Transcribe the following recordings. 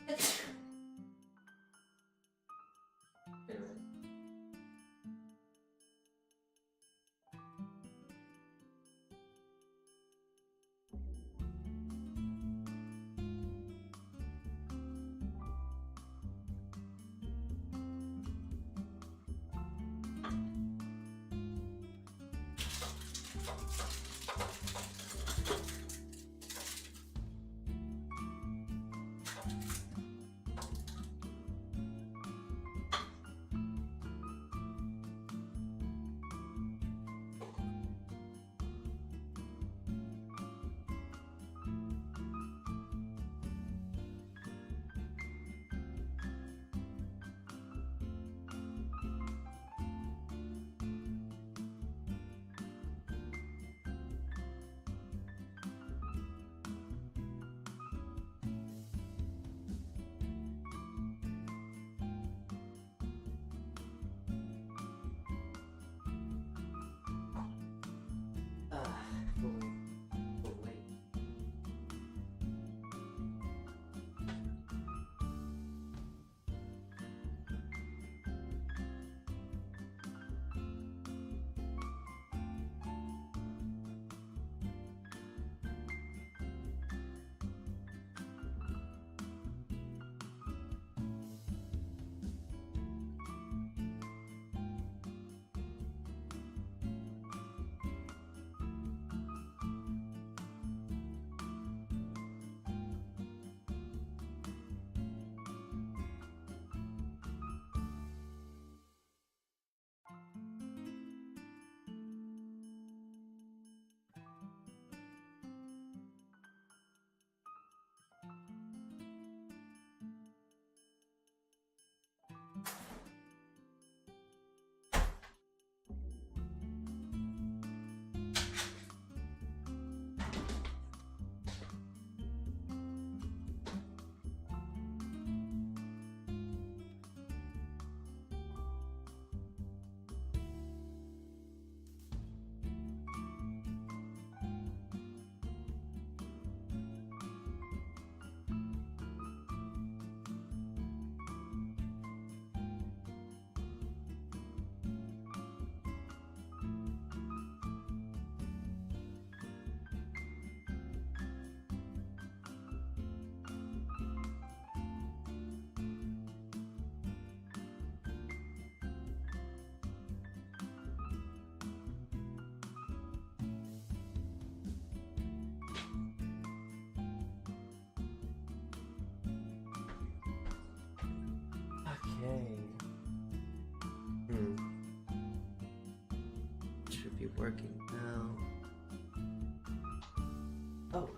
Okay. Should be working now. Oh.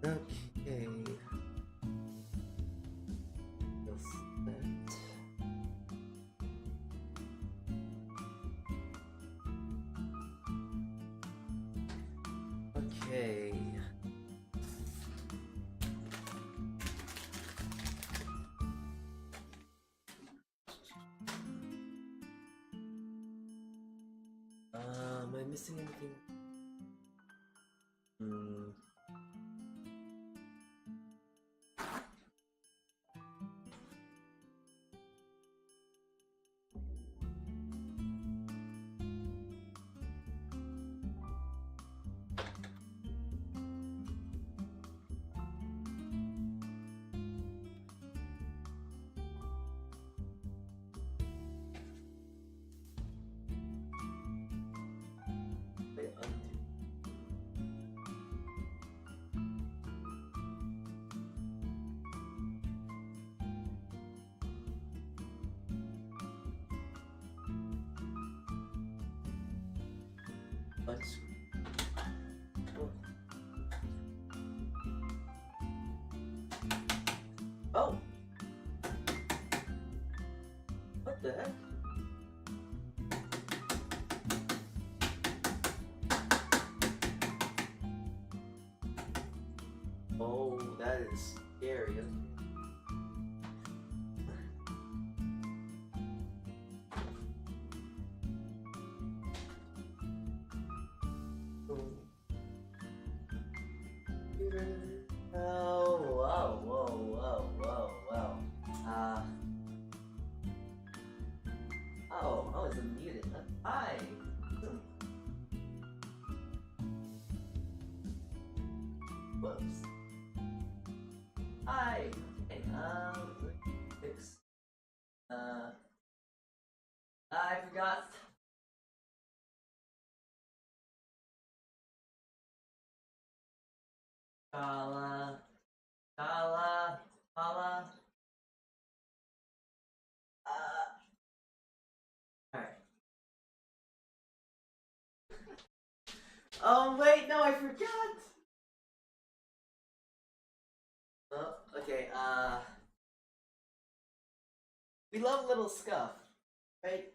Okay. Okay. Am I missing anything? Let's. Oh! What the heck? Oh, that is scary. Oh, whoa, whoa, whoa, whoa, whoa. Oh, I was muted. Hi. Whoops. Hi. Okay, fix. I forgot. Challah. Challah. Challah. Alright. Oh, wait, no, I forgot! Oh, okay, we love a little scuff, right?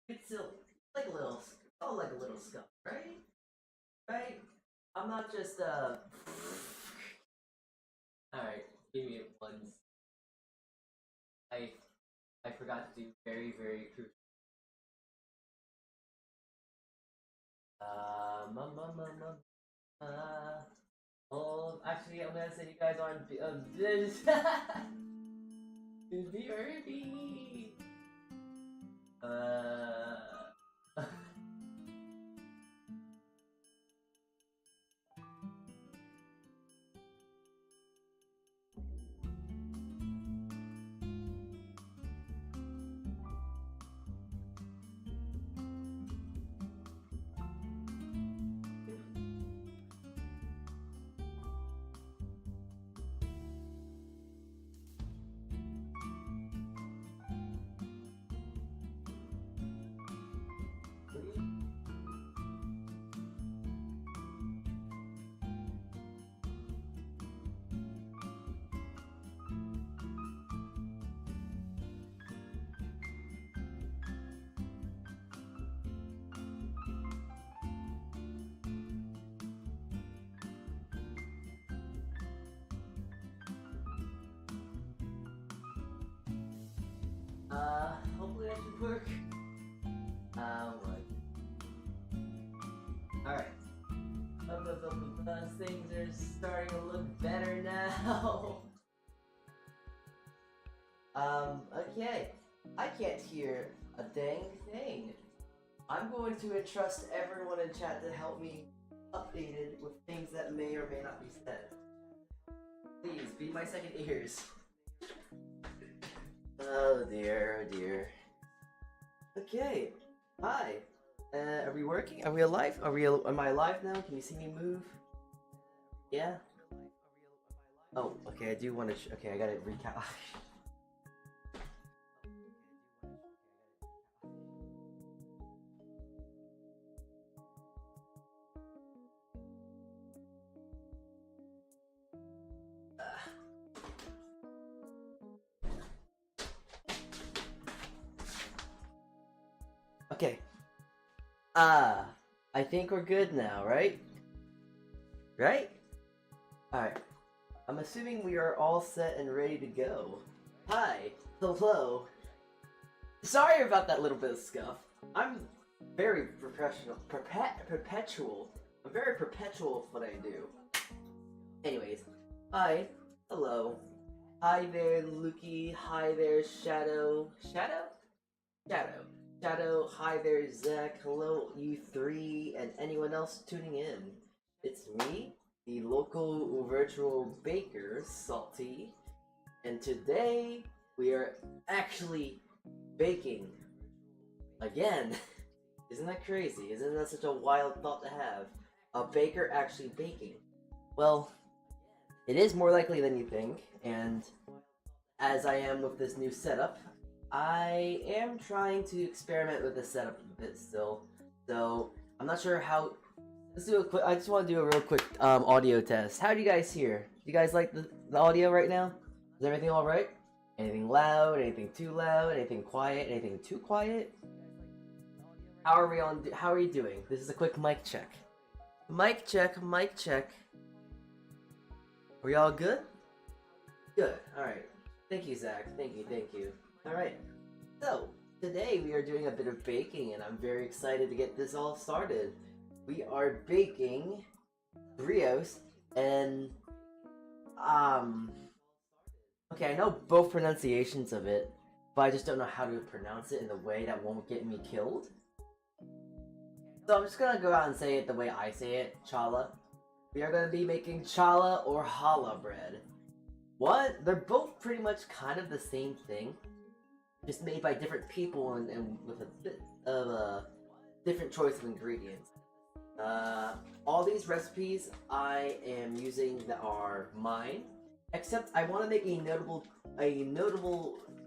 It's still like a little, oh, like a little scuff, right? Right? I'm not just, Alright, give me one. I forgot to do very, very crucial. Oh, actually, I'm gonna say you guys aren't this. Birdie. Hopefully that should work. What? Alright. Things are starting to look better now. Okay. I can't hear a dang thing. I'm going to entrust everyone in chat to help me updated with things that may or may not be said. Please, be my second ears. Oh dear, oh dear. Okay. Hi. Are we working? Are we alive? Am I alive now? Can you see me move? Yeah? Oh, okay, I do want to okay, I gotta recap. Okay. I think we're good now, right? Right? Alright. I'm assuming we are all set and ready to go. Hi. Hello. Sorry about that little bit of scuff. I'm very professional. Perpetual. I'm very perpetual with what I do. Anyways. Hi. Hello. Hi there, Lukey. Hi there, Shadow. Shadow? Shadow. Shadow, hi there, Zach. Hello, you three, and anyone else tuning in. It's me, the local virtual baker, Salty, and today we are actually baking. Again. Isn't that crazy? Isn't that such a wild thought to have? A baker actually baking. Well, it is more likely than you think, and as I am with this new setup, I am trying to experiment with the setup a bit still, so I'm not sure how. Let's do a quick. I just want to do a real quick audio test. How do you guys hear? Do you guys like the audio right now? Is everything all right? Anything loud? Anything too loud? Anything quiet? Anything too quiet? How are we on? How are you doing? This is a quick mic check. Mic check. Mic check. Are we all good? Good. All right. Thank you, Zach. Thank you. Thank you. Alright, so today we are doing a bit of baking and I'm very excited to get this all started. We are baking brioche and okay, I know both pronunciations of it, but I just don't know how to pronounce it in the way that won't get me killed. So I'm just gonna go out and say it the way I say it, challah. We are gonna be making challah or challah bread. What? They're both pretty much kind of the same thing, just made by different people and with a bit of a different choice of ingredients. All these recipes I am using that are mine, except I want to make a notable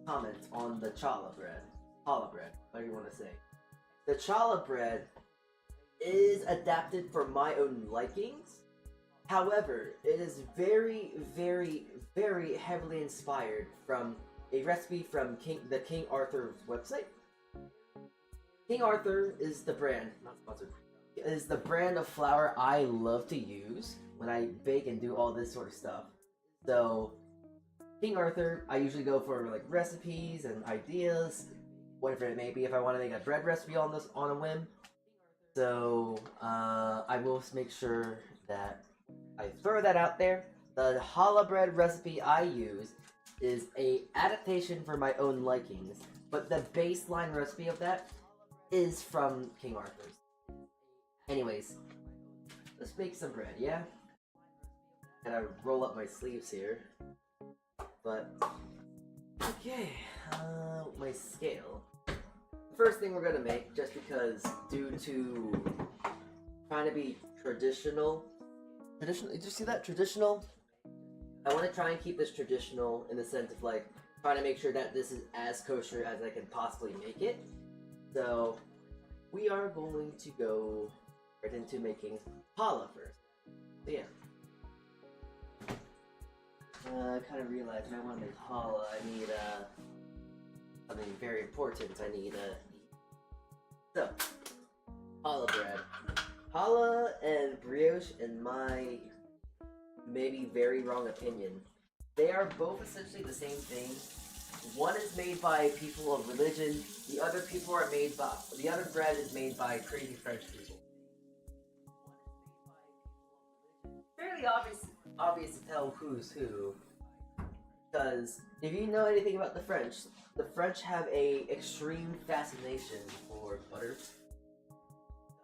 comment on the challah bread. Challah bread, whatever you want to say. The challah bread is adapted for my own likings. However, it is very, very, very heavily inspired from a recipe from the King Arthur's website. King Arthur is the brand, not sponsored, is the brand of flour I love to use when I bake and do all this sort of stuff. So, King Arthur, I usually go for like recipes and ideas, whatever it may be, if I want to make a bread recipe on a whim. So, I will make sure that I throw that out there. The challah bread recipe I use is a adaptation for my own likings, but the baseline recipe of that is from King Arthur's. Anyways, let's make some bread, yeah? Gotta roll up my sleeves here. But, okay, my scale. First thing we're gonna make, just because due to trying to be traditional, did you see that? Traditional? I want to try and keep this traditional in the sense of like, trying to make sure that this is as kosher as I can possibly make it. So, we are going to go right into making challah first. So yeah. I kind of realized when I want to make challah, I need something very important. I need so challah bread, challah and brioche, in my maybe very wrong opinion, they are both essentially the same thing. One is made by people of religion. The other bread is made by crazy French people. Fairly obvious to tell who's who. Because if you know anything about the French have a extreme fascination for butter.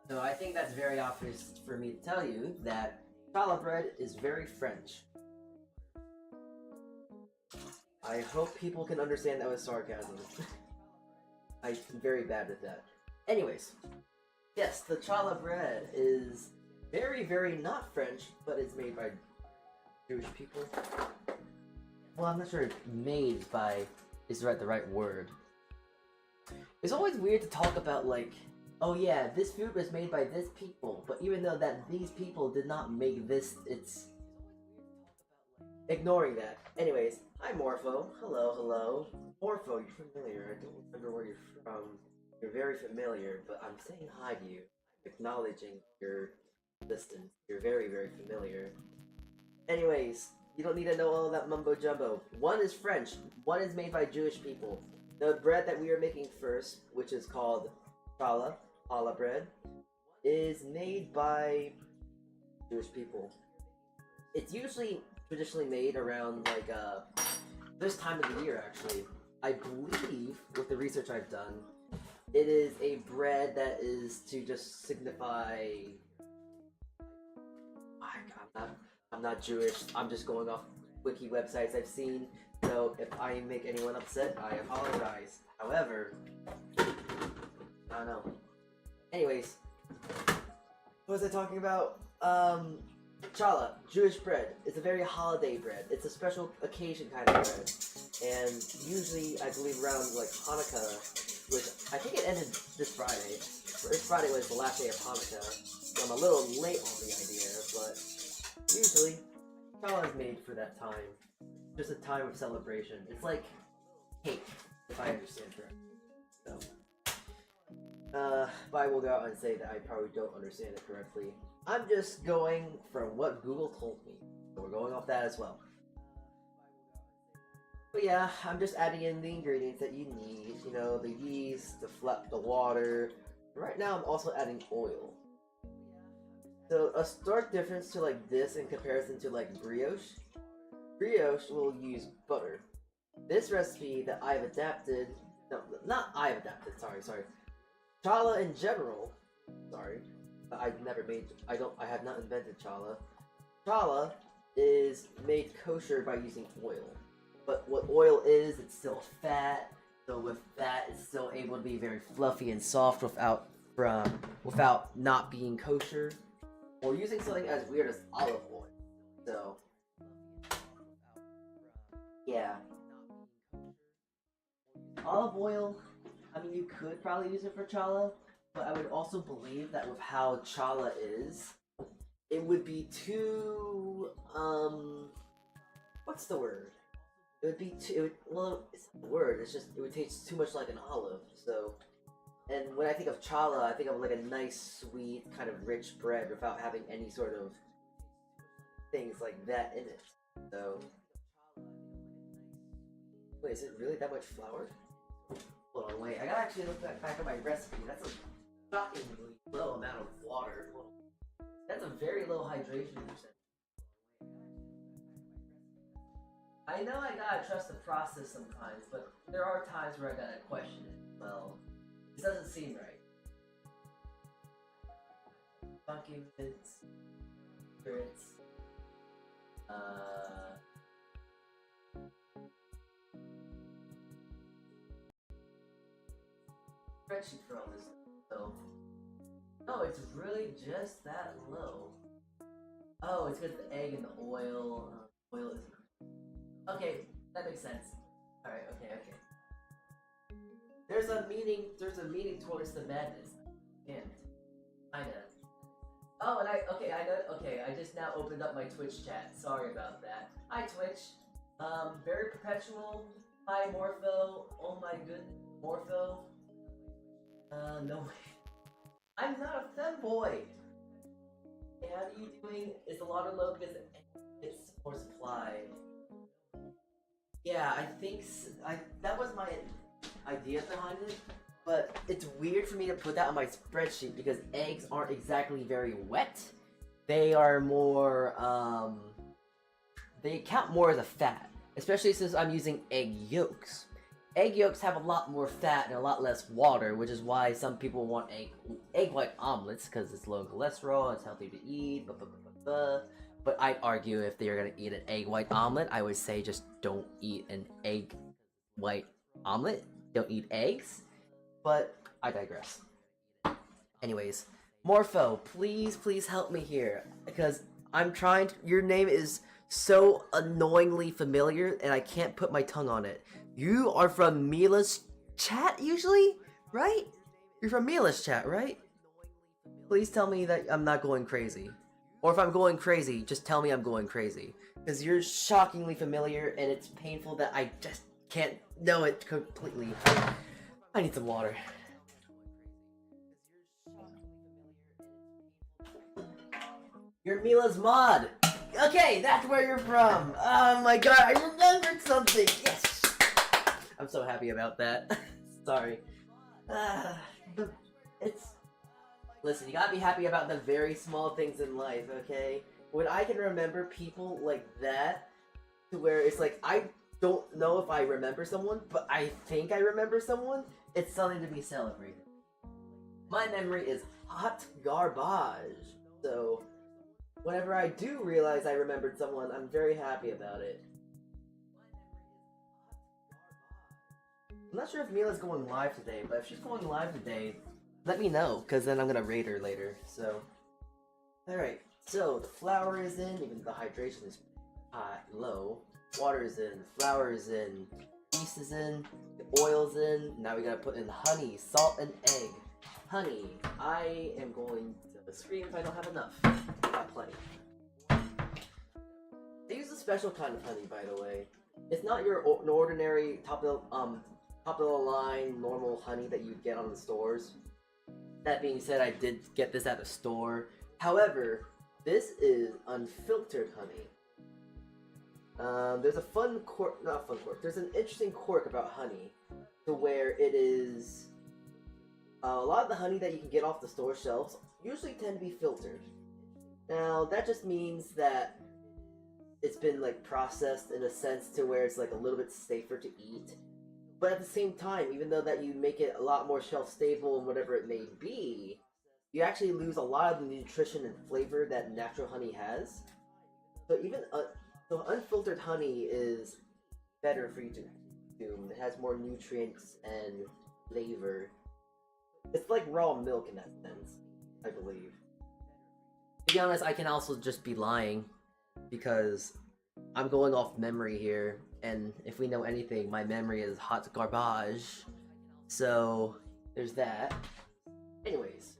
So I think that's very obvious for me to tell you that challah bread is very French. I hope people can understand that with sarcasm. I'm very bad at that. Anyways, yes, the challah bread is very, very not French, but it's made by Jewish people. Well, I'm not sure made by is the right word. It's always weird to talk about like, oh yeah, this food was made by this people, but even though that these people did not make this, it's ignoring that. Anyways, hi Morpho. Hello. Morpho, you're familiar. I don't remember where you're from. You're very familiar, but I'm saying hi to you. Acknowledging your existence. You're very, very familiar. Anyways, you don't need to know all that mumbo jumbo. One is French, one is made by Jewish people. The bread that we are making first, which is called challah bread, is made by Jewish people. It's usually traditionally made around like this time of the year actually. I believe, with the research I've done, it is a bread that is to just signify I'm not Jewish, I'm just going off wiki websites I've seen, so if I make anyone upset, I apologize. However, I don't know. Anyways, what was I talking about? Challah, Jewish bread. It's a very holiday bread. It's a special occasion kind of bread. And usually, I believe around like Hanukkah, which I think it ended this Friday. This Friday was the last day of Hanukkah, so I'm a little late on the idea, but usually, challah is made for that time. Just a time of celebration. It's like cake, if I understand correctly. So, but I will go out and say that I probably don't understand it correctly. I'm just going from what Google told me. So we're going off that as well. But yeah, I'm just adding in the ingredients that you need. You know, the yeast, the water. Right now I'm also adding oil. So a stark difference to like this in comparison to like brioche. Brioche will use butter. This recipe that I've adapted, no, not I've adapted. Sorry. Challah in general. Sorry, I've never made. I have not invented challah. Challah is made kosher by using oil. But what oil is, it's still fat. So with that, it's still able to be very fluffy and soft without not being kosher. Or using something as weird as olive oil. So yeah, olive oil. I mean, you could probably use it for challah, but I would also believe that with how challah is, it would be too what's the word? It would be too. Well, it's not the word. It's just it would taste too much like an olive. So, and when I think of challah, I think of like a nice, sweet, kind of rich bread without having any sort of things like that in it. So, wait, is it really that much flour? Hold on, wait. I gotta actually look back at my recipe. That's a shockingly low amount of water. That's a very low hydration percent. I know I gotta trust the process sometimes, but there are times where I gotta question it. Well, this doesn't seem right. Documents, spirits, spreadsheet for all this. So, oh, it's really just that low. Oh, it's because the egg and the oil. Oil isn't. Okay, that makes sense. Alright, okay. There's a meaning towards the madness. And kinda. Oh, and I just now opened up my Twitch chat. Sorry about that. Hi Twitch. Very perpetual. Hi Morpho. Oh my goodness, Morpho. No way. I'm not a femboy. Hey, how are you doing? Is the water low because it's more supply? Yeah, I think that was my idea behind it, but it's weird for me to put that on my spreadsheet because eggs aren't exactly very wet. They are more, they count more as a fat, especially since I'm using egg yolks. Egg yolks have a lot more fat and a lot less water, which is why some people want egg white omelets because it's low in cholesterol, it's healthy to eat, blah, blah, blah, blah, blah. But I'd argue if they're gonna eat an egg white omelet, I would say just don't eat an egg white omelet. Don't eat eggs. But I digress. Anyways, Morpho, please help me here. Because I'm trying to, your name is so annoyingly familiar and I can't put my tongue on it. You are from Mila's chat usually? Right? You're from Mila's chat, right? Please tell me that I'm not going crazy. Or if I'm going crazy, just tell me I'm going crazy. Because you're shockingly familiar, and it's painful that I just can't know it completely. I need some water. You're Mila's mod! Okay, that's where you're from! Oh my god, I remembered something! Yes! I'm so happy about that. Sorry. Listen, you gotta be happy about the very small things in life, okay? When I can remember people like that, to where it's like, I don't know if I remember someone, but I think I remember someone, it's something to be celebrated. My memory is hot garbage, so whenever I do realize I remembered someone, I'm very happy about it. I'm not sure if Mila's going live today, but if she's going live today, let me know, because then I'm going to rate her later, so. Alright, so the flour is in, even the hydration is low. Water is in, flour is in, yeast is in, the oil's in, now we gotta put in honey, salt, and egg. Honey, I am going to scream if I don't have enough. I got plenty. They use a special kind of honey, by the way. It's not your ordinary top of the line normal honey that you get on the stores. That being said, I did get this at a store. However, this is unfiltered honey. There's a there's an interesting quirk about honey, to where it is, a lot of the honey that you can get off the store shelves usually tend to be filtered. Now, that just means that it's been like processed in a sense to where it's like a little bit safer to eat. But at the same time, even though that you make it a lot more shelf stable and whatever it may be, you actually lose a lot of the nutrition and flavor that natural honey has. So so unfiltered honey is better for you to consume. It has more nutrients and flavor. It's like raw milk in that sense, I believe. To be honest, I can also just be lying because I'm going off memory here, and if we know anything, my memory is hot garbage. So there's that. Anyways,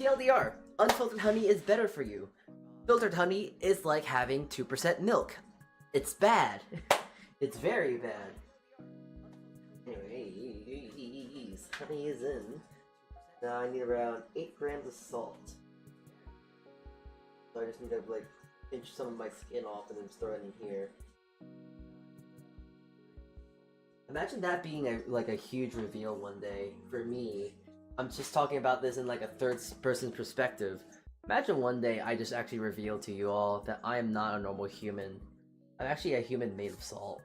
TLDR, unfiltered honey is better for you. Filtered honey is like having 2% milk. It's bad. It's very bad. Anyways, honey is in. Now I need around 8 grams of salt. So I just need to like pinch some of my skin off and then just throw it in here. Imagine that being a huge reveal one day for me. I'm just talking about this in like a third person perspective. Imagine one day I just actually reveal to you all that I am not a normal human. I'm actually a human made of salt.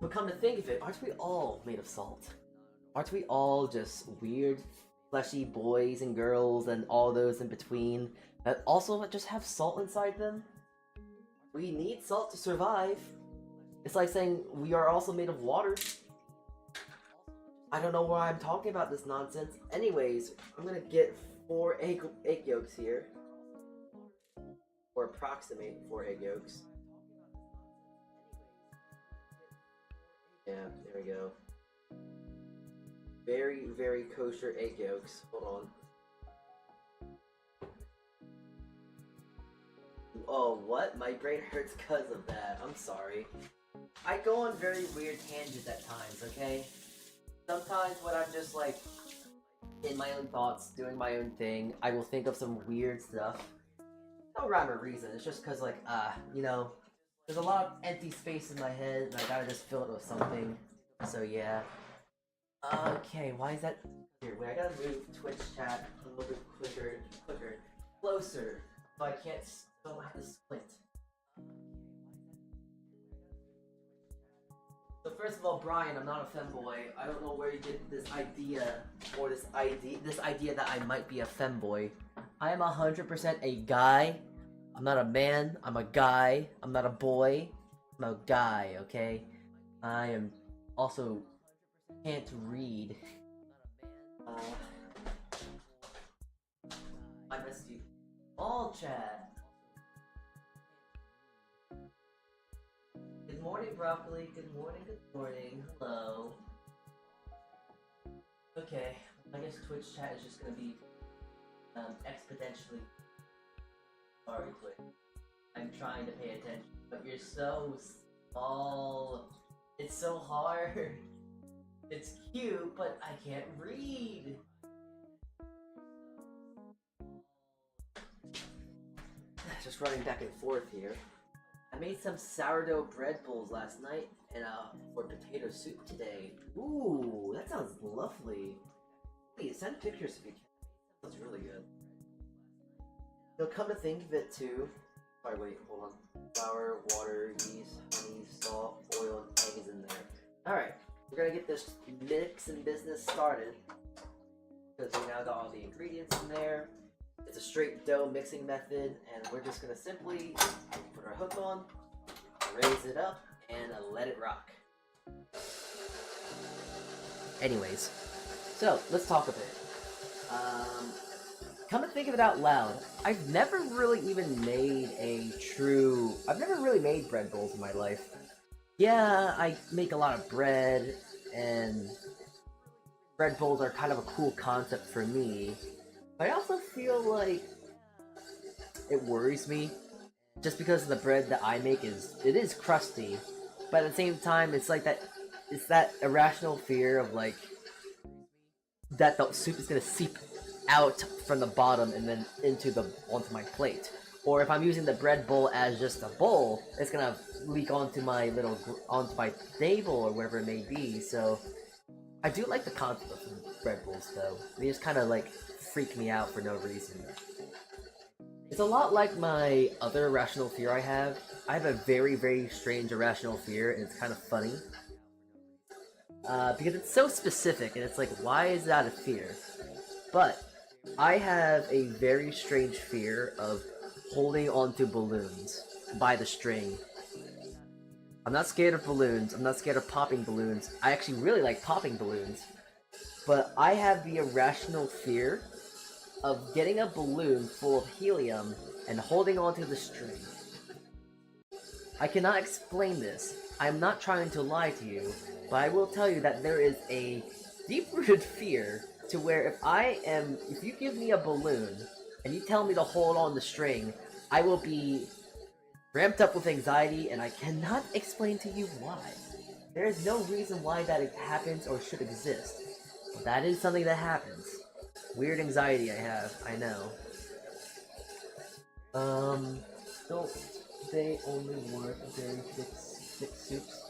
But come to think of it, aren't we all made of salt? Aren't we all just weird, fleshy boys and girls and all those in between that also just have salt inside them? We need salt to survive. It's like saying we are also made of water. I don't know why I'm talking about this nonsense. Anyways, I'm gonna get 4 egg yolks here. Or approximate 4 egg yolks. Yeah, there we go. Very, very kosher egg yolks. Hold on. Oh, what? My brain hurts because of that. I'm sorry. I go on very weird tangents at times, okay? Sometimes when I'm just like in my own thoughts, doing my own thing, I will think of some weird stuff. No rhyme or reason, it's just cause like, you know, there's a lot of empty space in my head and I gotta just fill it with something. So yeah. Okay, why is that here? Wait, I gotta move Twitch chat a little bit closer, so I don't have to squint. So first of all, Brian, I'm not a femboy. I don't know where you get this idea, or this idea that I might be a femboy. I am 100% a guy. I'm not a man, I'm a guy. I'm not a boy, I'm a guy, okay? I am also can't read. I missed you. All chat. Good morning, broccoli. Good morning, good morning. Hello. Okay, I guess Twitch chat is just gonna be exponentially. Sorry, Twitch. I'm trying to pay attention, but you're so small. It's so hard. It's cute, but I can't read. Just running back and forth here. I made some sourdough bread bowls last night and for potato soup today. Ooh, that sounds lovely. Please send pictures if you can. That's really good. You'll come to think of it too. Sorry, wait, hold on. Flour, water, yeast, honey, salt, oil, and eggs in there. Alright, we're gonna get this mix and business started. Because we now got all the ingredients in there. It's a straight dough mixing method, and we're just gonna simply put our hook on, raise it up, and let it rock. Anyways, so let's talk a bit. Come to think of it out loud, I've never really even made I've never really made bread bowls in my life. Yeah, I make a lot of bread, and bread bowls are kind of a cool concept for me. But I also feel like it worries me, just because the bread that I make is crusty, but at the same time it's that irrational fear of like that the soup is gonna seep out from the bottom and then onto my plate. Or if I'm using the bread bowl as just a bowl, it's gonna leak onto my table or wherever it may be. So I do like the concept of Red Bulls, though. They just kind of, like, freak me out for no reason. It's a lot like my other irrational fear I have. I have a very, very strange irrational fear, and it's kind of funny. Because it's so specific, and it's like, why is that a fear? But I have a very strange fear of holding onto balloons by the string. I'm not scared of balloons. I'm not scared of popping balloons. I actually really like popping balloons. But I have the irrational fear of getting a balloon full of helium and holding onto the string. I cannot explain this. I am not trying to lie to you, but I will tell you that there is a deep-rooted fear to where if you give me a balloon and you tell me to hold on the string, I will be ramped up with anxiety, and I cannot explain to you why. There is no reason why that happens or should exist. But that is something that happens. Weird anxiety I have, I know. Don't they only work very thick soups?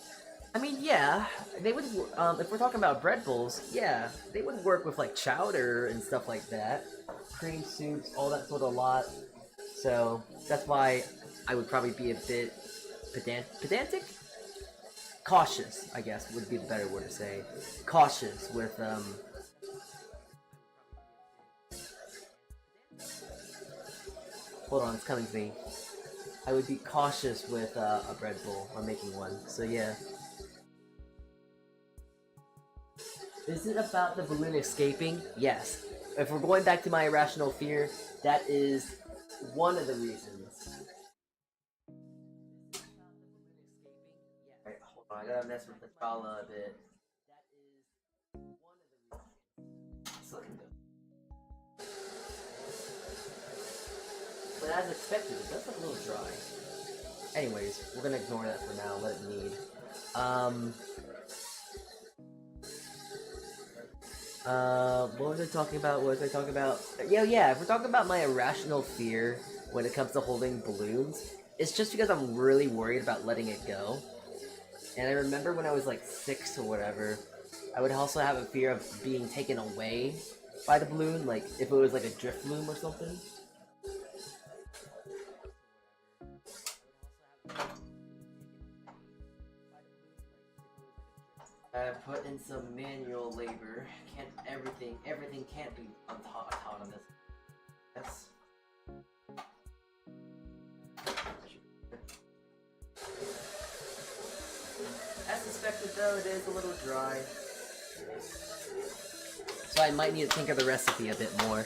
I mean, yeah, they would, if we're talking about bread bowls, yeah, they would work with, like, chowder and stuff like that. Cream soups, all that sort of lot. So, that's why I would probably be a bit pedantic? Cautious, I guess, would be the better word to say. Cautious with, hold on, it's coming to me. I would be cautious with, a bread bowl when making one, so yeah. Is it about the balloon escaping? Yes. If we're going back to my irrational fear, that is one of the reasons. Alright, hold on, I gotta mess with the Challah a bit. So but as expected, it does look a little dry. Anyways, we're gonna ignore that for now, let it knead. What was I talking about? Yeah, if we're talking about my irrational fear when it comes to holding balloons, it's just because I'm really worried about letting it go. And I remember when I was like 6 or whatever, I would also have a fear of being taken away by the balloon, like if it was like a drift loom or something. I put in some manual labor. Everything can't be autonomous. Yes. As suspected though, it is a little dry. So I might need to tinker the recipe a bit more.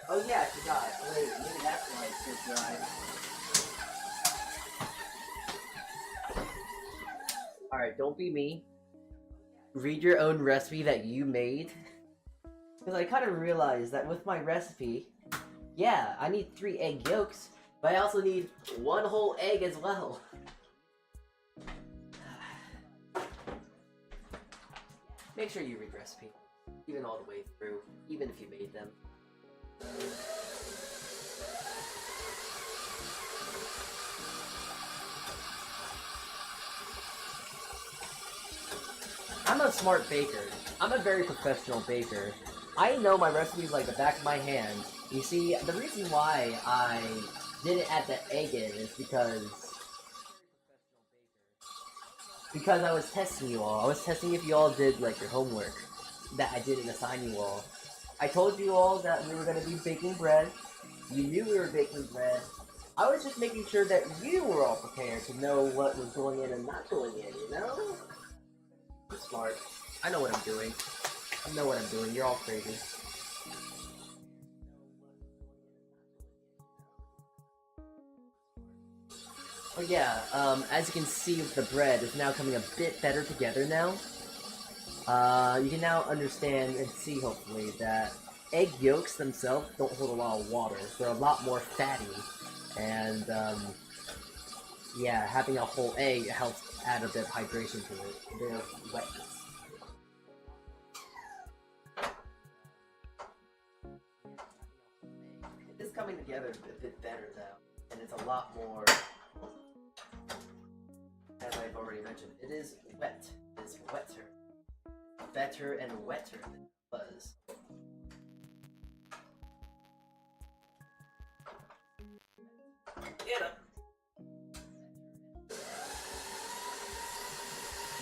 Oh yeah, I forgot. Wait, maybe that's why it's so dry. Alright, don't be me. Read your own recipe that you made. Because I kind of realized that with my recipe, yeah, I need 3 egg yolks, but I also need 1 whole egg as well. Make sure you read the recipe, even all the way through, even if you made them. I'm a smart baker. I'm a very professional baker. I know my recipes like the back of my hand. You see, the reason why I didn't add the egg in is because I was testing you all. I was testing if you all did like your homework that I didn't assign you all. I told you all that we were going to be baking bread. You knew we were baking bread. I was just making sure that you were all prepared to know what was going in and not going in, you know? I'm smart. I know what I'm doing. I know what I'm doing. You're all crazy. Oh yeah, as you can see with the bread, it's now coming a bit better together now. You can now understand and see, hopefully, that egg yolks themselves don't hold a lot of water. They're a lot more fatty. And, yeah, having a whole egg helps add a bit of hydration to it, a bit of wetness. It is coming together a bit better now, and it's a lot more, as I've already mentioned, it is wet. It's wetter. Better and wetter than it was. Get up!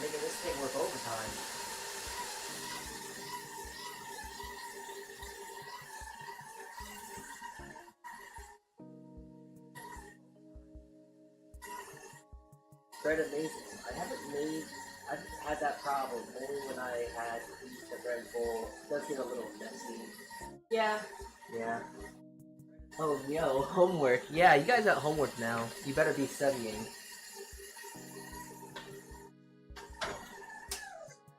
Making this thing work overtime. Bread amazing. I've had that problem only when I had the bread bowl. It does get a little messy. Yeah. Oh, yo, homework. Yeah, you guys got homework now. You better be studying.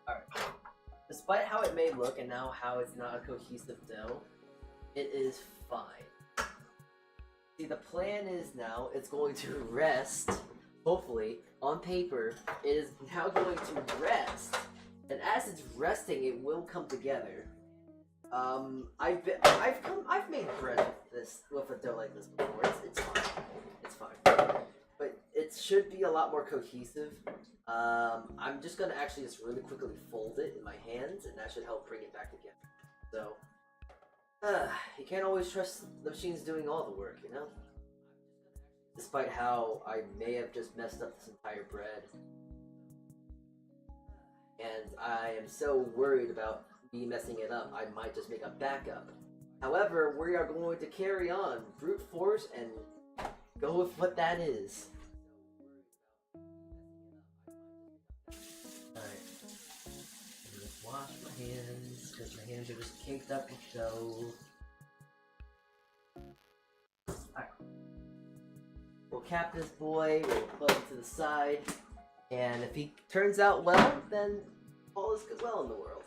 Alright. Despite how it may look and now how it's not a cohesive dough, it is fine. See, the plan is now it's going to rest, hopefully, on paper. It is now going to rest, and as it's resting, it will come together. I've made bread with a dough like this before. It's fine. It's fine. But it should be a lot more cohesive. I'm just gonna actually just really quickly fold it in my hands, and that should help bring it back together. So, you can't always trust the machines doing all the work, you know? Despite how I may have just messed up this entire bread. And I am so worried about me messing it up, I might just make a backup. However, we are going to carry on, brute force, and go with what that is. Alright. Just wash my hands, because my hands are just caked up with dough. Alright. We'll cap this boy, we'll put him to the side, and if he turns out well, then all is well in the world.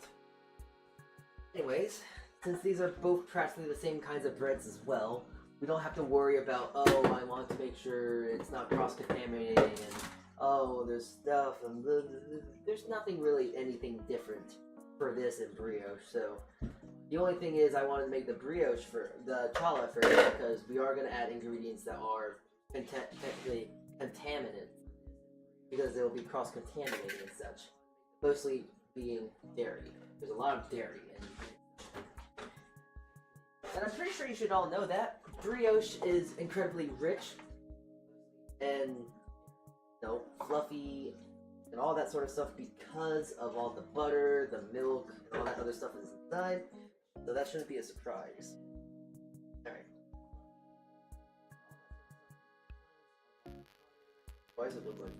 Anyways, since these are both practically the same kinds of breads as well, we don't have to worry about, oh, I want to make sure it's not cross-contaminating, and oh, there's stuff, and there's nothing really anything different for this and brioche, so the only thing is I wanted to make the brioche for the challah first, because we are going to add ingredients that are technically contaminants, because they will be cross-contaminating and such, mostly being dairy. There's a lot of dairy in it. And I'm pretty sure you should all know that. Brioche is incredibly rich and, you know, fluffy and all that sort of stuff because of all the butter, the milk, and all that other stuff is inside. So that shouldn't be a surprise. Alright. Why does it look like...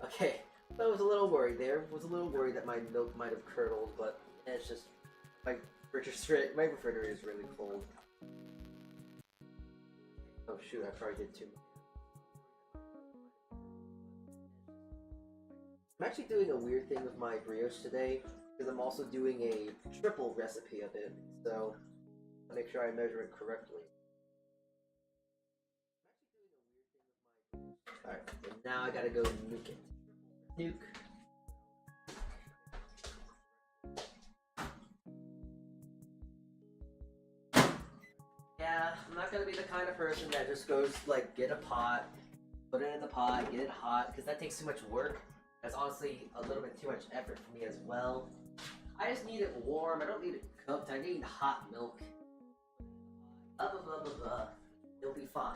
Okay. I was a little worried there. Was a little worried that my milk might have curdled, but it's just my refrigerator is really cold. Oh shoot! I probably did too much. I'm actually doing a weird thing with my brioche today because I'm also doing a triple recipe of it, so I'll make sure I measure it correctly. Alright, so now I gotta go nuke it. Nuke. Yeah, I'm not gonna be the kind of person that just goes like get a pot, put it in the pot, get it hot, because that takes too much work. That's honestly a little bit too much effort for me as well. I just need it warm. I don't need it cooked. I need hot milk. Blah blah blah blah blah. It'll be fine.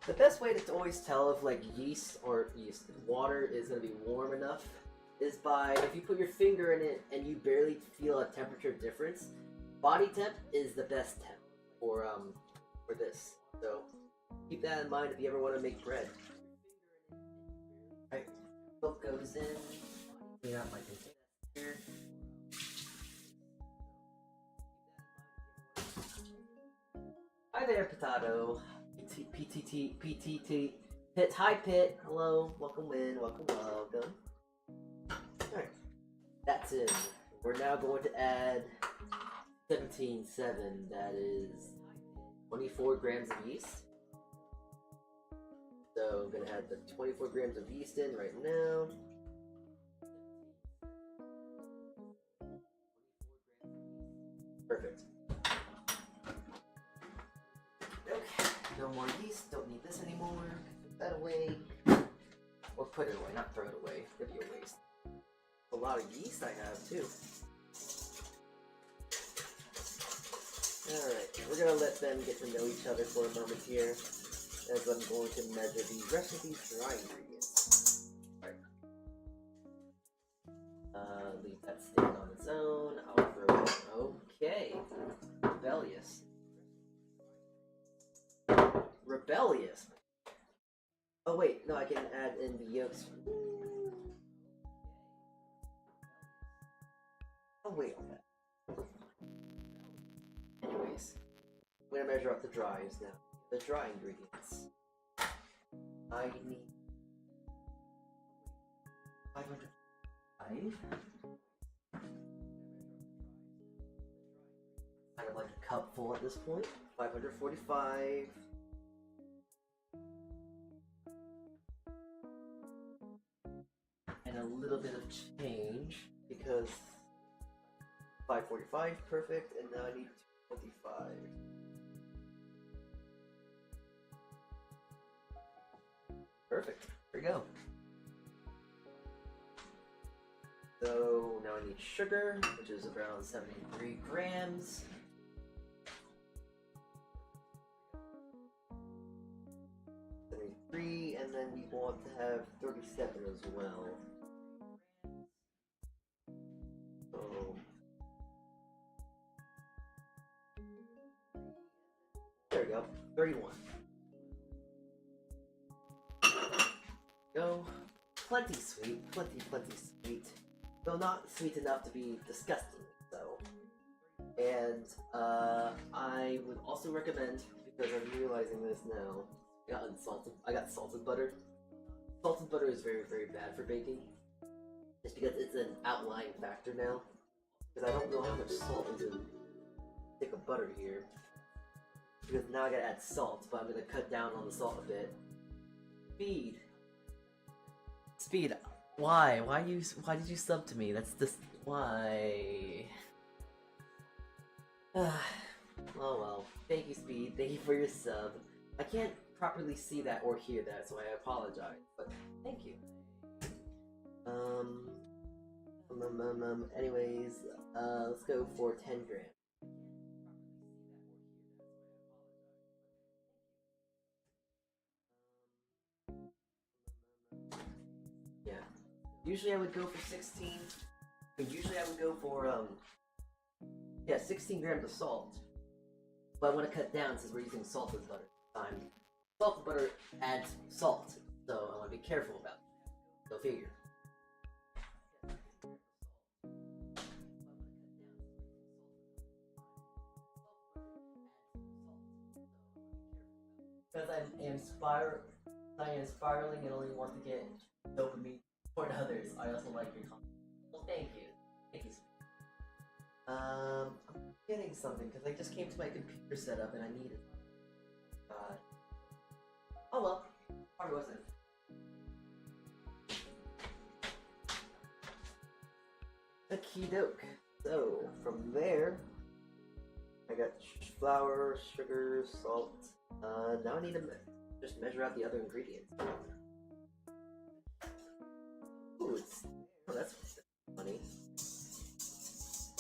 The best way to always tell if like water is going to be warm enough is by if you put your finger in it and you barely feel a temperature difference. Body temp is the best temp for this. So keep that in mind if you ever want to make bread. Alright, milk goes in. Clean out my container. Hi there, potato. PTT. Pit, hi Pit. Hello, welcome in, welcome. Alright, that's in. We're now going to add 17.7. That is 24 grams of yeast. So I'm gonna add the 24 grams of yeast in right now. Perfect. Okay, no more yeast, don't need this anymore. Put that away. Or put it away, not throw it away. It'd be a waste. A lot of yeast I have too. Alright, we're gonna let them get to know each other for a moment here, as I'm going to measure the rest of these dry ingredients. Alright. Leave that stand on its own. I'll throw it. Okay. Rebellious. Rebellious. Oh wait, no, I can add in the yolks. Oh wait on that. Anyways, I'm gonna measure up the dries now. The dry ingredients. I need 505. Kind of like a cup full at this point. 545. And a little bit of change because 545, perfect, and now I need 225. Perfect, there we go. So now I need sugar, which is around 73 grams. And then we want to have 37 as well. So there we go, 31. Go. Plenty sweet, plenty sweet. Though not sweet enough to be disgusting, so. And I would also recommend, because I'm realizing this now, I got salted butter. Salted butter is very bad for baking. Just because it's an outlying factor now. Because I don't know how much salt is in a stick of butter here. Because now I gotta add salt, but I'm gonna cut down on the salt a bit. Speed. Speed. Why? Why did you sub to me? That's just why. Oh well. Thank you, Speed. Thank you for your sub. I can't properly see that or hear that, so I apologize. But thank you. Anyways, let's go for 10 grams. Yeah. Usually I would go for 16. Usually I would go for 16 grams of salt. But I want to cut down since we're using salted butter this time. Salted butter adds salt, so I want to be careful about it. Go figure. Because I am spiraling and only want to get dopamine toward others. I also like your comment. Well, thank you. Thank you. I'm getting something because I just came to my computer setup and I need it. Oh well, probably wasn't. Okie doke. So from there, I got flour, sugar, salt. Now I need to just measure out the other ingredients. Ooh, that's funny.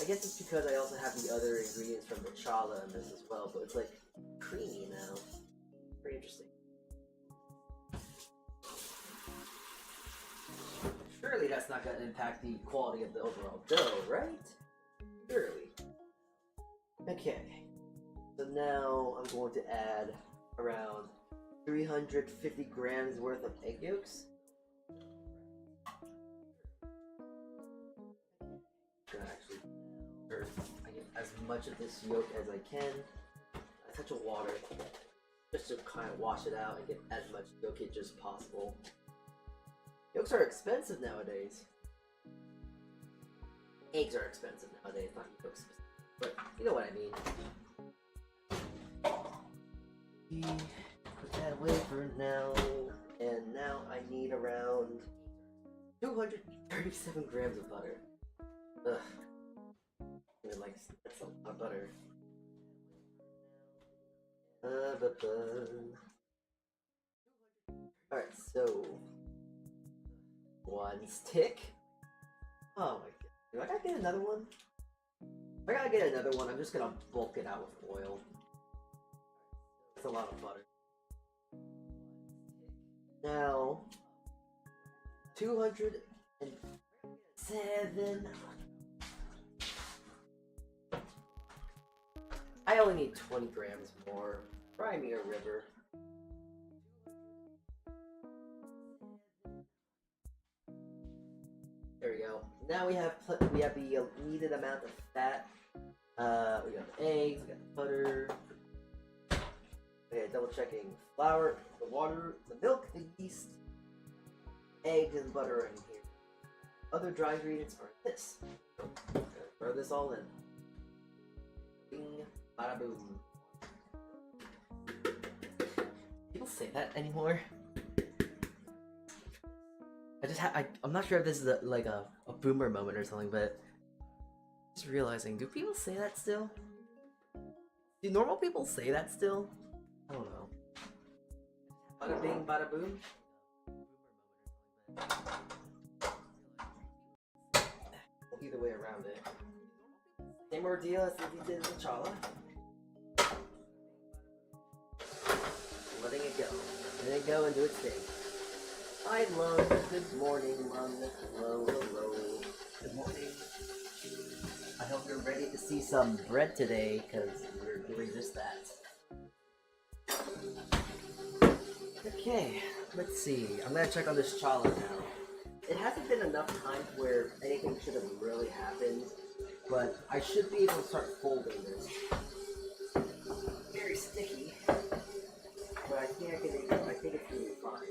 I guess it's because I also have the other ingredients from the challah in this as well, but it's like creamy now. Very interesting. Surely that's not going to impact the quality of the overall dough, right? Surely. Okay. So now I'm going to add around 350 grams worth of egg yolks. Actually, I get as much of this yolk as I can. A touch of water. just to kind of wash it out and get as much yolkage as possible. Yolks are expensive nowadays. Eggs are expensive nowadays, not yolks, but you know what I mean. Put that away for now, and now I need around 237 grams of butter. Ugh. I mean, like, that's a lot of butter. Alright, so... one stick? Oh my god. Do I gotta get another one? If I gotta get another one, I'm just gonna bulk it out with oil. That's a lot of butter. Now... 207... I only need 20 grams more. Fry me a river. There we go. Now we have the needed amount of fat. We got the eggs, we got the butter. Okay, double checking flour, the water, the milk, the yeast, eggs, and butter are in here. Other dry ingredients are this. So, throw this all in. Bing, bada boom. People say that anymore? I'm not sure if this is like a boomer moment or something, but just realizing, do people say that still? Do normal people say that still? I don't know. Bada bing, bada boom. Either way around it. Same ordeal as we did with Challah. Letting it go. Letting it go and do its thing. Hi, Lung. Good morning, Lung. Hello, hello. Good morning. I hope you're ready to see some bread today, because we're doing just that. Okay, let's see. I'm gonna check on this Challah now. It hasn't been enough time where anything should have really happened, but I should be able to start folding this. Very sticky, but I think it's gonna be fine.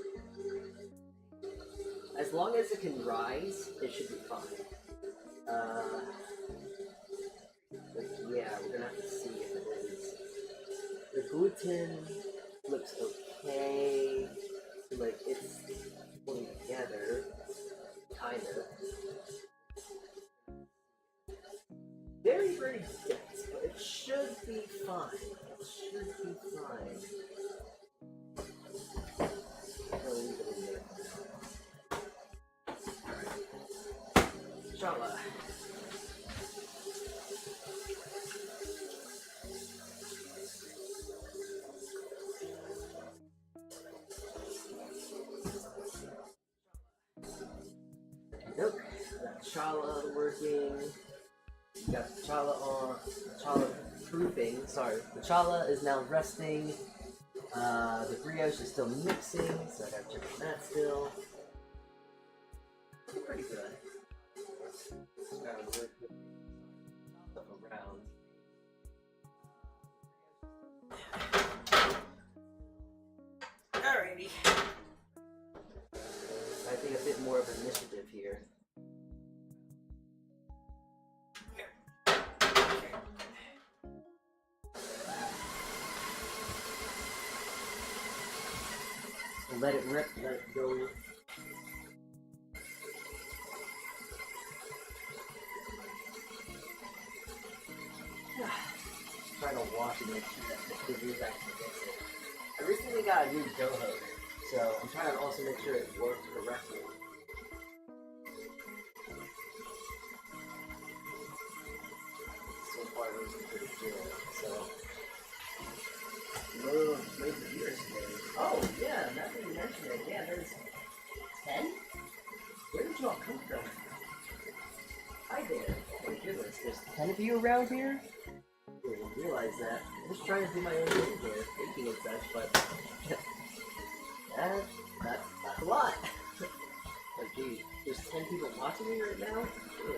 As long as it can rise, it should be fine. But yeah, we're gonna have to see if it is. The gluten looks okay. Like, it's pulling together. Kind of. Very, very dense, but it should be fine. It should be fine. I'll leave it in there. Alright. Challah. Nope. Got Challah working. We got the Challah on. Challah proofing. Sorry. The Challah is now resting. The brioche is still mixing, so I gotta check on that still. Pretty good. Just gotta work with stuff around. Alrighty. I think a bit more of initiative here. Let it rip, let it go. Trying to wash it and make sure that the figures actually gets it. I recently got a new DOVA, so I'm trying to also make sure it works correctly. So far, those are pretty good. So, low flavor beers today. Oh yeah, now that you mention it, yeah, there's 10? Where did you all come from? Hi there. Oh my goodness, there's 10 of you around here? I didn't realize that. I'm just trying to do my own thing here, thinking and such, but that's a lot. Oh geez, there's 10 people watching me right now? Ew.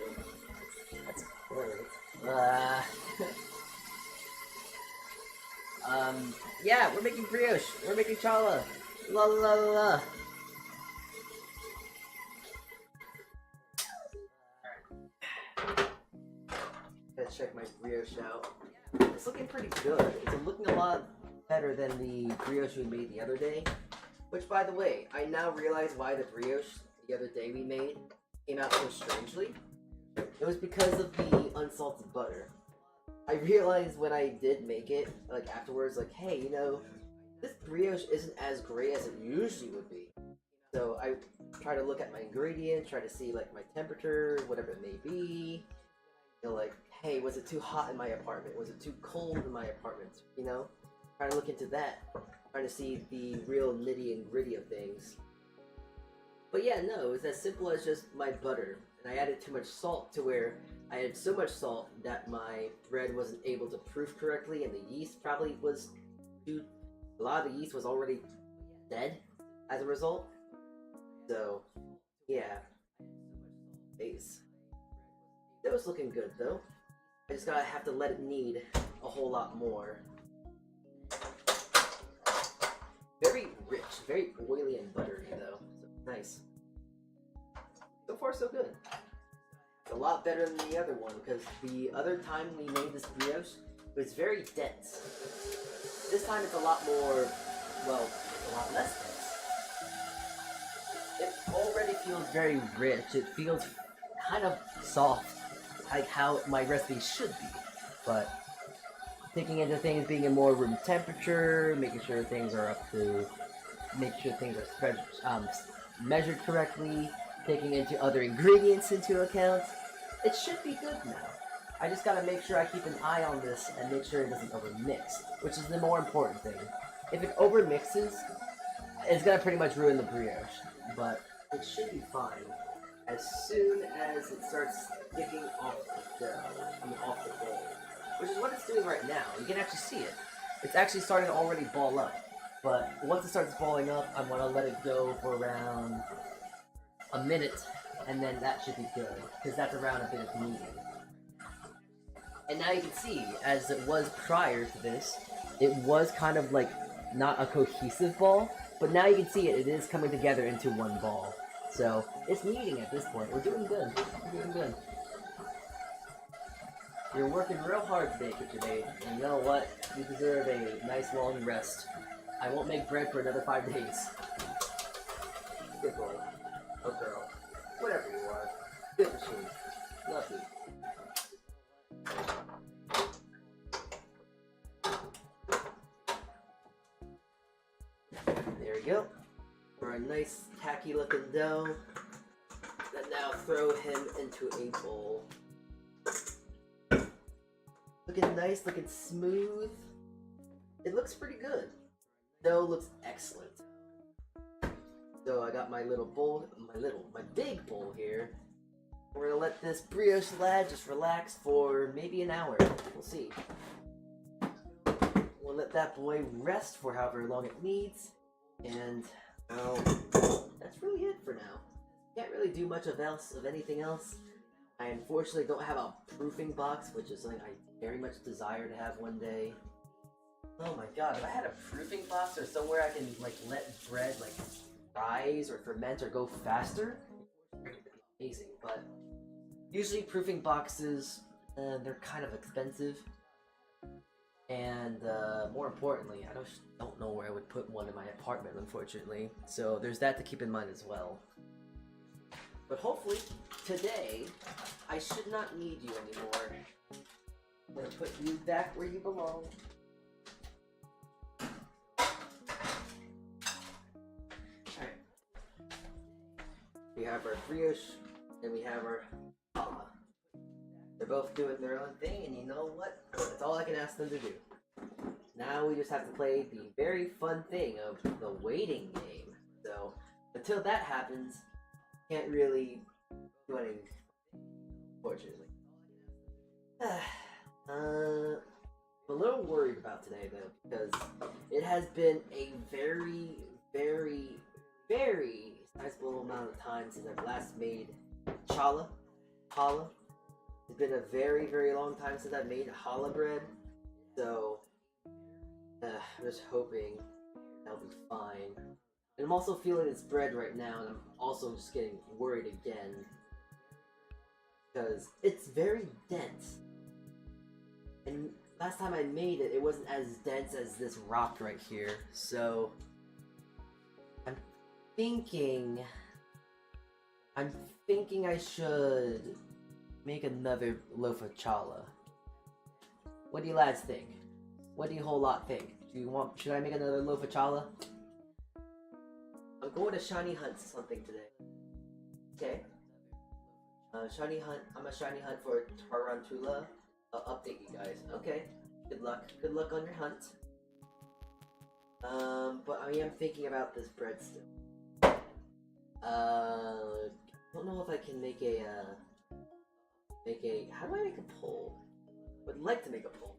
That's great. Yeah, we're making brioche. We're making challah. La la la la. Let's check my brioche out. It's looking pretty good. It's looking a lot better than the brioche we made the other day. Which, by the way, I now realize why the brioche the other day we made came out so strangely. It was because of the unsalted butter. I realized when I did make it, like afterwards, like, hey, you know, this brioche isn't as great as it usually would be. So I try to look at my ingredients, try to see like my temperature, whatever it may be. You know, like, hey, was it too hot in my apartment? Was it too cold in my apartment? You know, trying to look into that, trying to see the real nitty and gritty of things. But yeah, no, it was as simple as just my butter. And I added too much salt to where I had so much salt that my bread wasn't able to proof correctly, and the yeast probably was too. A lot of the yeast was already dead as a result. So, yeah. Base. That was looking good though. I just gotta have to let it knead a whole lot more. Very rich, very oily and buttery though. So, nice. So far so good. It's a lot better than the other one, because the other time we made this brioche, it was very dense. This time it's a lot more, well, a lot less dense. It already feels very rich. It feels kind of soft, like how my recipe should be. But taking into things being in more room temperature, making sure things are up to, make sure things are spread, measured correctly, taking into other ingredients into account, it should be good now. I just gotta make sure I keep an eye on this and make sure it doesn't overmix, which is the more important thing. If it overmixes, it's gonna pretty much ruin the brioche, but it should be fine as soon as it starts sticking off the dough, off the bowl, which is what it's doing right now. You can actually see it. It's actually starting to already ball up, but once it starts balling up, I want to let it go for around a minute, and then that should be good, because that's around a bit of kneading. And now you can see, as it was prior to this, it was kind of like not a cohesive ball, but now you can see it is coming together into one ball. So it's kneading at this point. We're doing good. We're doing good. You're working real hard today, KitchenAid, and you know what? You deserve a nice long rest. I won't make bread for another 5 days. Good boy. Or girl. Whatever you are. Good machine. Love you. There we go. For a nice tacky looking dough. Then now throw him into a bowl. Looking nice, looking smooth. It looks pretty good. Dough looks excellent. So I got my little bowl, my big bowl here. We're gonna let this brioche lad just relax for maybe an hour. We'll see. We'll let that boy rest for however long it needs. And that's really it for now. Can't really do much of anything else. I unfortunately don't have a proofing box, which is something I very much desire to have one day. Oh my god, if I had a proofing box or somewhere I can like let bread like rise or ferment or go faster, it'd be amazing. But usually proofing boxes, they're kind of expensive. And more importantly, I don't know where I would put one in my apartment, unfortunately. So there's that to keep in mind as well. But hopefully, today, I should not need you anymore. I'm gonna put you back where you belong. Alright. We have our brioche, and we have our challah. They're both doing their own thing, and you know what? That's all I can ask them to do. Now we just have to play the very fun thing of the waiting game. So, until that happens, can't really do anything, unfortunately. I'm a little worried about today, though, because it has been a very, very, very sizable amount of time since I've last made challah. It's been a very, very long time since I've made challah bread, so I'm just hoping that'll be fine. And I'm also feeling this bread right now, and I'm also just getting worried again. Because it's very dense. And last time I made it, it wasn't as dense as this rock right here. So I'm thinking I should make another loaf of challah. What do you lads think? What do you whole lot think? Should I make another loaf of challah? I'm going to shiny hunt something today. Okay. Shiny hunt. I'm a shiny hunt for Tarantula. I'll update you guys. Okay. Good luck. Good luck on your hunt. But I am thinking about this bread still. I don't know if I can make a how do I make a poll? Would like to make a poll.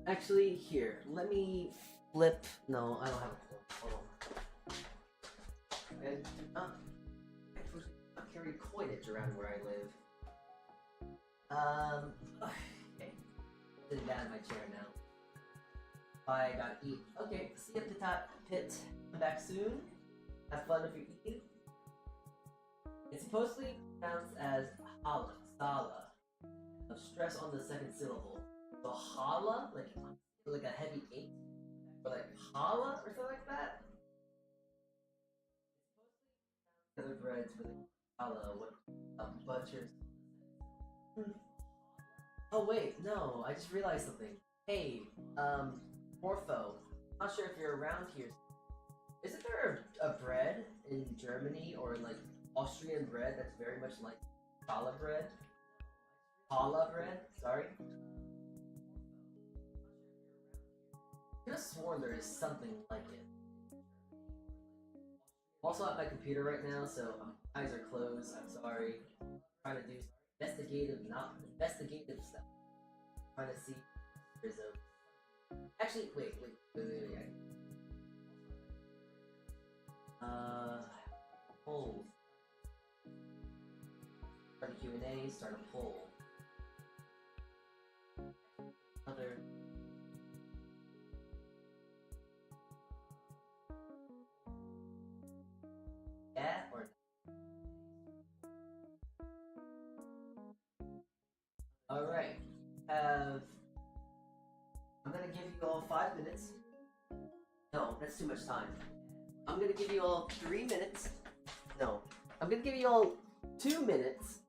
Actually, here, let me flip. No, I don't have a poll. Hold on. And I carry coinage around where I live. Okay. Sitting down in my chair now. I gotta eat. Okay, see you at the top pit. Come back soon. Have fun if you're eating. It's supposedly pronounced as Hala, Sala. No stress on the second syllable. So Hala, like a heavy H, or like Hala or something like that. Other breads with Hala with butchers. Oh wait, no, I just realized something. Hey, Morpho, I'm not sure if you're around here. Isn't there a bread in Germany or like Austrian bread that's very much like challah bread? Challah bread, sorry. I could have sworn there is something like it. I'm also at my computer right now, so my eyes are closed. I'm sorry. I'm trying to do investigative stuff. I'm trying to see if there's a. Actually, wait. Polls. Start a Q&A. Start a poll. Other. Yeah or no? Alright. I'm gonna give you all 5 minutes. No, that's too much time. I'm gonna give you all 3 minutes. No. I'm gonna give you all 2 minutes.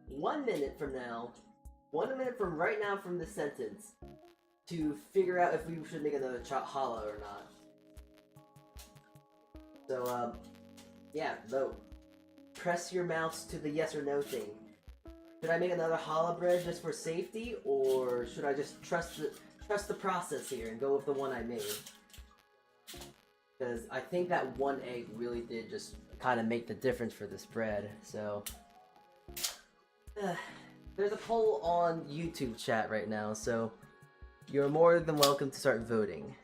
1 minute from now. 1 minute from right now from this sentence. To figure out if we should make another challah or not. So, yeah, vote. Press your mouse to the yes or no thing. Should I make another challah bread just for safety, or should I just trust the process here and go with the one I made? Because I think that one egg really did just kind of make the difference for this bread. So, there's a poll on YouTube chat right now, so you're more than welcome to start voting.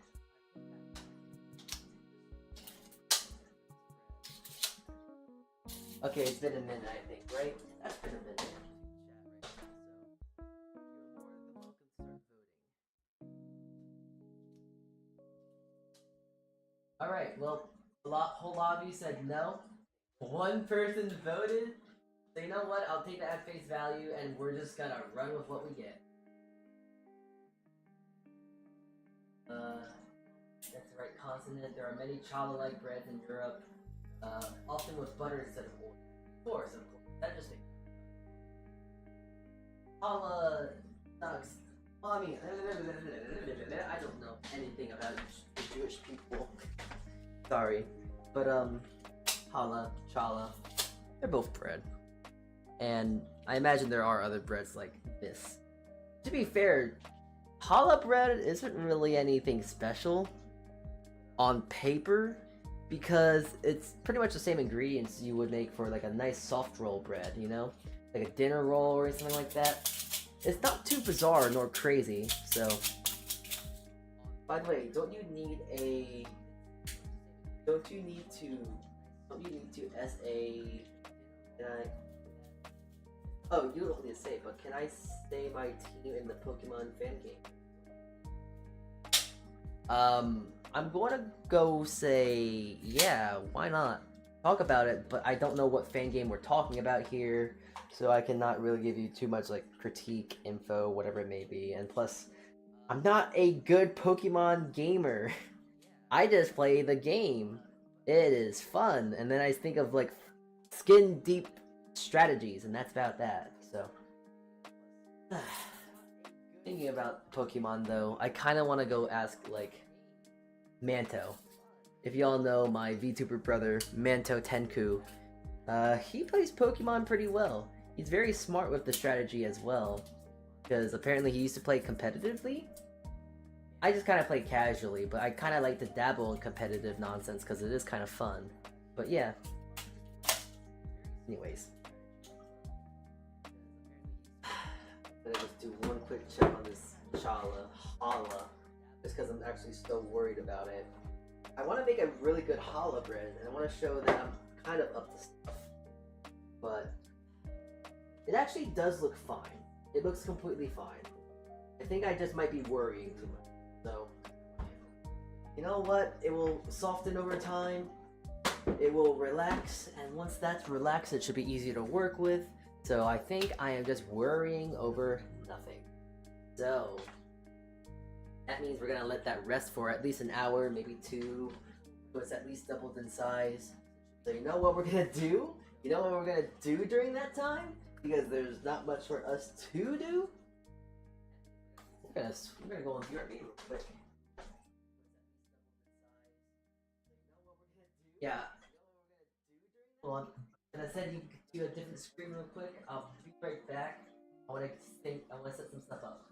Okay, it's been a minute, I think, right? That's been a minute. Alright, well, whole lobby said no. One person voted. So you know what? I'll take that at face value, and we're just gonna run with what we get. That's the right consonant. There are many challah-like breads in Europe, often with butter instead of oil. Of course. That just makes challah sucks. Well, I mean, I don't know anything about the Jewish people. Sorry, but challah, they're both bread, and I imagine there are other breads like this. To be fair, challah bread isn't really anything special on paper because it's pretty much the same ingredients you would make for like a nice soft roll bread, you know, like a dinner roll or something like that. It's not too bizarre nor crazy. So, by the way, don't you need to Don't you need to SA? Can I? Oh, you don't need to say, but can I stay my team in the Pokemon fan game? I'm going to go say, yeah, why not? Talk about it, but I don't know what fan game we're talking about here, so I cannot really give you too much, like, critique, info, whatever it may be. And plus, I'm not a good Pokemon gamer. I just play the game. It is fun, and then I think of, like, skin-deep strategies, and that's about that, so. Thinking about Pokemon, though, I kind of want to go ask, like, Manto. If y'all know my Vtuber brother, Manto Tenku, he plays Pokemon pretty well. He's very smart with the strategy as well, because apparently he used to play competitively. I just kind of play casually, but I kind of like to dabble in competitive nonsense because it is kind of fun. But yeah. Anyways. I'm gonna just do one quick check on this Challah, just because I'm actually so worried about it. I want to make a really good challah bread, and I want to show that I'm kind of up to stuff. But it actually does look fine. It looks completely fine. I think I just might be worrying too much. So, you know what? It will soften over time. It will relax, and once that's relaxed, it should be easier to work with. So I think I am just worrying over nothing. So that means we're gonna let that rest for at least an hour, maybe 2. So it's at least doubled in size. So you know what we're gonna do? You know what we're gonna do during that time? Because there's not much for us to do. We're gonna go on BRB real quick. Yeah. Hold on. And I said you could do a different screen real quick. I'll be right back. I wanna set some stuff up.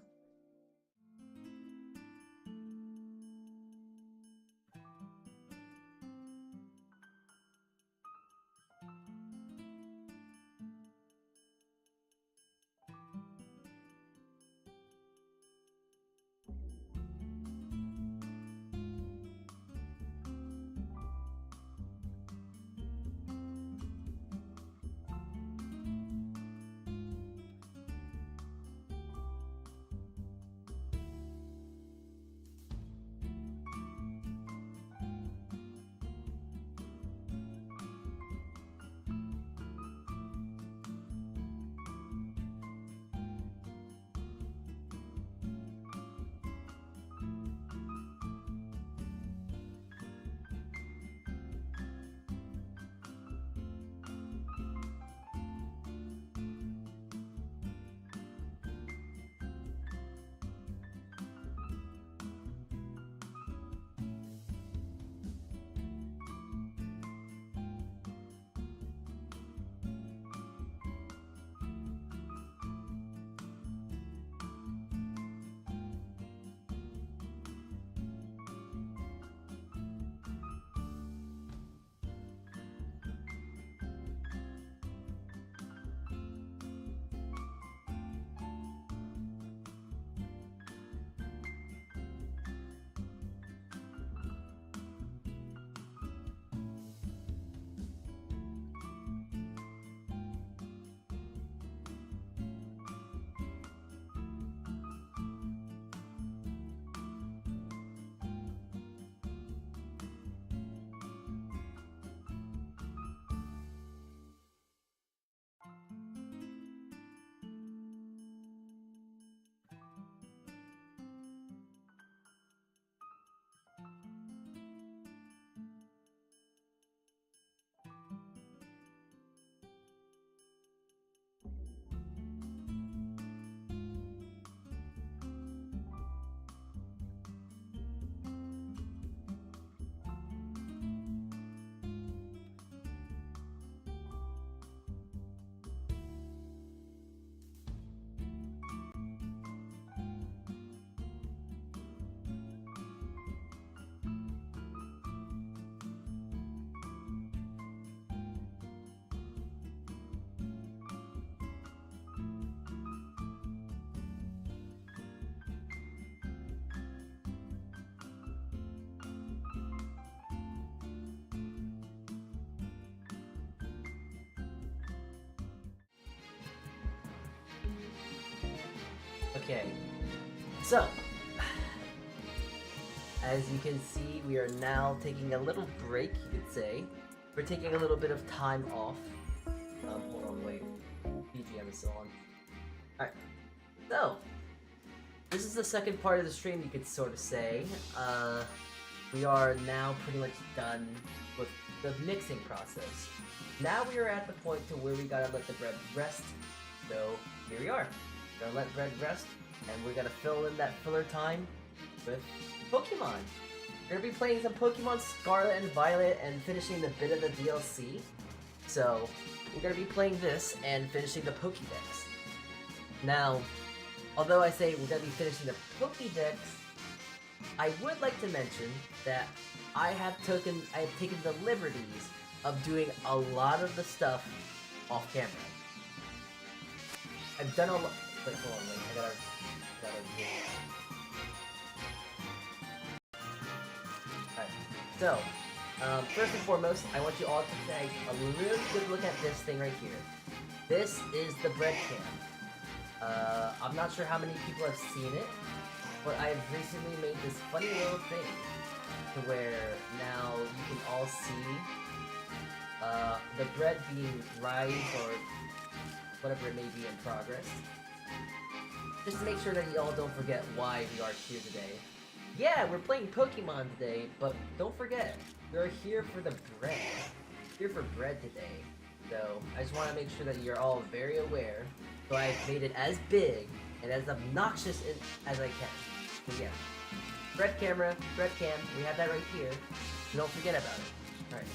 Okay. So, as you can see, we are now taking a little break, you could say. We're taking a little bit of time off. Hold on, wait. BGM is still on. Alright. So, this is the second part of the stream, you could sort of say. We are now pretty much done with the mixing process. Now we are at the point to where we gotta let the bread rest. So, here we are. We're gonna let bread rest, and we're gonna fill in that filler time with Pokemon. We're gonna be playing some Pokemon Scarlet and Violet and finishing the bit of the DLC. So, we're gonna be playing this and finishing the Pokédex. Now, although I say we're gonna be finishing the Pokédex, I would like to mention that I have taken the liberties of doing a lot of the stuff off camera. I've done a lot. Wait, hold on, wait. I gotta Alright, so, first and foremost, I want you all to take a really good look at this thing right here. This is the bread cam. I'm not sure how many people have seen it, but I've recently made this funny little thing to where now you can all see the bread being rised or whatever it may be in progress. Just to make sure that you all don't forget why we are here today. Yeah, we're playing Pokemon today, but don't forget, we're here for the bread. We're here for bread today. So, I just want to make sure that you're all very aware. So I've made it as big and as obnoxious as I can. So yeah. Bread camera, bread cam, we have that right here. So don't forget about it. Alright.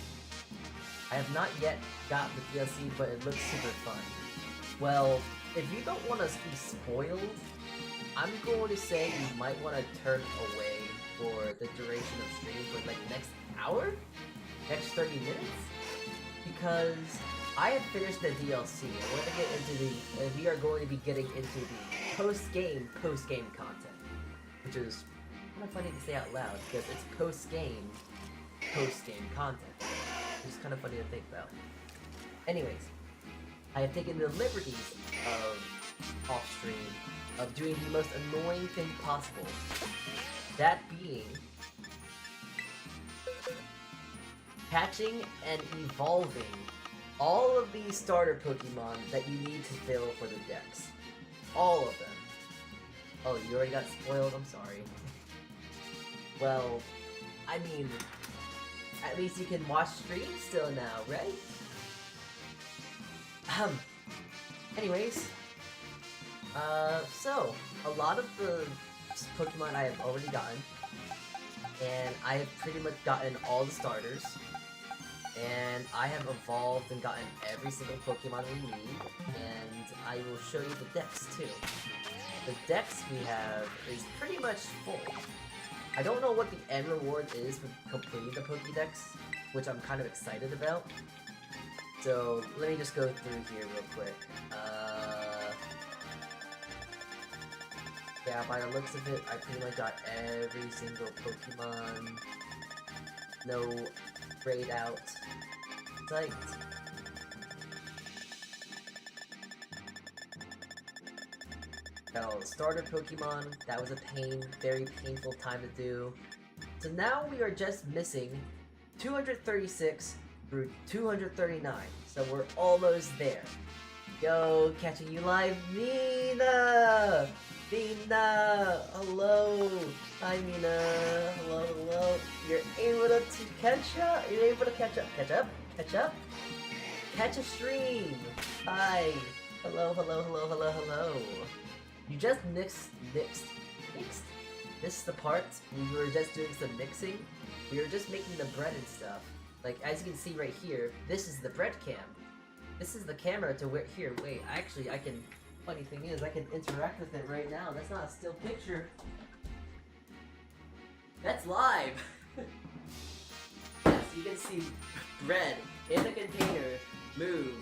I have not yet got the DLC, but it looks super fun. Well, if you don't want to be spoiled, I'm going to say you might want to turn away for the duration of stream for like the next hour? Next 30 minutes? Because I have finished the DLC, and we're going to get into and we are going to be getting into the post-game content. Which is kind of funny to say out loud, because it's post-game content. Which is kind of funny to think about. Anyways, I have taken the liberties of off-stream of doing the most annoying thing possible. That being catching and evolving all of these starter Pokemon that you need to fill for the Dex. All of them. Oh, you already got spoiled? I'm sorry. Well, I mean, at least you can watch stream still now, right? Anyways, so, a lot of the Pokemon I have already gotten, and I have pretty much gotten all the starters, and I have evolved and gotten every single Pokemon we need, and I will show you the Dex too. The Dex we have is pretty much full. I don't know what the end reward is for completing the Pokédex, which I'm kind of excited about. So, let me just go through here real quick. Yeah, by the looks of it, I pretty much got every single Pokemon. No grayed out. Psyched. Got all the starter Pokemon. That was a very painful time to do. So now we are just missing 236 through 239. So we're almost there. Yo, catching you live, Mina! Mina! Hello! Hi, Mina! Hello, hello. You're able to catch up? You're able to catch up? Catch up? Catch up? Catch a stream! Hi! Hello, hello, hello, hello, hello. You just mixed? This is the part we were just doing some mixing. We were just making the bread and stuff. Like, as you can see right here, this is the bread cam. This is the camera to where, here, wait, actually, I can, funny thing is, I can interact with it right now. That's not a still picture. That's live! Yes, you can see bread in the container move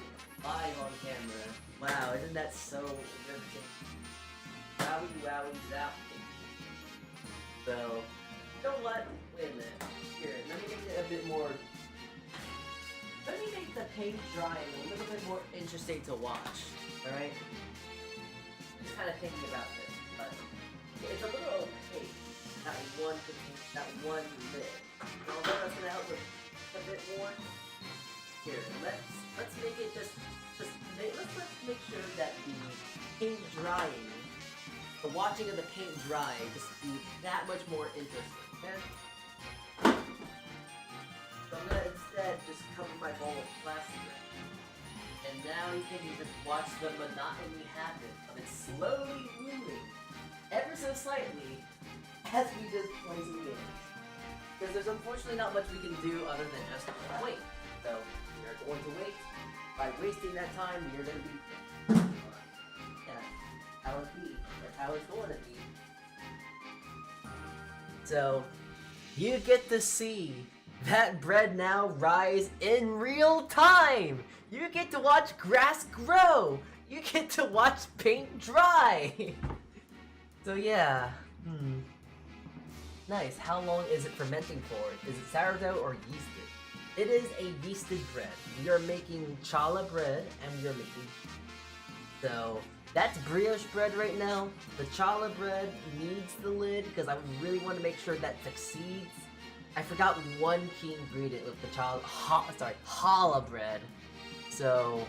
live on camera. Wow, isn't that so riveting? Wowie, wowie, zap. So, you know what? Wait a minute. Here, let me make it a bit more... Let me make the paint dry and a little bit more interesting to watch. Alright? Just kind of thinking about this. but it's a little opaque. That one lid. And although that's gonna help with a bit more, here, let's make it let's make sure that the paint drying, the watching of the paint dry, just be that much more interesting. Okay? So I'm gonna instead just cover my bowl with plastic wrap. And now you can just watch the monotony happen of it slowly moving, ever so slightly, as we just play some games. Because there's unfortunately not much we can do other than just wait. So, we are going to wait. By wasting that time, we are going to be... Yeah, how it be. That's how it's going to be. So, you get to see that bread now rise in real time! You get to watch grass grow! You get to watch paint dry! So yeah, Nice. How long is it fermenting for? Is it sourdough or yeasted? It is a yeasted bread. We are making challah bread, and we are making... So, that's brioche bread right now. The challah bread needs the lid, because I really want to make sure that succeeds. I forgot one key ingredient with the challah bread. So,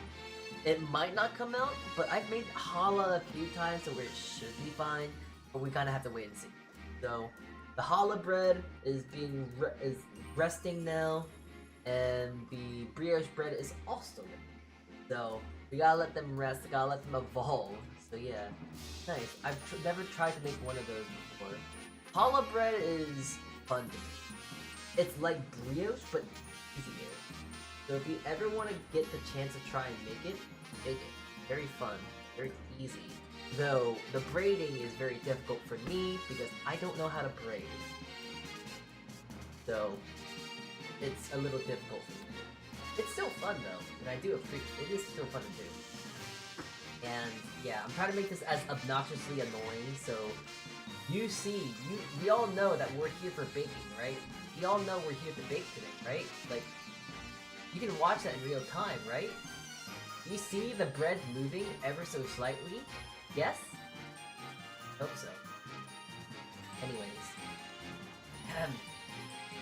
it might not come out, but I've made challah a few times, so it should be fine. But we kind of have to wait and see. So, the challah bread is resting now, and the brioche bread is also ready. So, we gotta let them rest, we gotta let them evolve. So yeah, nice. I've never tried to make one of those before. Challah bread is fun to make. It's like brioche, but easier. So if you ever want to get the chance to try and make it. Very fun, very easy. Though, the braiding is very difficult for me, because I don't know how to braid. So, it's a little difficult for me. It's still fun though, and I do appreciate it. It is still fun to do. And yeah, I'm trying to make this as obnoxiously annoying, so we all know that we're here for baking, right? We all know we're here to bake today, right? Like, you can watch that in real time, right? You see the bread moving ever so slightly? Yes? Hope so. Anyways.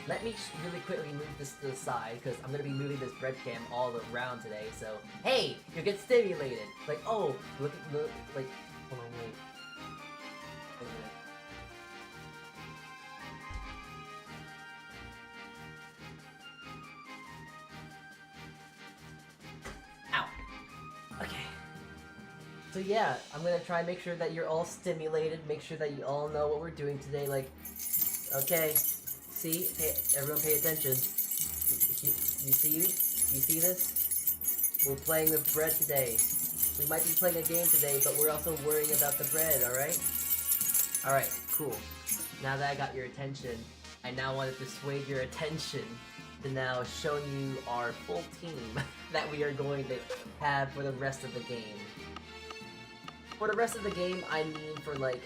Let me really quickly move this to the side, because I'm going to be moving this bread cam all around today, so... Hey! You get stimulated! Like, oh, look, like... Hold on, wait. Wait a minute. Ow! Okay. So yeah, I'm going to try and make sure that you're all stimulated, make sure that you all know what we're doing today, like... Okay. See? Everyone pay attention. You see this? We're playing with bread today. We might be playing a game today, but we're also worrying about the bread, alright? Alright, cool. Now that I got your attention, I now want to persuade your attention to now show you our full team that we are going to have for the rest of the game. For the rest of the game, I mean for like,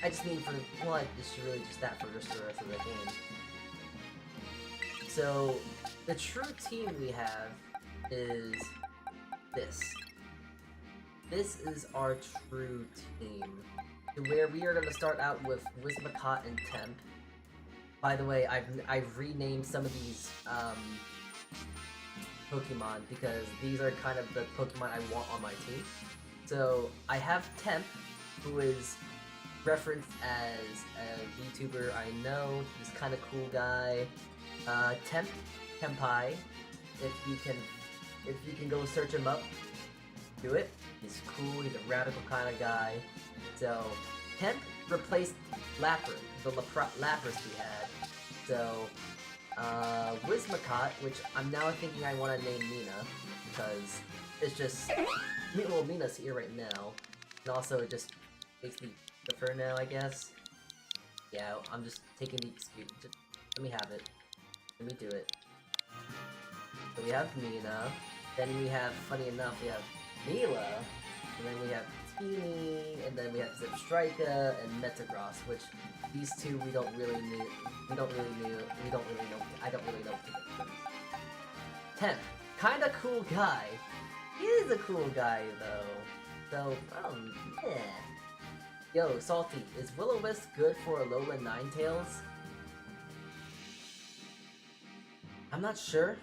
I just mean for the, well, it's really just that for the rest of the game. So, the true team we have is this. This is our true team. Where we are going to start out with Wismacott and Temp. By the way, I've renamed some of these Pokemon because these are kind of the Pokemon I want on my team. So, I have Temp, who is referenced as a Vtuber I know. He's kind of cool guy. Tempai. If you can go search him up, do it. He's cool. He's a radical kind of guy. So Temp replaced Lapras, the Lapras we had. So Wismacott, which I'm now thinking I want to name Mina because it's just well, Mina's here right now, and also it just makes me prefer now, I guess. Yeah, I'm just taking the excuse. Just, let me have it. Let me do it. So we have Mina, then we have, funny enough, we have Mila, and then we have Teeny, and then we have Zipstrika and Metagross, which these two I don't really know. Temp, kinda cool guy. He is a cool guy though. So, yeah. Yo, Salty, is Will-O-Wisp good for Alolan Ninetales? I'm not sure.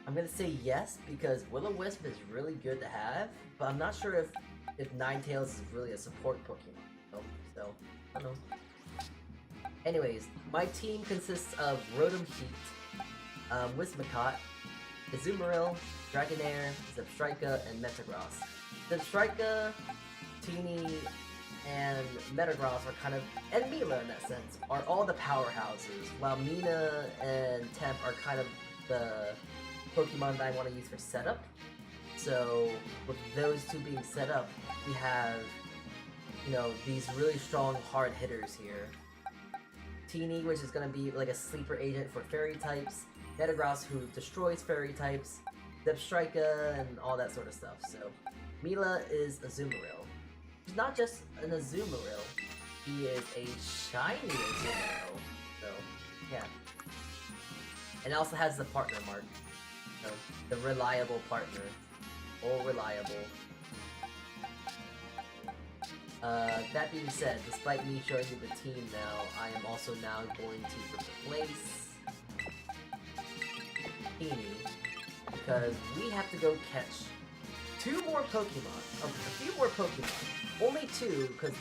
I'm gonna say yes, because Will-O-Wisp is really good to have, but I'm not sure if Ninetales is really a support Pokemon. So, I don't know. Anyways, my team consists of Rotom Heat, Whimsicott, Azumarill, Dragonair, Zebstrika, and Metagross. Zebstrika, Teeny, and Metagross are kind of, and Mila in that sense, are all the powerhouses, while Mina and Temp are kind of the Pokemon that I want to use for setup. So, with those two being set up, we have, you know, these really strong hard hitters here. Teeny, which is going to be like a sleeper agent for fairy types, Metagross, who destroys fairy types, Zebstrika, and all that sort of stuff. So, Mila is Azumarill. He's not just an Azumarill, he is a shiny Azumarill. So, yeah. And it also has the partner mark. So, the reliable partner. All reliable. That being said, despite me showing you the team now, I am also now going to replace Teeny, because we have to go catch 2 more Pokemon. Oh, a few more Pokemon. Only 2, because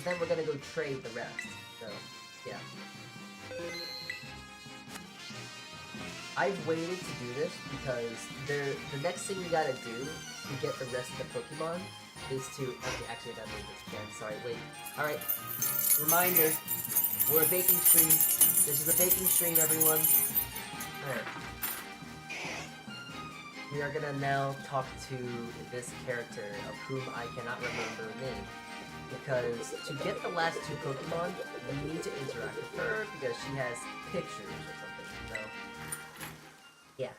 then we're gonna go trade the rest. So, yeah. I've waited to do this because the next thing we gotta do to get the rest of the Pokemon is to... Okay, actually I gotta move this again. Sorry, wait. Alright. Reminder. We're a baking stream. This is a baking stream, everyone. Alright. We are gonna now talk to this character of whom I cannot remember her name. Because to get the last 2 Pokemon, we need to interact with her because she has pictures or something. So, yeah.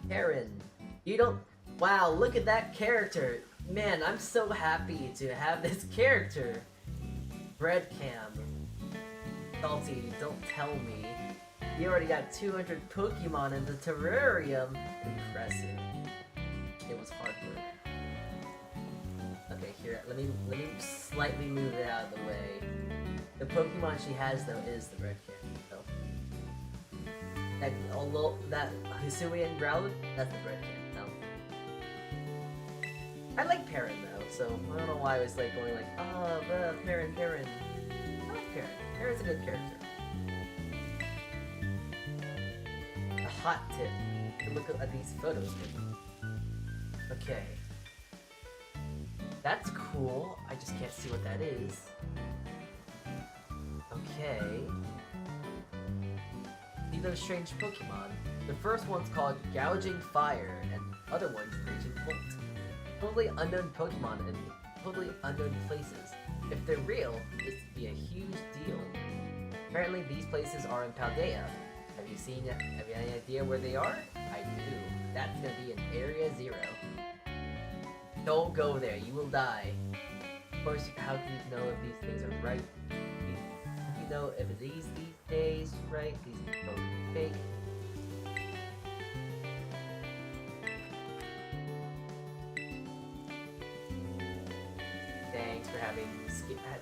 Karen. You don't... Wow, look at that character. Man, I'm so happy to have this character. Breadcam. Salty, don't tell me. You already got 200 Pokemon in the terrarium. Impressive. It was hard work. Okay, here, let me slightly move it out of the way. The Pokemon she has though is the Breadcam. So that Hisuian Growlithe, that's the Breadcam. No. I like Perrin though, so I don't know why I was like going like, Perrin. I like Perrin. Perrin's a good character. A hot tip. You can look at these photos. Okay. That's cool. I just can't see what that is. Okay. See those strange Pokemon? The first one's called Gouging Fire, and the other one's Raging Bolt. Totally unknown Pokemon in totally unknown places. If they're real, this would be a huge deal. Apparently these places are in Paldea. Have you any idea where they are? I do. That's gonna be in Area 0. Don't go there, you will die. Of course, how do you know if these things are right? How do you know if these days, right? These are totally fake.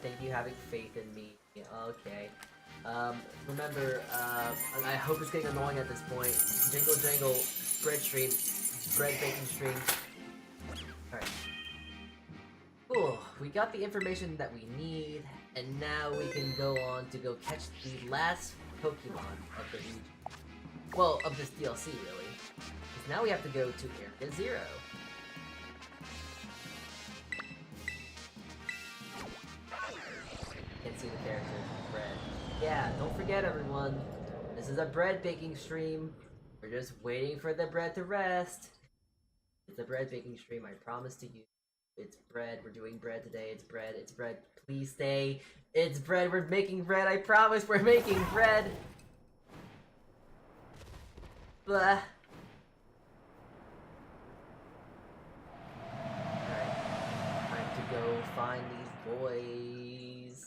Thank you having faith in me. Okay. Remember, I hope it's getting annoying at this point. Jingle jangle, bread baking stream. Alright. Cool, we got the information that we need, and now we can go on to go catch the last Pokemon of the region. Well, of this DLC, really. Because now we have to go to Area 0. Can't see the characters in bread. Yeah, don't forget everyone, this is a bread baking stream. We're just waiting for the bread to rest. It's a bread baking stream, I promise to you. It's bread, we're doing bread today, it's bread, please stay. It's bread, we're making bread, I promise we're making bread! Blah. Alright, time to go find these boys.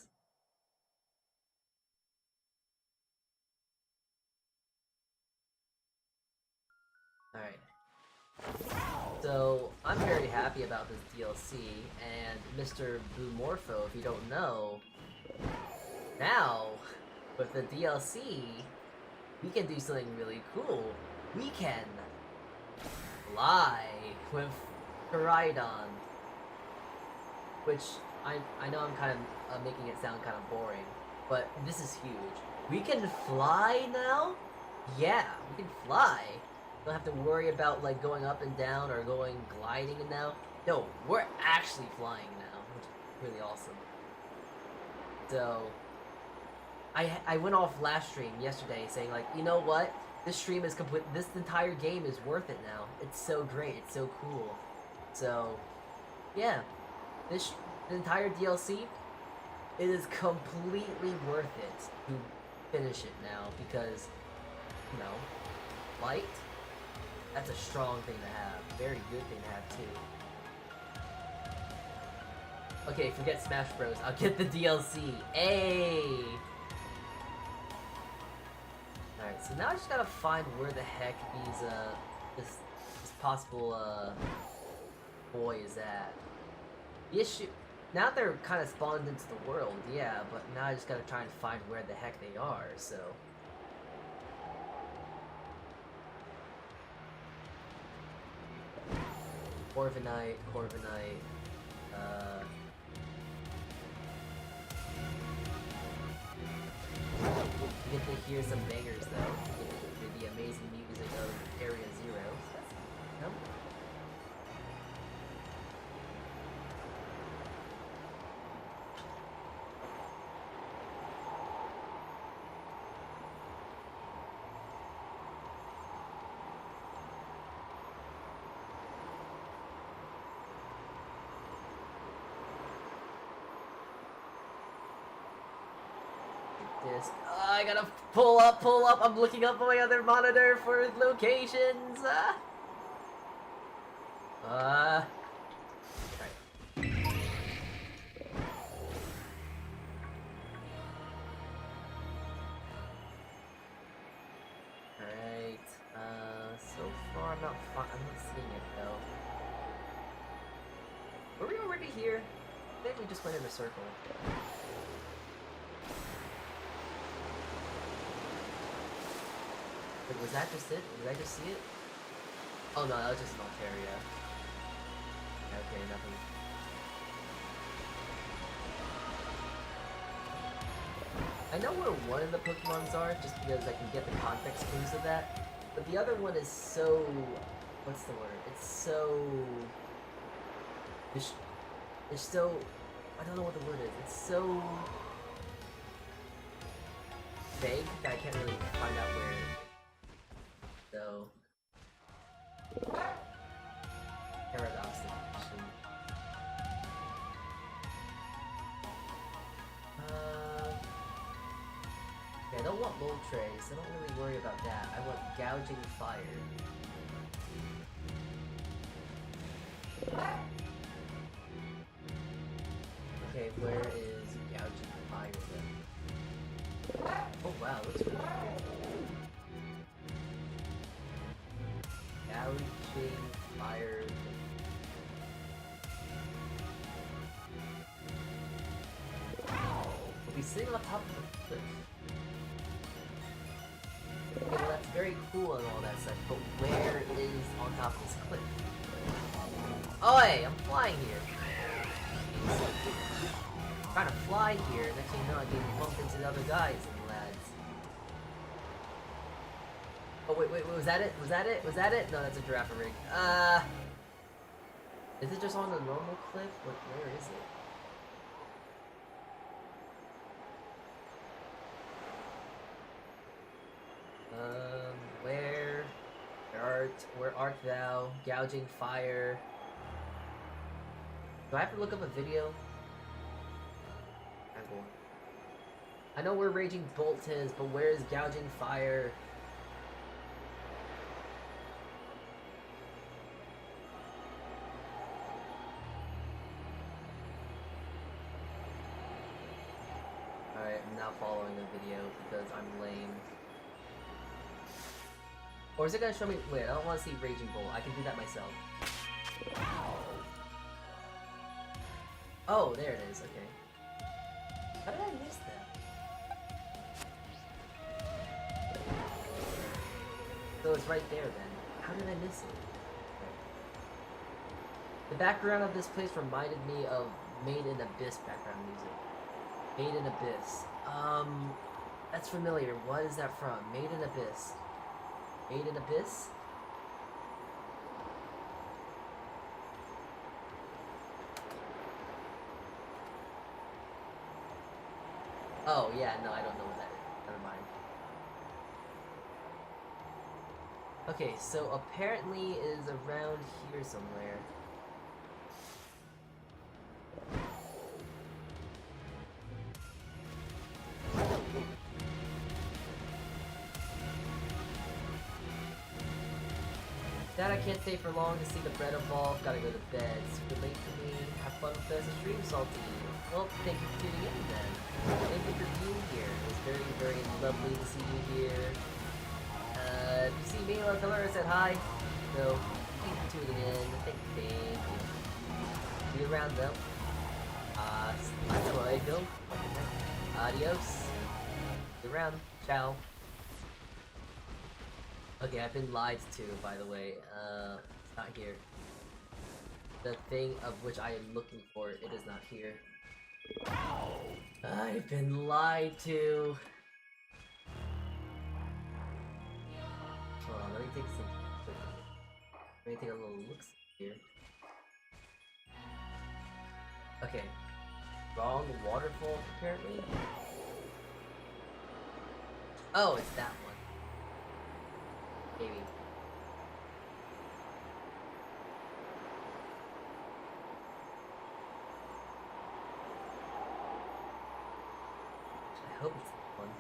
Alright. So, I'm very happy about this DLC, and Mr. Boomorpho, if you don't know, now, with the DLC, we can do something really cool. We can fly with Koraidon. Which, I know I'm kind of making it sound kind of boring, but this is huge. We can fly now? Yeah, we can fly. Don't have to worry about like going up and down or going gliding now. No, we're actually flying now, which is really awesome. So, I went off last stream yesterday saying like, you know what? This stream is complete. This entire game is worth it now. It's so great. It's so cool. So, yeah, the entire DLC, it is completely worth it to finish it now because, you know, light. That's a strong thing to have. Very good thing to have too. Okay, forget Smash Bros. I'll get the DLC. Hey. Alright, so now I just gotta find where the heck these, this possible, boy is at. The issue... Now they're kind of spawned into the world, yeah, but now I just gotta try and find where the heck they are, so... Corviknight, you get to hear some bangers though. You get to hear the amazing music of Area Zero. No? I gotta pull up, I'm looking up on my other monitor for locations, Alright. Alright, so far I'm not seeing it though. Were we already here? I think we just went in a circle. Wait, was that just it? Did I just see it? Oh no, that was just an Altaria. Okay, nothing. I know where one of the Pokemons are, just because I can get the context clues of that. But the other one is so... What's the word? It's so... It's so... I don't know what the word is. It's so... vague that I can't really find out where... So... Paradox dimension. Okay, I don't want Moltres, I don't really worry about that. I want Gouging Fire. Okay, where is Gouging Fire then? Oh wow, looks really cool. Gouging Fire. We'll be sitting on top of the cliff. Okay, well that's very cool and all that stuff, but where is on top of this cliff? Oh hey, I'm flying here. I'm trying to fly here, next thing you know I get bumped into the other guys and lads. Oh wait, was that it? Was that it? Was that it? No, that's a giraffe rig. Is it just on the normal cliff? Where is it? Where art thou? Gouging Fire. Do I have to look up a video? I know where Raging Bolt is, but where is Gouging Fire? Alright, I'm now following the video because I'm lame. Or is it gonna show me? Wait, I don't want to see Raging Bolt. I can do that myself. Oh, there it is, okay. How did I miss that? So it's right there then. How did I miss it? The background of this place reminded me of Made in Abyss background music. Made in Abyss. That's familiar. What is that from? Made in Abyss. Made in Abyss? Oh, yeah, no, I don't know what that is. Never mind. Okay, so apparently it is around here somewhere. Dad, I can't stay for long to see the bread evolve. Gotta go to bed. Super late for me. Have fun with us. Stream salty. Well, thank you for tuning in then. Thank you for being here. It was very, very lovely to see you here. If you see me, tell her I said hi. So, thank you for tuning in. Thank you. See you around though. Hasta luego. Adios. See you around. Ciao. Okay, I've been lied to, by the way. It's not here. The thing of which I am looking for, it is not here. I've been lied to. Hold on, let me take some. Let me take a little look here. Okay. Wrong waterfall, apparently. Oh, it's that one. Maybe. I hope it's that one.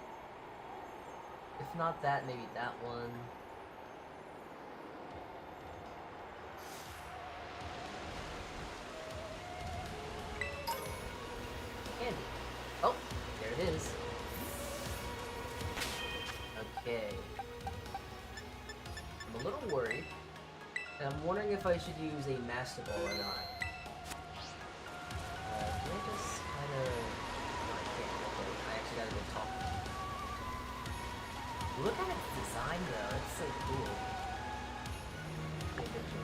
If not that, maybe that one. Candy. Oh, there it is. Okay. I'm a little worried, and I'm wondering if I should use a Master Ball or not. Can I just kind of... No, I can't. Okay, I actually gotta go talk. Look at its design though, it's so cool. Pay attention.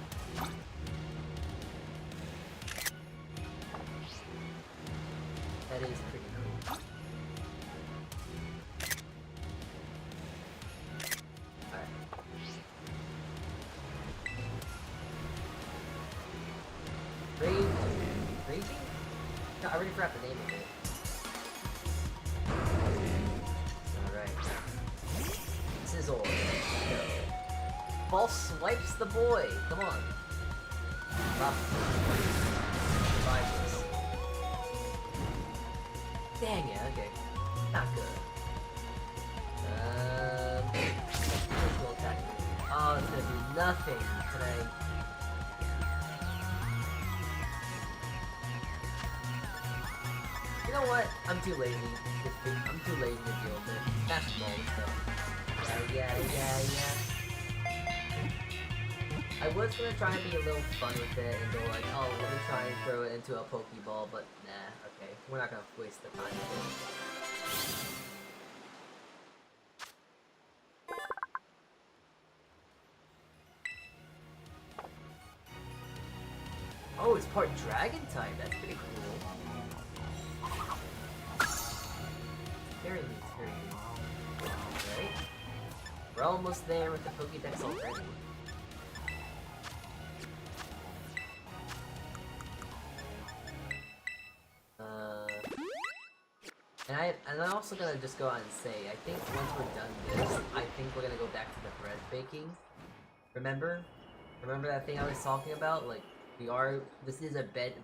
That is pretty cool. Raging? No, I already forgot the name of it. Alright. Sizzle. Go. Ball swipes the boy. Come on. Stop. Survive this. Dang it, okay. Not good. Physical attack. Oh, it's gonna do nothing. Can I... You know what? I'm too lazy. I'm too lazy to deal with it. Basketball and stuff. Yeah. I was gonna try and be a little fun with it and go like, oh, let me try and throw it into a Pokeball, but nah, okay. We're not gonna waste the time with it. Oh, it's part Dragon type. That's pretty cool. Very neat, very neat. Alright. We're almost there with the Pokédex already. And I'm also gonna just go on and say, I think once we're done this, I think we're gonna go back to the bread baking. Remember? Remember that thing I was talking about? Like, this is a bed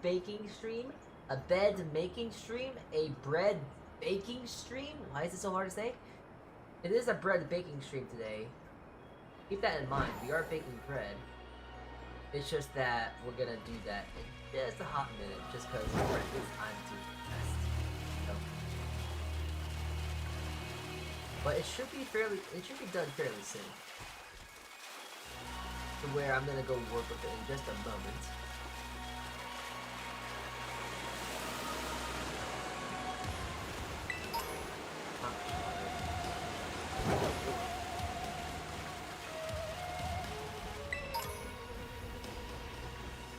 baking stream? A bed making stream? A bread baking stream? Why is it so hard to say? It is a bread baking stream today. Keep that in mind. We are baking bread. It's just that we're gonna do that in just a hot minute, just because it's time to test. So. But it should be done fairly soon. to where I'm gonna go work with it in just a moment.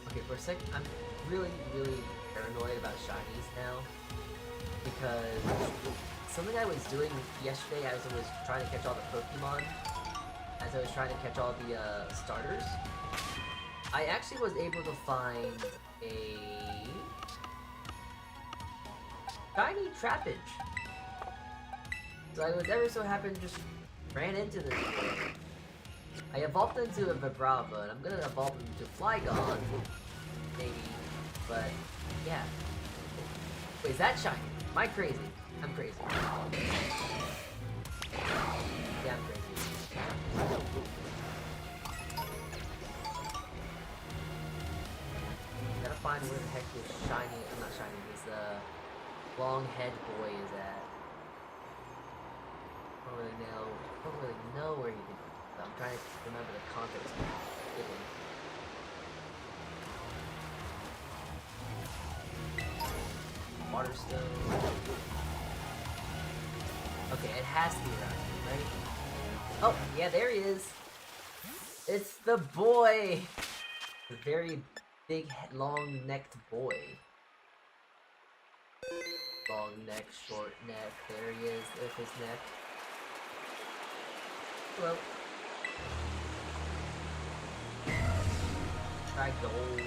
Okay, for a second, I'm really paranoid about shinies now, because something I was doing yesterday as I was trying to catch all the Pokemon, as I was trying to catch all the starters, I actually was able to find a shiny Trapinch. So I was ever so happy just ran into this boy. I evolved into a Vibrava, and I'm gonna evolve into Flygon, maybe, but yeah. Wait, is that shiny? Am I crazy? I'm crazy. Yeah, I'm crazy. Gotta find where the heck this shiny, I'm not shiny, this long head boy is at. I don't really know where he is. I'm trying to remember the context of it. Water stone. Okay, it has to be around here, right? Oh, yeah, there he is. It's the boy. The very big, long-necked boy. Long neck, short neck. There he is. There's his neck. Hello. Try gold.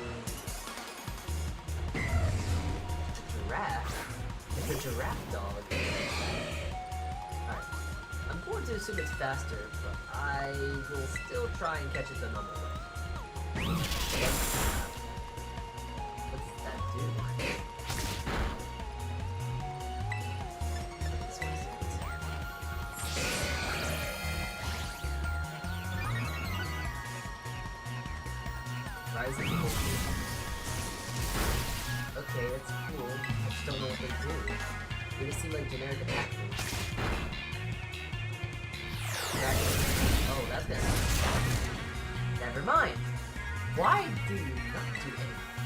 Giraffe? It's a giraffe dog. Alright. I'm going to assume it's faster, but I will still try and catch it the normal way. What does that do? Rising voltage. Okay, that's cool. I just don't know what they do. They just seem like generic attack moves. Oh, that's gonna... Never mind. Why do you not do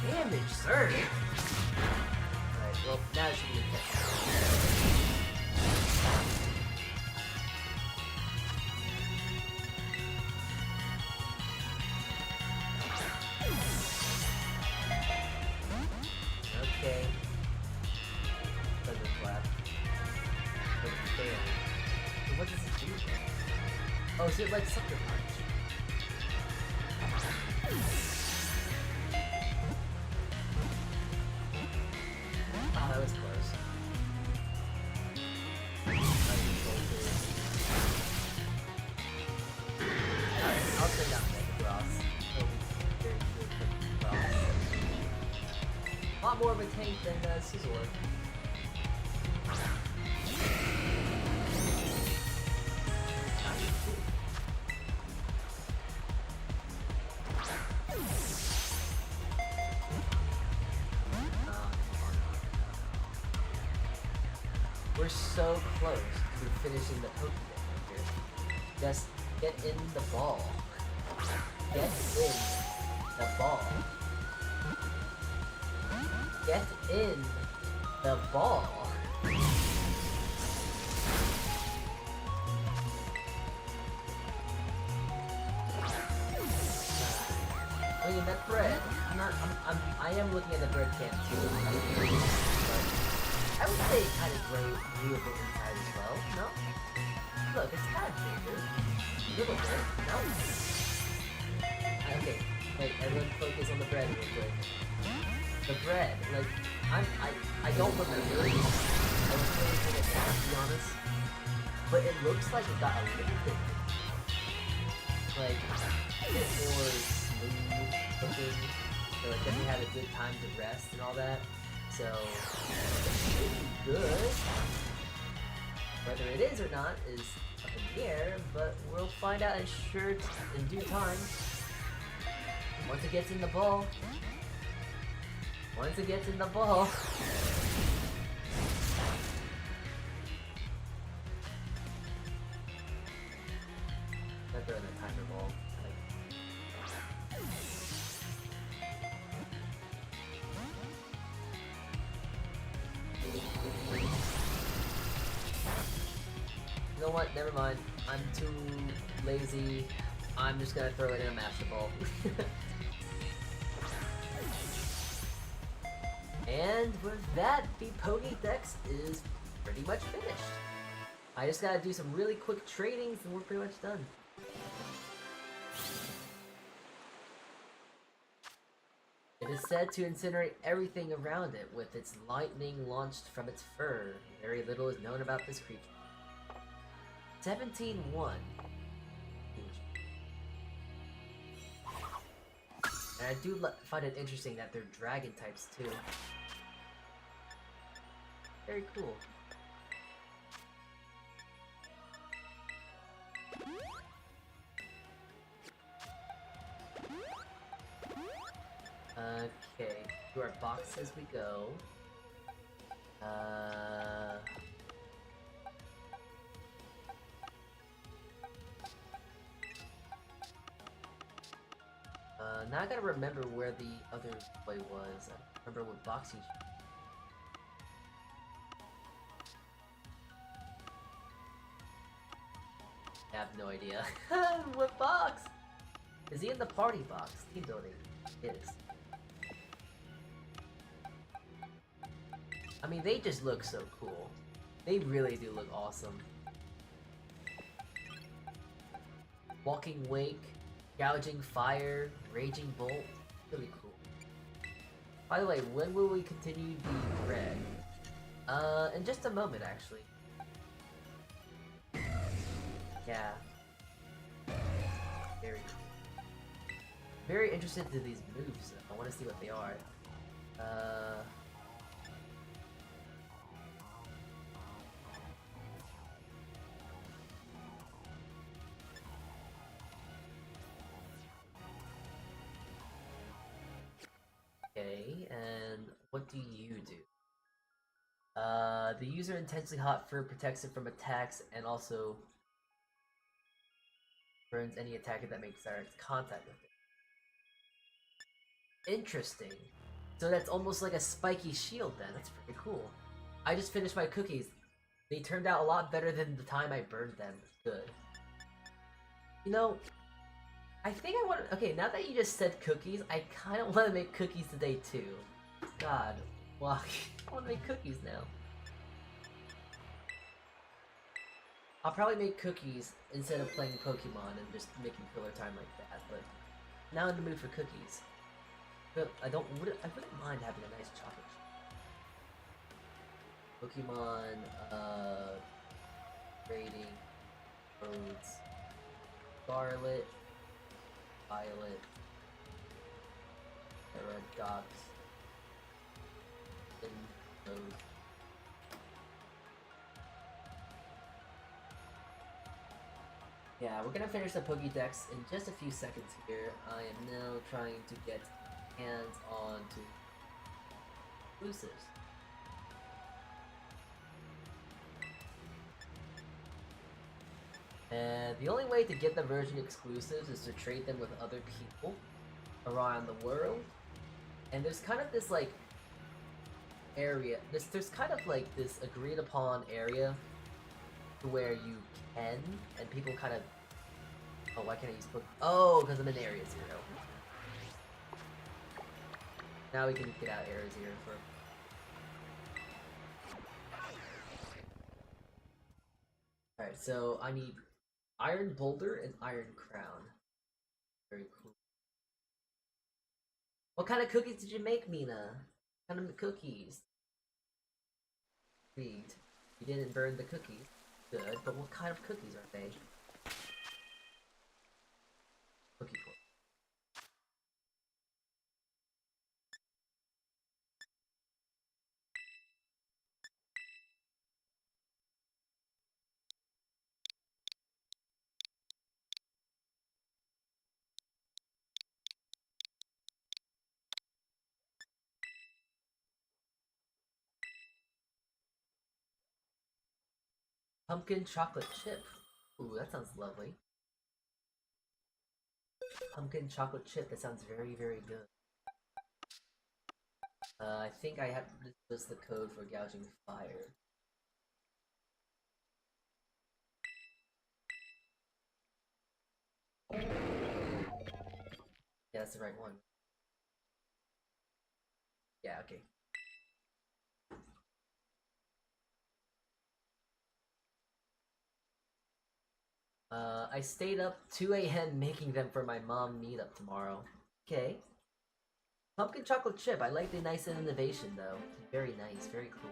any damage, sir? Alright, well, now it should be a catch. Okay. Thunderclap. But it failed. So what does it do then? Oh, is it like Sucker Punch? Oh, that was close. Alright, I'll send out Metagross. Very good Metagross. A lot more of a tank than Scizor. We're so close to finishing the Pokemon here. Just get in the ball. Get in the ball. Get in the ball. I mean, that bread. I am looking at the bread can too. But I would say it kind of grew a bit inside as well. No? Look, it's kind of bigger. A little bit. No? Okay. Wait, everyone focus on the bread real quick. The bread, like, I don't remember. I was really good at that, to be honest. But it looks like it got a little bit, like, a bit more smooth looking. So it definitely had a good time to rest and all that. So, it should be good. Whether it is or not is up in the air, but we'll find out in due time. Once it gets in the ball. Once it gets in the ball. Not throwing the timer ball. Like, know what? Never mind. I'm too lazy. I'm just gonna throw it in a Master Ball. And with that, the Pokédex is pretty much finished. I just gotta do some really quick trainings and we're pretty much done. It is said to incinerate everything around it with its lightning launched from its fur. Very little is known about this creature. 17-1. And I do find it interesting that they're dragon types too. Very cool. Okay, through our boxes we go. Now I gotta remember where the other play was. I remember what box he. I have no idea. What box? Is he in the party box? Team building. It is. I mean, they just look so cool. They really do look awesome. Walking Wake, Gouging Fire, Raging Bolt. Really cool. By the way, when will we continue the red? In just a moment, actually. Yeah. Very cool. Very interested in these moves. I want to see what they are. Okay, and what do you do? The user intensely hot fur protects it from attacks and also burns any attacker that makes direct contact with it. Interesting. So that's almost like a spiky shield then. That's pretty cool. I just finished my cookies. They turned out a lot better than the time I burned them. Good. You know, I think I want to... Okay, now that you just said cookies, I kind of want to make cookies today too. God, why? I want to make cookies now. I'll probably make cookies instead of playing Pokemon and just making filler time like that, but now I'm in the mood for cookies. But I wouldn't mind having a nice chocolate chip. Pokemon, rating, roads, Scarlet, Violet, Paradox, and Road. Yeah, we're gonna finish the Pokédex in just a few seconds here. I am now trying to get hands on to exclusives. And the only way to get the version exclusives is to trade them with other people around the world. And there's kind of this like area, there's kind of like this agreed upon area where you can, and people kind of... Oh, why can't I use book? Oh, because I'm in Area 0. Now we can get out Area 0 for... Alright, so I need Iron Boulder and Iron Crown. Very cool. What kind of cookies did you make, Mina? What kind of cookies? Intrigued. You didn't burn the cookies. Good, but what kind of cookies are they? Cookie Corp. Pumpkin chocolate chip. Ooh, that sounds lovely. Pumpkin chocolate chip, that sounds very, very good. I think I have this was the code for gouging fire. Yeah, that's the right one. Yeah, okay. I stayed up 2 a.m. making them for my mom meetup tomorrow. Okay. Pumpkin chocolate chip. I like the nice innovation though. Very nice, very cool.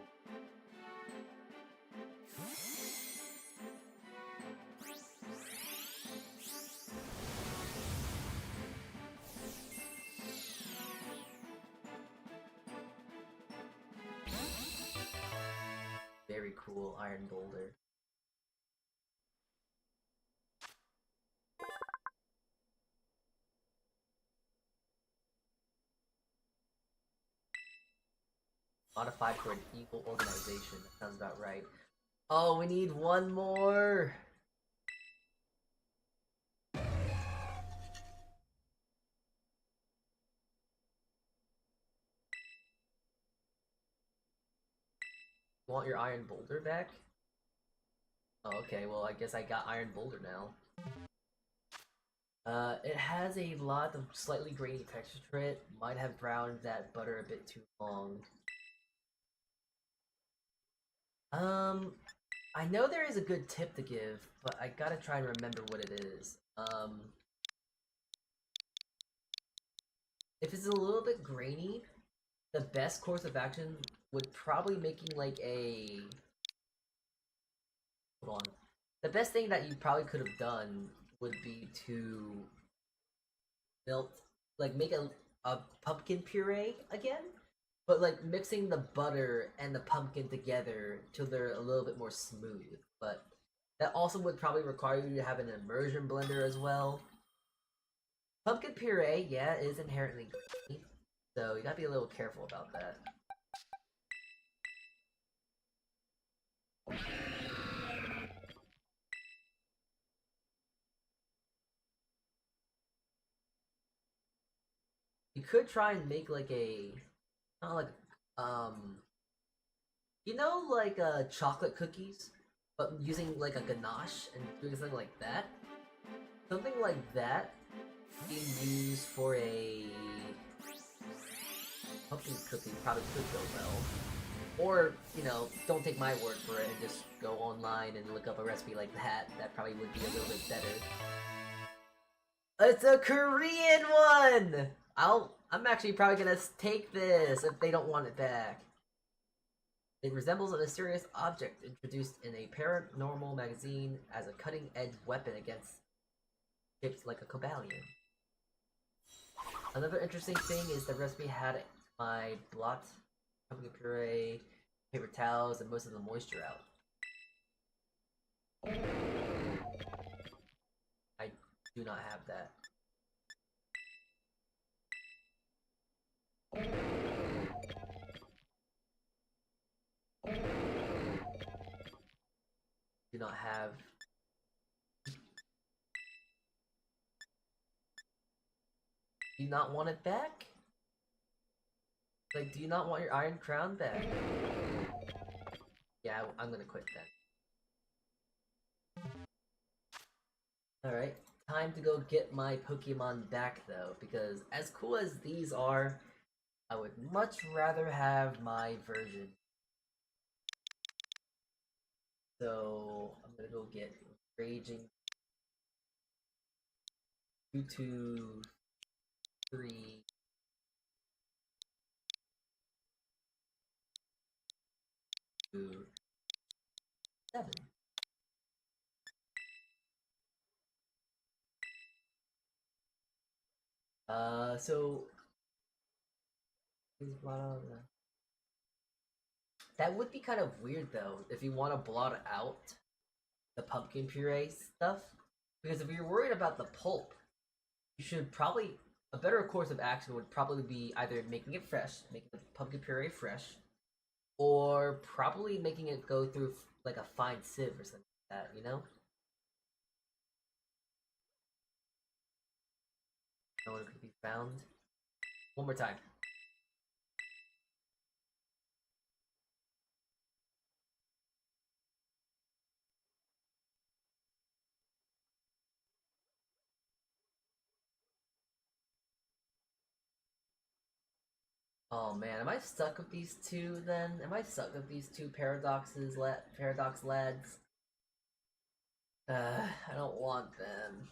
Very cool iron boulder. Modified for an evil organization. That sounds about right. Oh, we need one more! You want your iron boulder back? Oh, okay, well I guess I got iron boulder now. It has a lot of slightly grainy texture to it. Might have browned that butter a bit too long. I know there is a good tip to give, but I gotta try and remember what it is. If it's a little bit grainy, the best course of action would probably making like a... Hold on. The best thing that you probably could have done would be to melt, like make a pumpkin puree again, but like mixing the butter and the pumpkin together till they're a little bit more smooth. But that also would probably require you to have an immersion blender as well. Pumpkin puree, yeah, is inherently grainy, so you gotta be a little careful about that. You could try and make like a, not like, you know, like chocolate cookies, but using like a ganache and doing something like that. Something like that being used for a pumpkin cookie probably could go well. Or, you know, don't take my word for it and just go online and look up a recipe like that. That probably would be a little bit better. It's a Korean one! I'm actually probably gonna take this if they don't want it back. It resembles a mysterious object introduced in a paranormal magazine as a cutting-edge weapon against ships like a Cobalion. Another interesting thing is the recipe had my blot, pumpkin puree, paper towels, and most of the moisture out. I do not have that. Do not have. Do you not want it back? Like, do you not want your Iron Crown back? Yeah, I'm gonna quit then. Alright, time to go get my Pokemon back though, because as cool as these are, I would much rather have my version. So, I'm gonna go get Raging 2, 2, 3, 2, 7. So that would be kind of weird though, if you want to blot out the pumpkin puree stuff. Because if you're worried about the pulp, you should probably, a better course of action would probably be either making it fresh, making the pumpkin puree fresh, or probably making it go through like a fine sieve or something like that, you know? No one could be found. One more time. Oh man, am I stuck with these two then? Am I stuck with these two paradox lads? I don't want them.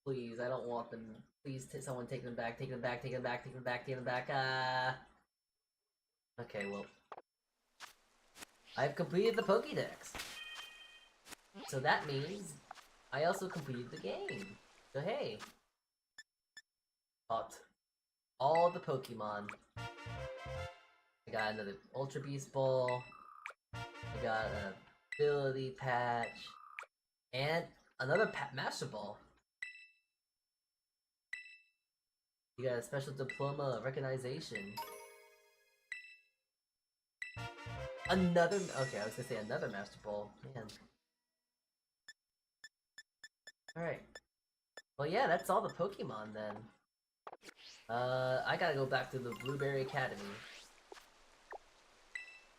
Please, I don't want them. Please, someone take them back, take them back, take them back, take them back, take them back. Okay, well. I've completed the Pokédex. So that means I also completed the game. So hey. Caught all the Pokemon. I got another Ultra Beast Ball. I got an ability patch. And another Master Ball. You got a special diploma of recognition. Another. Okay, I was gonna say another Master Ball. Man. Alright. Well, yeah, that's all the Pokemon then. I gotta go back to the Blueberry Academy.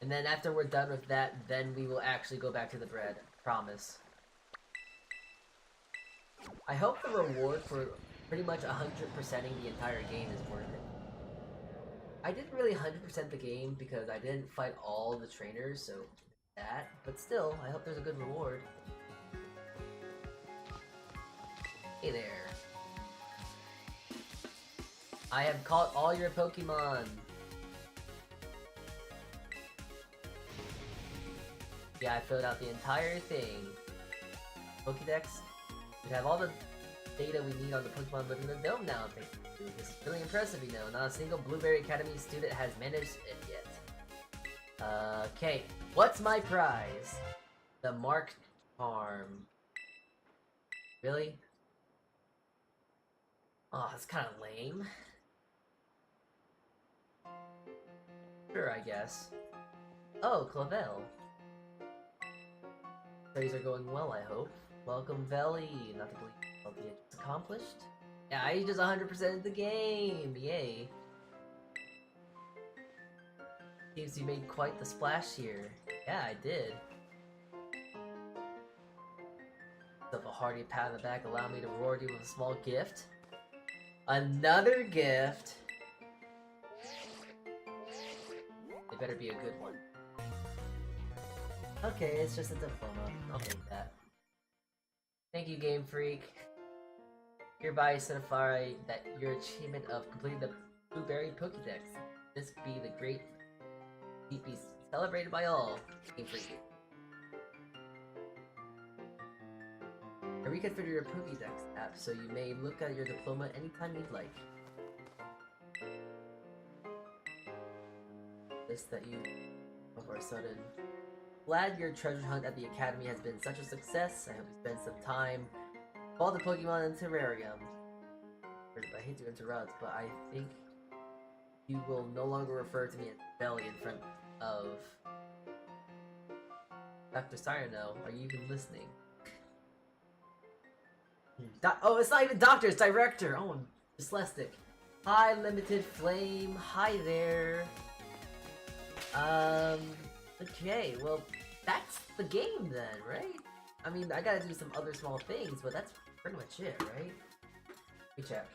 And then after we're done with that, then we will actually go back to the bread. Promise. I hope the reward for pretty much 100%ing the entire game is worth it. I didn't really 100% the game because I didn't fight all the trainers, so that. But still, I hope there's a good reward. Hey there. I have caught all your Pokemon! Yeah, I filled out the entire thing. Pokédex. We have all the data we need on the Pokemon living in the dome now. This is really impressive, you know. Not a single Blueberry Academy student has managed it yet. Okay. What's my prize? The Mark Charm. Really? Oh, that's kind of lame. Sure, I guess. Oh, Clavel. Studies are going well, I hope. Welcome, Valley. Not to believe it's accomplished. Yeah, I just 100%ed the game. Yay. Seems you made quite the splash here. Yeah, I did. Of a hearty pat on the back, allow me to reward you with a small gift. Another gift. It better be a good one. Okay, it's just a diploma. I'll take that. Thank you, Game Freak. Hereby certify that your achievement of completing the Blueberry Pokédex. This be the great feat be celebrated by all. Game Freak. I reconfigure your Pokédex app so you may look at your diploma anytime you'd like. This that you of our sudden. Glad your treasure hunt at the academy has been such a success. I hope you spend some time with all the Pokemon in Terrarium. I hate to interrupt, but I think you will no longer refer to me as Belly in front of Dr. Cyrano. Are you even listening? Oh, it's not even Doctor, it's Director! Oh, I'm dyslexic. Hi, Limited Flame. Hi there. Okay, well, that's the game then, right? I mean, I gotta do some other small things, but that's pretty much it, right? Let me check.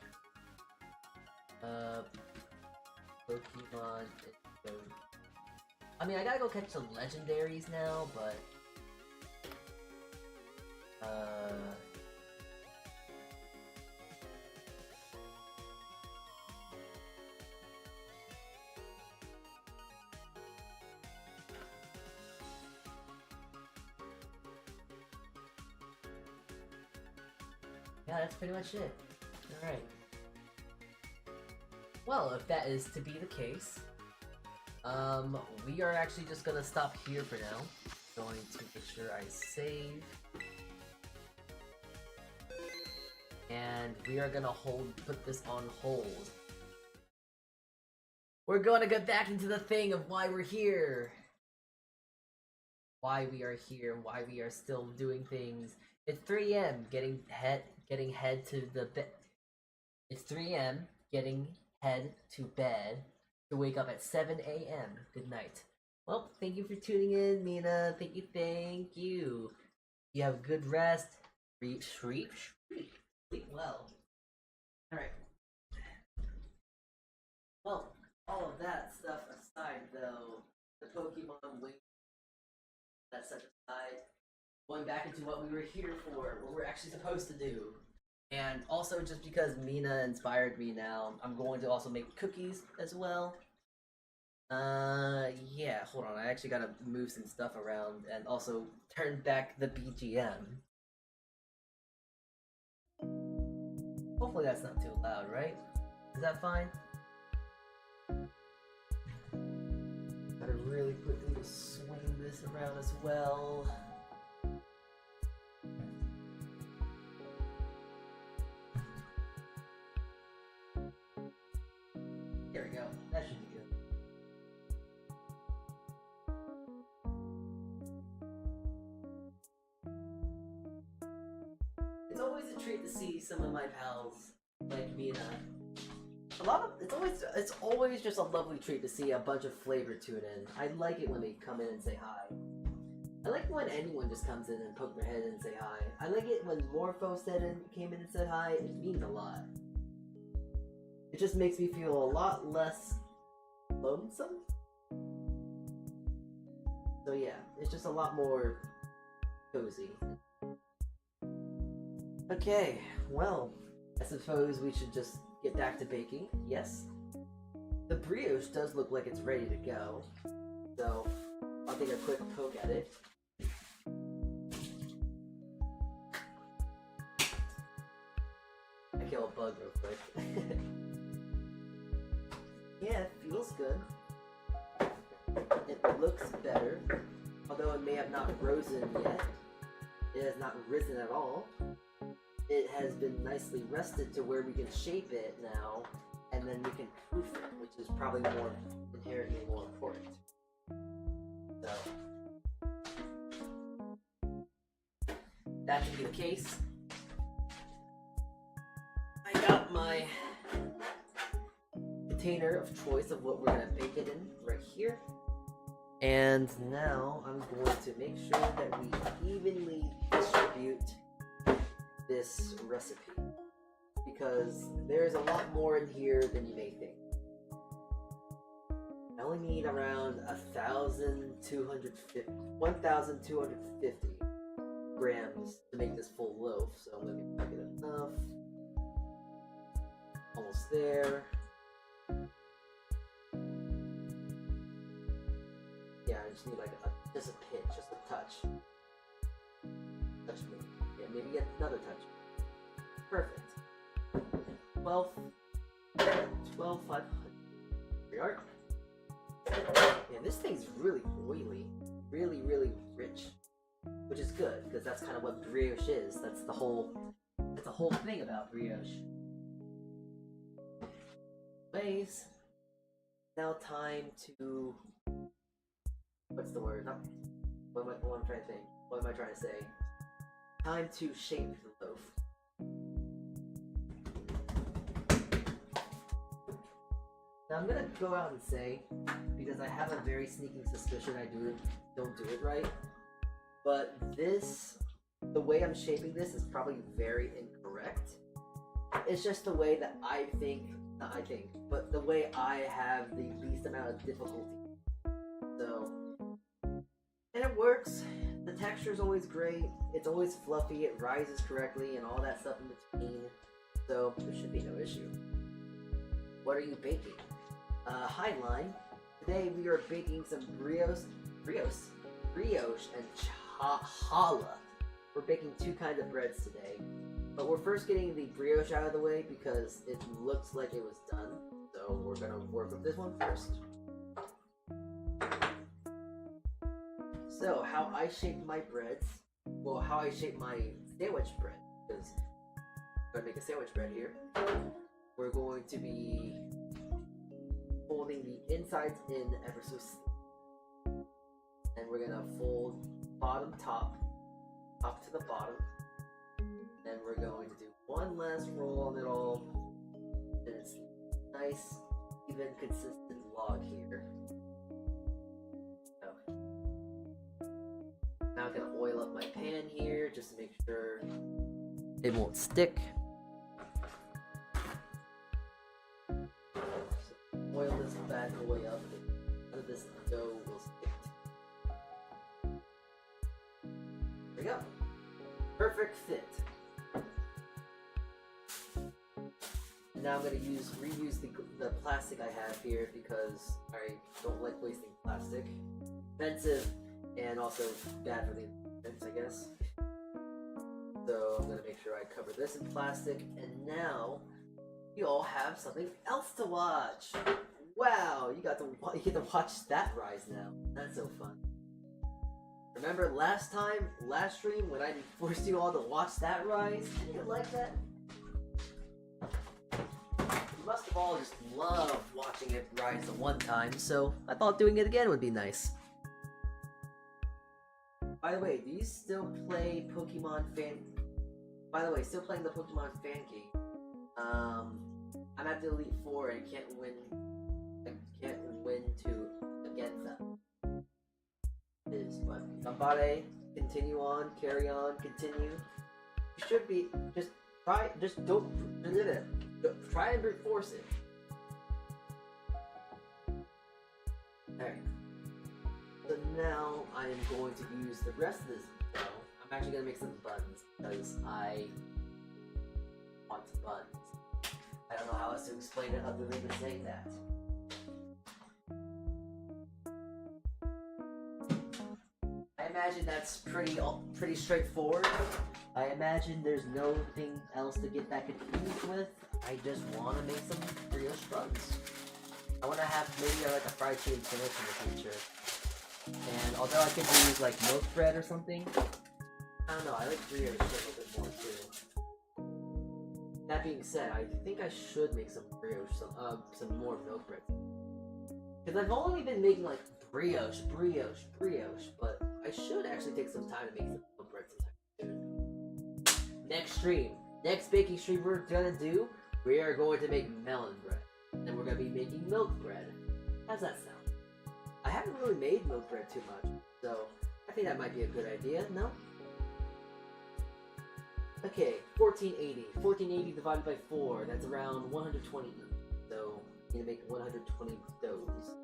Pokemon. I mean, I gotta go catch some legendaries now, but yeah, that's pretty much it. Alright. Well, if that is to be the case, we are actually just gonna stop here for now. Going to make sure I save. And we are gonna put this on hold. We're gonna get back into the thing of why we're here. Why we are here and why we are still doing things. It's 3 a.m. getting head to the bed. It's 3 a.m. getting head to bed to wake up at 7 a.m. Good night. Well, thank you for tuning in, Mina. Thank you. You have good rest. Sleep well. Alright. all of that stuff aside, though, the Pokemon Wing, that stuff aside, going back into what we were here for, what we're actually supposed to do. And also, just because Mina inspired me now, I'm going to also make cookies as well. Yeah, hold on, I actually gotta move some stuff around and also turn back the BGM. Hopefully that's not too loud, right? Is that fine? Gotta really quickly just swing this around as well. There we go. That should be good. It's always a treat to see some of my pals like Mina. It's always just a lovely treat to see a bunch of flavor tune in. I like it when they come in and say hi. I like when anyone just comes in and poke their head in and say hi. I like it when Morpho came in and said hi. It means a lot. It just makes me feel a lot less lonesome. So yeah, it's just a lot more cozy. Okay, well, I suppose we should just get back to baking. Yes. The brioche does look like it's ready to go. So I'll take a quick poke at it. I kill a bug real quick. Yeah, it feels good. It looks better. Although it may have not risen yet. It has not risen at all. It has been nicely rested to where we can shape it now, and then we can proof it, which is probably inherently more important. So, that to be the case, I got my container of choice of what we're going to bake it in right here. And now I'm going to make sure that we evenly distribute this recipe, because there's a lot more in here than you may think. I only need around 1,250 grams to make this full loaf, so I'm going to make it enough. Almost there. Yeah, I just need like just a pinch, just a touch. Touch me. Yeah, maybe get another touch. Perfect. 12,500. Here we are. Yeah, this thing's really oily. Really, really rich. Which is good, because that's kind of what brioche is. That's the whole thing about brioche. Anyways, now time to... What's the word? What am I trying to think? What am I trying to say? Time to shape the loaf. Now I'm gonna go out and say, because I have a very sneaking suspicion I don't do it right, but the way I'm shaping this is probably very incorrect. It's just the way that but the way I have the least amount of difficulty. So, and it works. The texture is always great. It's always fluffy. It rises correctly and all that stuff in between. So there should be no issue. What are you baking? Highline. Today we are baking some brioche and challah. We're baking two kinds of breads today. But we're first getting the brioche out of the way because it looks like it was done. So we're gonna work with this one first. So how I shape my breads, well, how I shape my sandwich bread, because I'm gonna make a sandwich bread here. We're going to be folding the insides in ever so slightly. And we're gonna fold bottom top to the bottom. Then we're going to do one last roll on it all. And it's nice, even, consistent log here. So, now I'm gonna oil up my pan here just to make sure it won't stick. So, oil this bad flatten the way up. None of this dough will stick. There we go. Perfect fit. And now I'm gonna reuse the plastic I have here because I don't like wasting plastic. Expensive and also bad for the environment, I guess. So I'm gonna make sure I cover this in plastic, and now you all have something else to watch. Wow, you get to watch that rise now. That's so fun. Remember last stream when I forced you all to watch that rise? Didn't you like that? You must have all just loved watching it rise the one time, so I thought doing it again would be nice. By the way, do you still play By the way, still playing the Pokemon fan game. I'm at the Elite Four and I can't win against them. But Gambare, continue on, carry on, continue. You should be don't try and brute force it. Alright. So now I am going to use the rest of this dough. I'm actually going to make some buns because I want buns. I don't know how else to explain it other than saying that. I imagine that's pretty straightforward. I imagine there's nothing else to get that confused with. I just want to make some brioche buns. I want to have maybe like a fried chicken sandwich in the future. And although I could use like milk bread or something, I don't know, I like brioche a little bit more too. That being said, I think I should make some brioche, some more milk bread. Because I've only been making like brioche, but I should actually take some time to make some milk bread sometime. Next baking stream we're gonna do, we are going to make melon bread. And we're gonna be making milk bread. How's that sound? I haven't really made milk bread too much, so I think that might be a good idea, no? Okay, 1480. 1480 divided by 4, that's around 120 each. So, you need to make 120 doughs.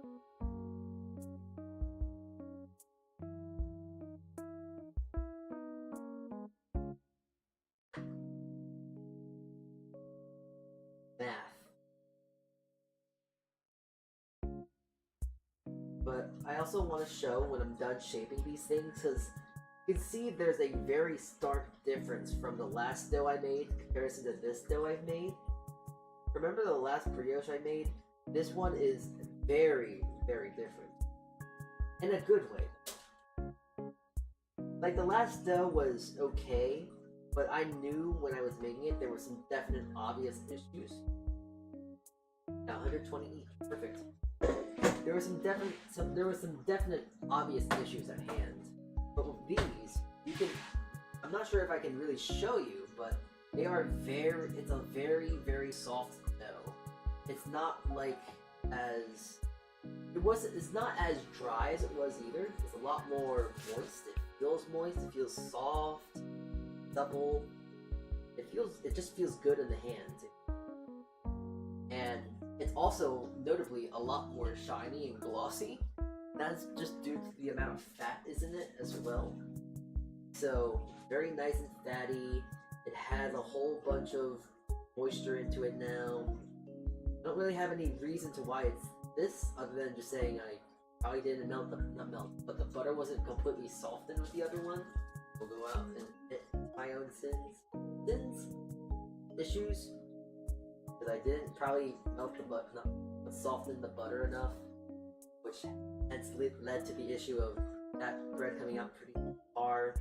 But I also want to show when I'm done shaping these things, because you can see there's a very stark difference from the last dough I made in comparison to this dough I've made. Remember the last brioche I made? This one is very, very different. In a good way. Like the last dough was okay, but I knew when I was making it there were some definite obvious issues. Now 120 each, perfect. There were some definite obvious issues at hand. But with these, I'm not sure if I can really show you, but it's a very, very soft dough. It's not like it's not as dry as it was either. It's a lot more moist. It feels moist, it feels soft, supple. It just feels good in the hands. And it's also notably a lot more shiny and glossy. That's just due to the amount of fat is in it as well. So very nice and fatty. It has a whole bunch of moisture into it now. I don't really have any reason to why it's this, other than just saying I probably didn't but the butter wasn't completely softened with the other one. We'll go out and admit my own issues. Because I didn't probably soften the butter enough, which hence led to the issue of that bread coming out pretty hard.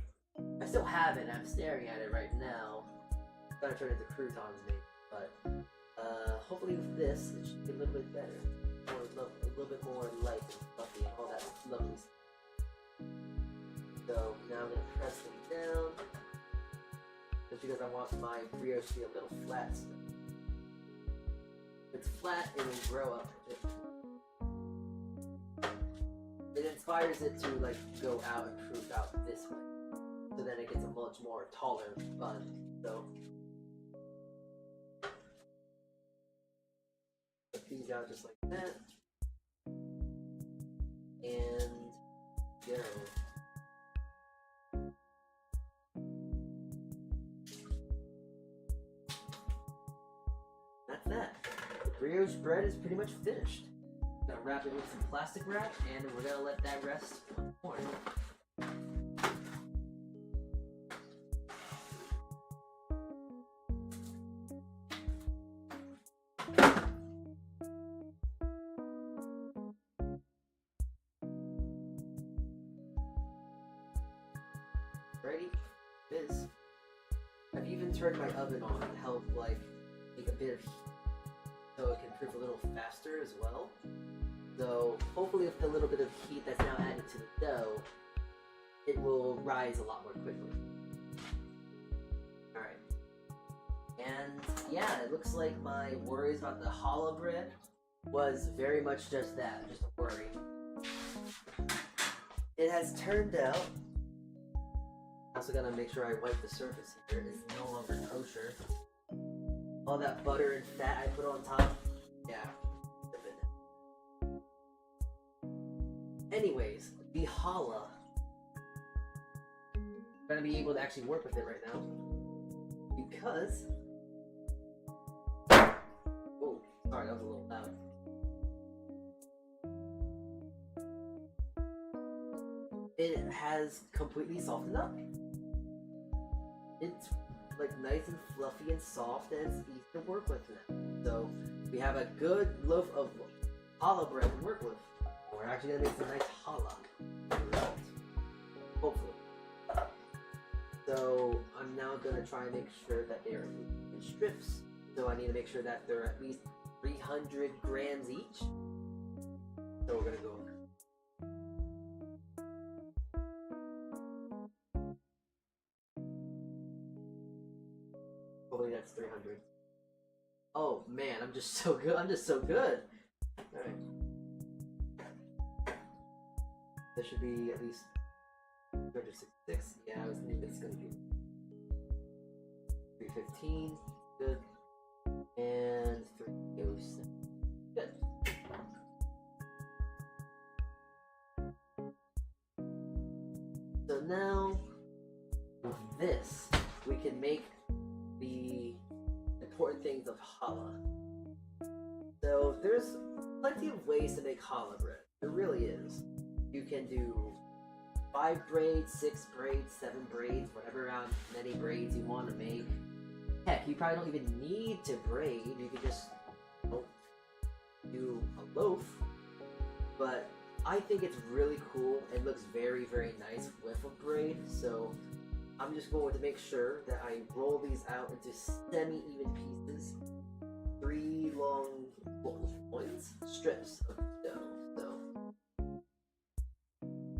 I still have it, and I'm staring at it right now. I'm trying to turn it into croutons maybe, but hopefully with this, it should be a little bit better. A little bit more light and fluffy and all that lovely stuff. So now I'm going to press them down, just because I want my brioche to be a little flat still. If it's flat, it will grow up. It inspires it to like go out and proof out this way. So then it gets a much more taller bun. So put these out just like that. go. That's that. The brioche bread is pretty much finished. Gonna wrap it with some plastic wrap, and we're gonna let that rest once more. Ready? It is. I've even turned my oven on to help like make a bit of heat so it can proof a little faster as well. So hopefully with the little bit of heat that's now added to the dough, it will rise a lot more quickly. Alright. And yeah, it looks like my worries about the challah bread was very much just that, just a worry. It has turned out. Also gotta make sure I wipe the surface here. It is no longer kosher. All that butter and fat I put on top. Yeah. Anyways, the challah. I'm gonna be able to actually work with it right now. Because... Oh, sorry, that was a little loud. It has completely softened up. It's like nice and fluffy and soft, and it's easy to work with now. So we have a good loaf of challah bread to work with. We're actually gonna make some nice challah. Hopefully. So I'm now gonna try and make sure that they are in strips. So I need to make sure that they're at least 300 grams each. So we're gonna go. Hopefully that's 300. Oh man, I'm just so good. I'm just so good. Alright. This should be at least 366. Yeah, I was thinking it's gonna be 315. Good. And 307. Good. So now, with this, we can make the important things of challah. So there's plenty of ways to make challah bread. There really is. You can do 5 braids, 6 braids, 7 braids, whatever amount many braids you want to make. Heck, you probably don't even need to braid. You could just do a loaf. But I think it's really cool. It looks very, very nice with a braid. So I'm just going to make sure that I roll these out into semi-even pieces. 3 long strips of dough. So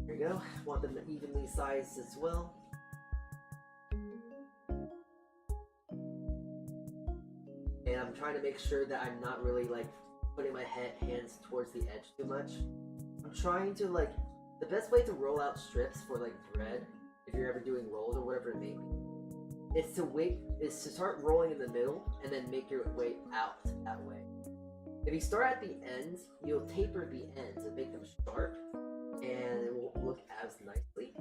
there you go. Want them evenly sized as well. And I'm trying to make sure that I'm not really like putting my hands towards the edge too much. I'm trying to like, the best way to roll out strips for like bread, if you're ever doing rolls or whatever it may be, is to start rolling in the middle and then make your way out that way. If you start at the ends, you'll taper the ends and make them sharp, and it won't look as nicely.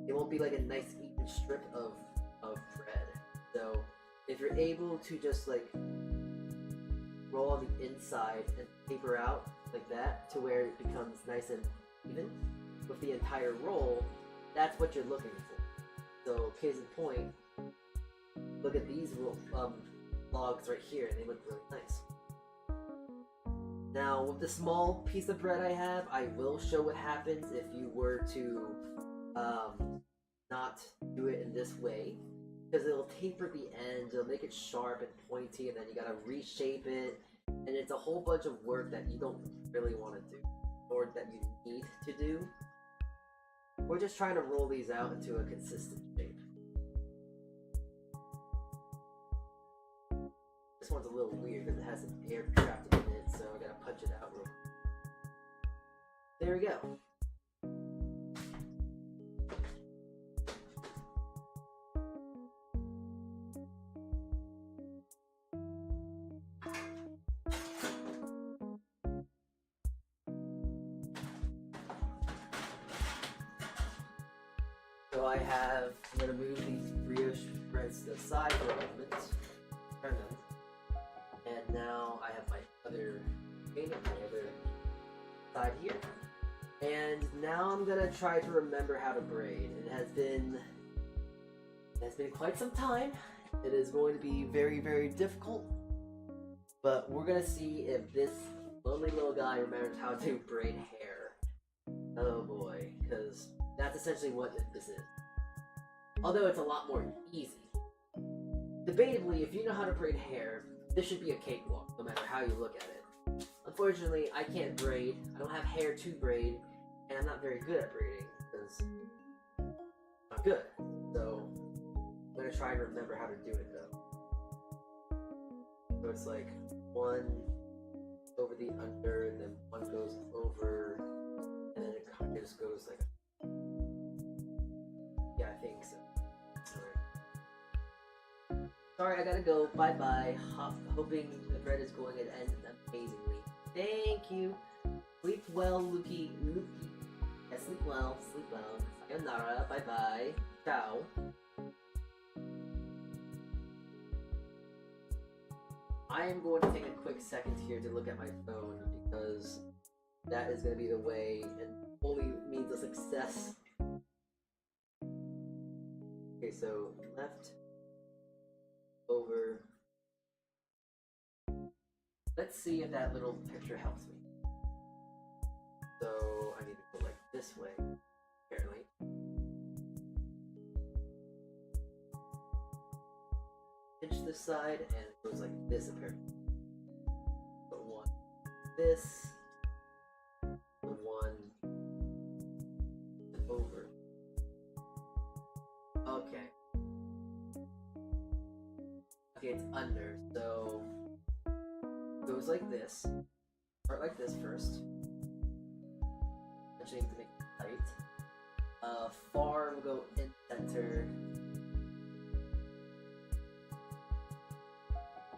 It won't be like a nice even strip of bread. So if you're able to just like roll on the inside and taper out like that to where it becomes nice and even with the entire roll, that's what you're looking for. So case in point, look at these logs right here, and they look really nice. Now with the small piece of bread I have, I will show what happens if you were to not do it in this way, because it'll taper the ends, it'll make it sharp and pointy, and then you gotta reshape it, and it's a whole bunch of work that you don't really want to do, or that you need to do. We're just trying to roll these out into a consistent shape. This one's a little weird because it has some air trapped in it, so I gotta punch it out real quick. There we go. So I'm gonna move these brioche breads to the side for a moment, turn them, and now I have my other side here. And now I'm gonna try to remember how to braid. It has been quite some time. It is going to be very, very difficult, but we're gonna see if this lonely little guy remembers how to braid hair. Oh boy, because that's essentially what this is. Although it's a lot more easy. Debatably, if you know how to braid hair, this should be a cakewalk, no matter how you look at it. Unfortunately, I can't braid, I don't have hair to braid, and I'm not very good at braiding, because I'm not good. So, I'm going to try and remember how to do it, though. So it's like, one over the under, and then one goes over, and then it kind of just goes like... Yeah, I think so. Sorry, I gotta go. Bye-bye. Hoping the thread is going to end amazingly. Thank you. Sleep well, Lukey. Yeah, sleep well. Sleep well. Sayonara. Bye-bye. Ciao. I am going to take a quick second here to look at my phone because that is going to be the way and only means of success. Okay, so left, over. Let's see if that little picture helps me. So I need to go like this way, apparently. Pinch this side and it goes like this apparently. But one, this, the one, and over. Okay. Okay, it's under, so it goes like this. Start like this first. Eventually to make it tight. Far will go in center.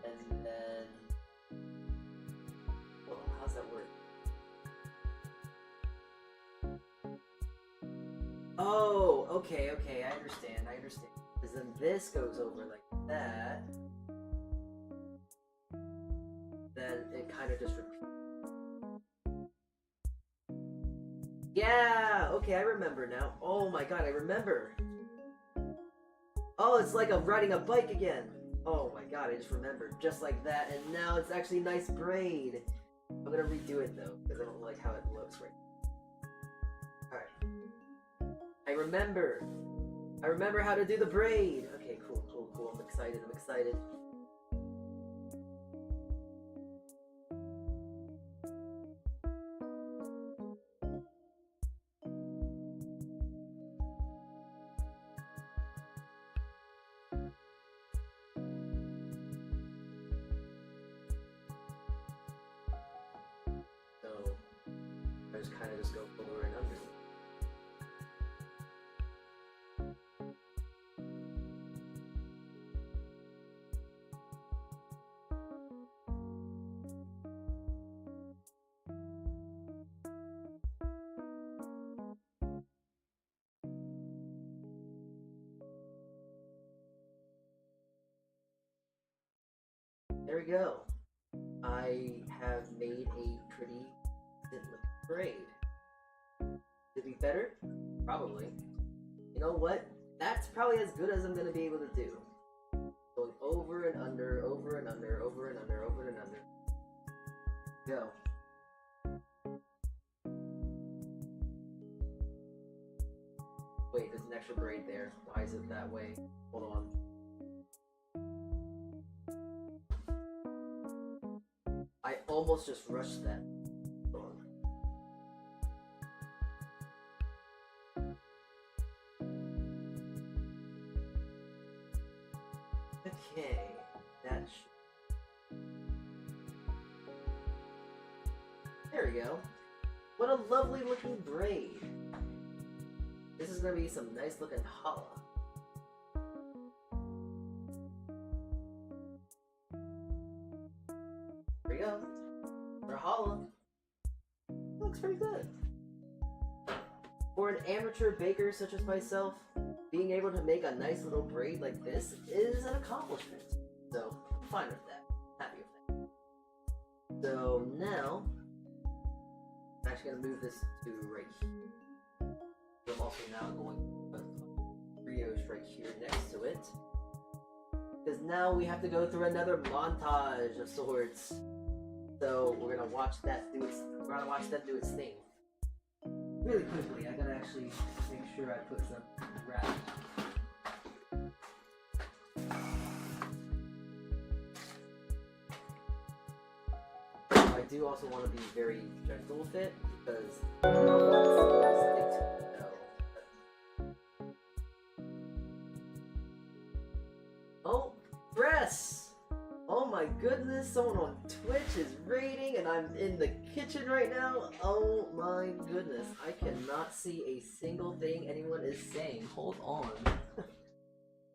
And then well, how's that work? Oh, okay, I understand. Because then this goes over like that. Then it kind of just repeats. Yeah, okay, I remember now. Oh my god, I remember. Oh, it's like I'm riding a bike again. Oh my god, I just remembered. Just like that, and now it's actually a nice braid. I'm gonna redo it though, because I don't like how it looks right now. Alright. I remember how to do the braid. Okay, cool. I'm excited. So, I just kind of go over and under. There we go. I have made a pretty decent braid. Could it be better? Probably. You know what? That's probably as good as I'm gonna be able to do. Going over and under, over and under, over and under, over and under. Go. Wait, there's an extra braid there. Why is it that way? Hold on. I almost just rushed that. Hold on. Okay, that's... There we go. What a lovely looking braid. This is gonna be some nice looking challah. There we go. For a challah. Looks pretty good. For an amateur baker such as myself, being able to make a nice little braid like this is an accomplishment. So, I'm fine with that. Happy with that. So, now, I'm actually going to move this to right here. So I'm also now going to put brioche right here next to it. Because now we have to go through another montage of sorts. So, we're going to watch that do its thing. Really quickly, I gotta actually make sure I put some wrap. I do also want to be very gentle with it because I don't want it to stick to the dough. Oh, press! Oh my goodness, someone on Twitch is raiding and I'm in the kitchen right now. Oh my goodness, I cannot see a single thing anyone is saying. Hold on.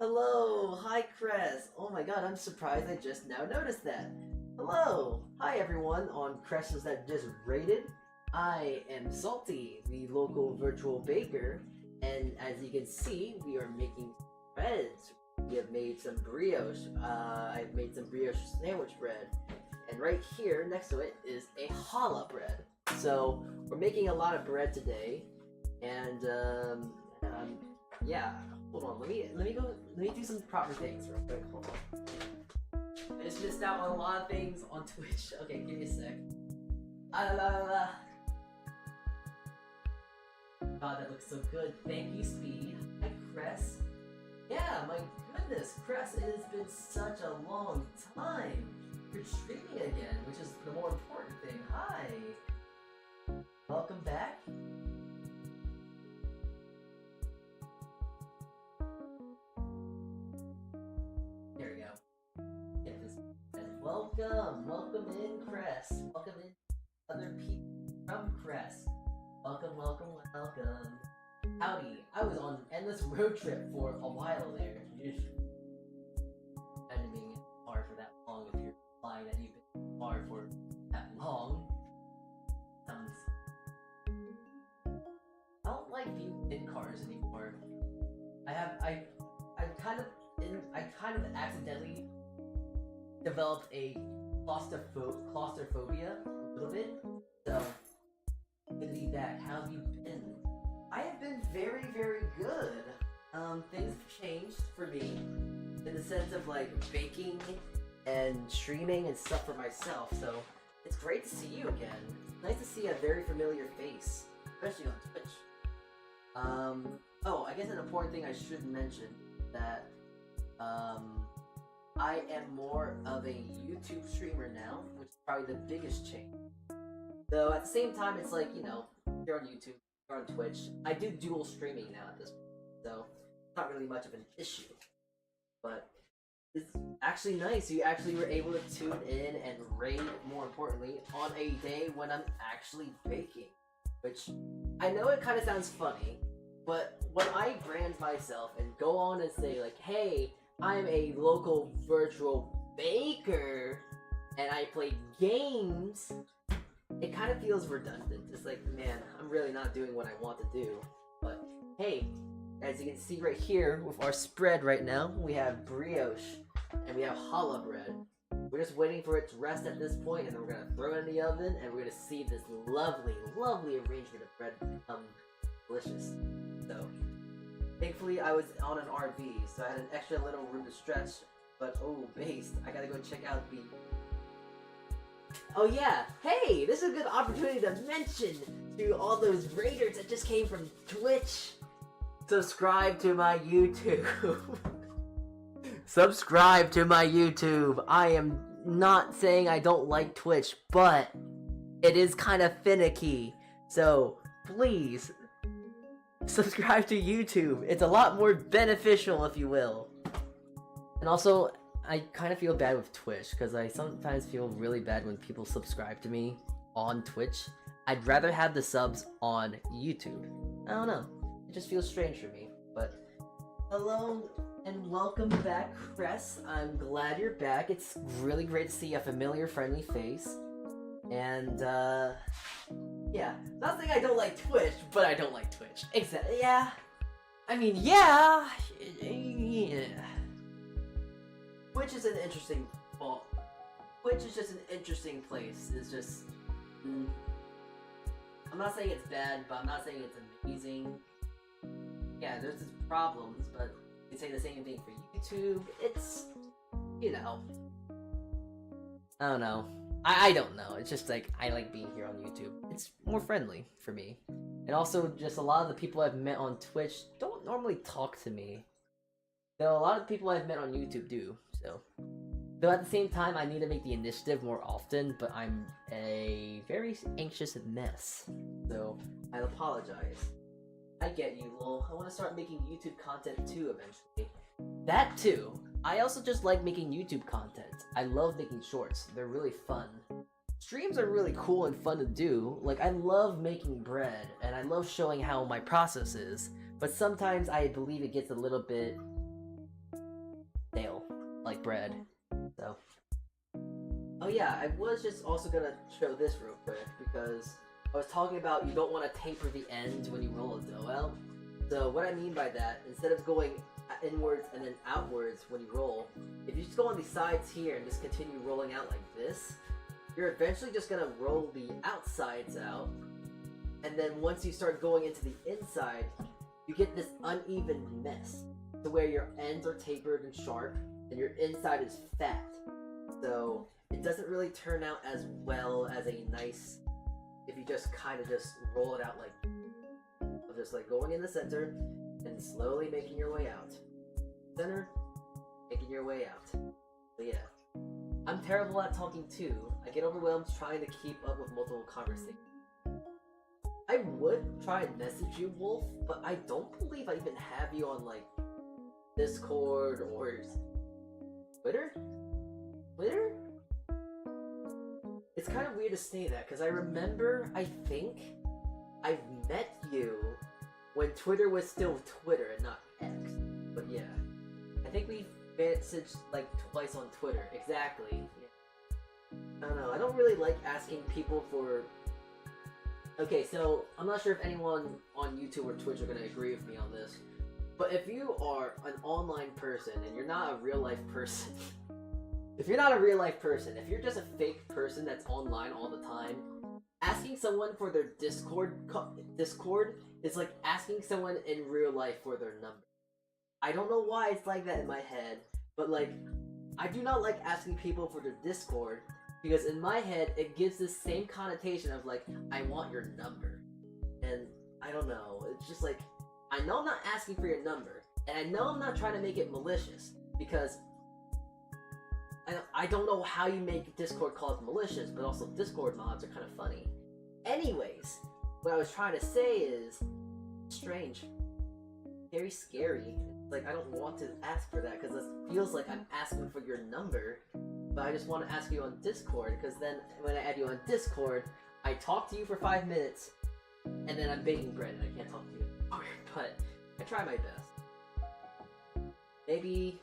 Hello, hi Cress. Oh my god, I'm surprised I just now noticed that. Hello, hi everyone on Cresses that just raided. I am Salty, the local virtual baker, and as you can see, we are making breads. We have made some brioche. I've made some brioche sandwich bread. And right here, next to it, is a challah bread. So, we're making a lot of bread today. And, yeah. Hold on, let me do some proper things real quick. Hold on. I just missed out on a lot of things on Twitch. Okay, give me a sec. God, that looks so good. Thank you, Speed. Hi, Cress. Yeah, my goodness, Cress, it has been such a long time. You're streaming again, which is the more important thing. Hi. Welcome back. There we go. Get this. Welcome in, Cress. Welcome in, other people from Cress. Welcome. Howdy, I was on an endless road trip for a while there. Imagine being in a car for that long if you're implying that you've been in a car for that long. I don't like being in cars anymore. I kind of accidentally developed a claustrophobia a little bit. So, good to be back. How have you been? I have been very, very good. Things have changed for me in the sense of like baking and streaming and stuff for myself. So it's great to see you again. It's nice to see a very familiar face, especially on Twitch. Oh, I guess an important thing I should mention that I am more of a YouTube streamer now, which is probably the biggest change. Though at the same time, it's like, you know, you're on YouTube, you're on Twitch. I do dual streaming now at this point, so it's not really much of an issue. But it's actually nice. You actually were able to tune in and raid, more importantly, on a day when I'm actually baking. Which, I know it kind of sounds funny, but when I brand myself and go on and say like, hey, I'm a local virtual baker, and I play games, it kind of feels redundant. It's like, man, I'm really not doing what I want to do. But hey, as you can see right here with our spread right now, we have brioche and we have challah bread. We're just waiting for it to rest at this point, and then we're gonna throw it in the oven, and we're gonna see this lovely, lovely arrangement of bread become delicious. So, thankfully I was on an RV, so I had an extra little room to stretch. But oh, based, I gotta go check out the. Oh yeah, hey, this is a good opportunity to mention to all those raiders that just came from Twitch. Subscribe to my YouTube. Subscribe to my YouTube. I am not saying I don't like Twitch, but it is kind of finicky. So, please, subscribe to YouTube. It's a lot more beneficial, if you will. And also, I kind of feel bad with Twitch, because I sometimes feel really bad when people subscribe to me on Twitch. I'd rather have the subs on YouTube. I don't know. It just feels strange for me. But hello and welcome back, Cress. I'm glad you're back. It's really great to see a familiar, friendly face. And, yeah. Not saying I don't like Twitch, but I don't like Twitch. Exactly. Yeah. I mean, yeah. Which is an interesting fault. Which is just an interesting place. It's just. I'm not saying it's bad, but I'm not saying it's amazing. Yeah, there's its problems, but you can say the same thing for YouTube. It's, you know, I don't know. I don't know. It's just like I like being here on YouTube. It's more friendly for me, and also just a lot of the people I've met on Twitch don't normally talk to me. Though a lot of people I've met on YouTube do. So, though at the same time, I need to make the initiative more often. But I'm a very anxious mess, so I apologize. I get you, lol. I want to start making YouTube content too eventually. That too. I also just like making YouTube content. I love making shorts. They're really fun. Streams are really cool and fun to do. Like, I love making bread, and I love showing how my process is. But sometimes I believe it gets a little bit stale, like bread. So. Oh yeah, I was just also gonna show this real quick, because I was talking about you don't want to taper the ends when you roll a dough out. So what I mean by that, instead of going inwards and then outwards when you roll, if you just go on the sides here and just continue rolling out like this, you're eventually just gonna roll the outsides out, and then once you start going into the inside, you get this uneven mess, to where your ends are tapered and sharp, and your inside is fat. So it doesn't really turn out as well as a nice, if you just kind of just roll it out like, just like going in the center and slowly making your way out. Center, making your way out. So yeah, I'm terrible at talking too. I get overwhelmed trying to keep up with multiple conversations. I would try and message you, Wolf, but I don't believe I even have you on like Discord or Twitter? Twitter? It's kind of weird to say that, because I remember, I think, I've met you when Twitter was still Twitter and not X. But yeah, I think we messaged like twice on Twitter. Exactly. Yeah. I don't know, I don't really like asking people for... Okay, so, I'm not sure if anyone on YouTube or Twitch are going to agree with me on this, but if you are an online person and you're not a real life person... If you're not a real life person, if you're just a fake person that's online all the time, asking someone for their Discord is like asking someone in real life for their number. I don't know why it's like that in my head, but like, I do not like asking people for their Discord, because in my head, it gives this same connotation of like, I want your number. And I don't know, it's just like, I know I'm not asking for your number, and I know I'm not trying to make it malicious, because I don't know how you make Discord calls malicious, but also Discord mods are kind of funny. Anyways, what I was trying to say is, strange. Very scary. Like, I don't want to ask for that, because it feels like I'm asking for your number, but I just want to ask you on Discord, because then when I add you on Discord, I talk to you for 5 minutes, and then I'm baking bread, and I can't talk to you anymore, but I try my best. Maybe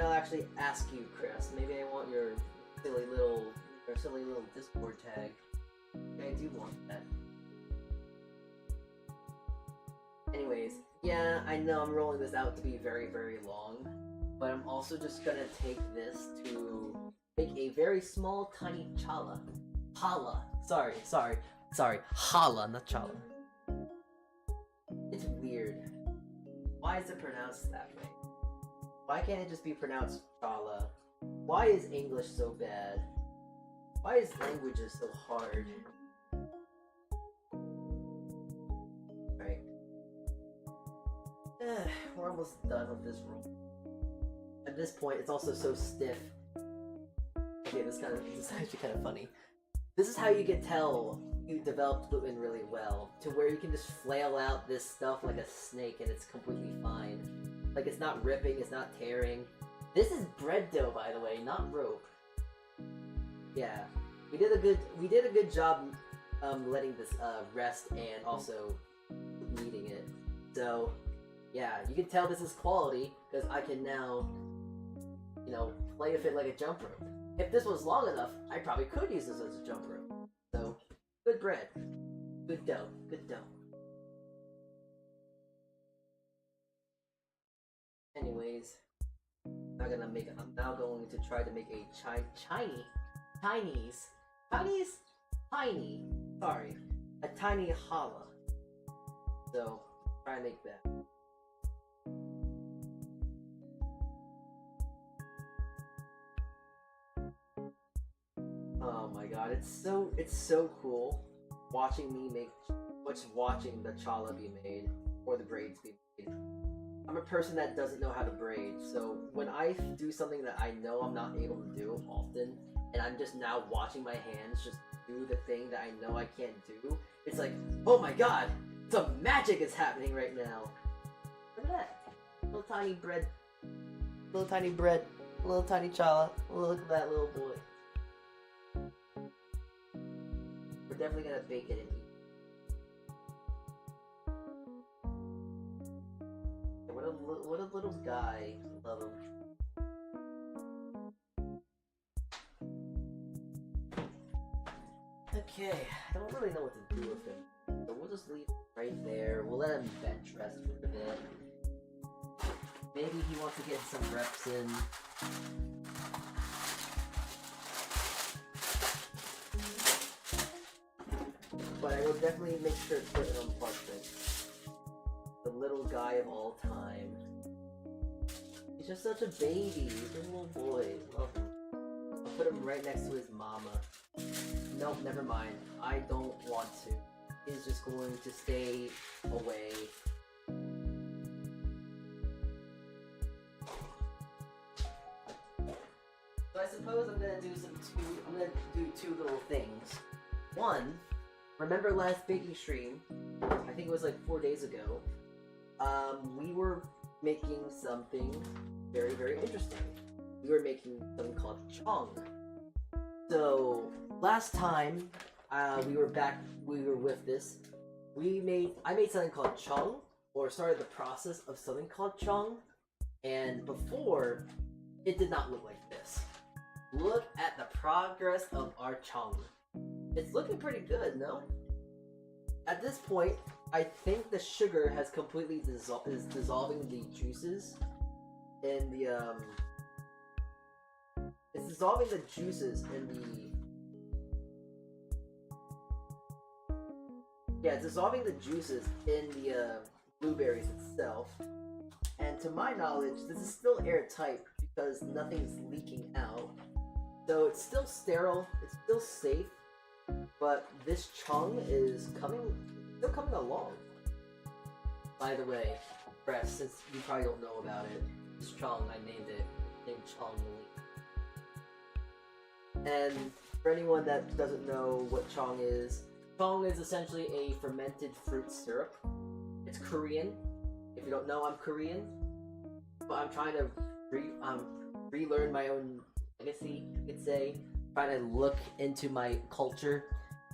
I'll actually ask you, Chris. Maybe I want your silly little Discord tag. Maybe I do want that. Anyways, yeah, I know I'm rolling this out to be very, very long, but I'm also just gonna take this to make a very small, tiny challah. Challah. Sorry. Challah, not challah. It's weird. Why is it pronounced that way? Why can't it just be pronounced challah? Why is English so bad? Why is languages so hard? Right. We're almost done with this roll. At this point, it's also so stiff. Okay, this is actually kind of funny. This is how you can tell you developed gluten really well, to where you can just flail out this stuff like a snake and it's completely fine. Like, it's not ripping, it's not tearing. This is bread dough, by the way, not rope. Yeah, we did a good job letting this rest and also kneading it. So yeah, you can tell this is quality because I can now, you know, play with it like a jump rope. If this was long enough, I probably could use this as a jump rope. So, good bread, good dough, good dough. Anyways, I'm now going to try to make a a tiny challah. So, try and make that. Oh my god, it's so cool watching the challah be made, or the braids be made. I'm a person that doesn't know how to braid, so when I do something that I know I'm not able to do often, and I'm just now watching my hands just do the thing that I know I can't do, it's like, oh my god, some magic is happening right now. Look at that. Little tiny bread, little tiny challah. Look at that little boy. We're definitely gonna bake it and eat. What a little guy. Love him. Okay, I don't really know what to do with him. So we'll just leave him right there. We'll let him bench rest for a bit. Maybe he wants to get some reps in. But I will definitely make sure to put it on portrait. The little guy of all time. He's just such a baby. He's a little boy. Love him. I'll put him right next to his mama. Nope, never mind. I don't want to. He's just going to stay away. So I suppose I'm gonna do two little things. One, remember last baking stream? I think it was like 4 days ago. We were making something very, very interesting. We were making something called chong. So last time we were with this, I made something called chong, or started the process of something called chong, and before it did not look like this. Look at the progress of our chong. It's looking pretty good, no? At this point, I think the sugar has completely is dissolving the juices in the it's dissolving the juices in the it's dissolving the juices in the blueberries itself. And to my knowledge, this is still airtight because nothing's leaking out. So it's still sterile, it's still safe, but this chong is still coming along. By the way, Press, since you probably don't know about it, this chong, I named Chong Lee. And for anyone that doesn't know what chong is essentially a fermented fruit syrup. It's Korean. If you don't know, I'm Korean, but I'm trying to relearn my own legacy, you could say. Trying to look into my culture,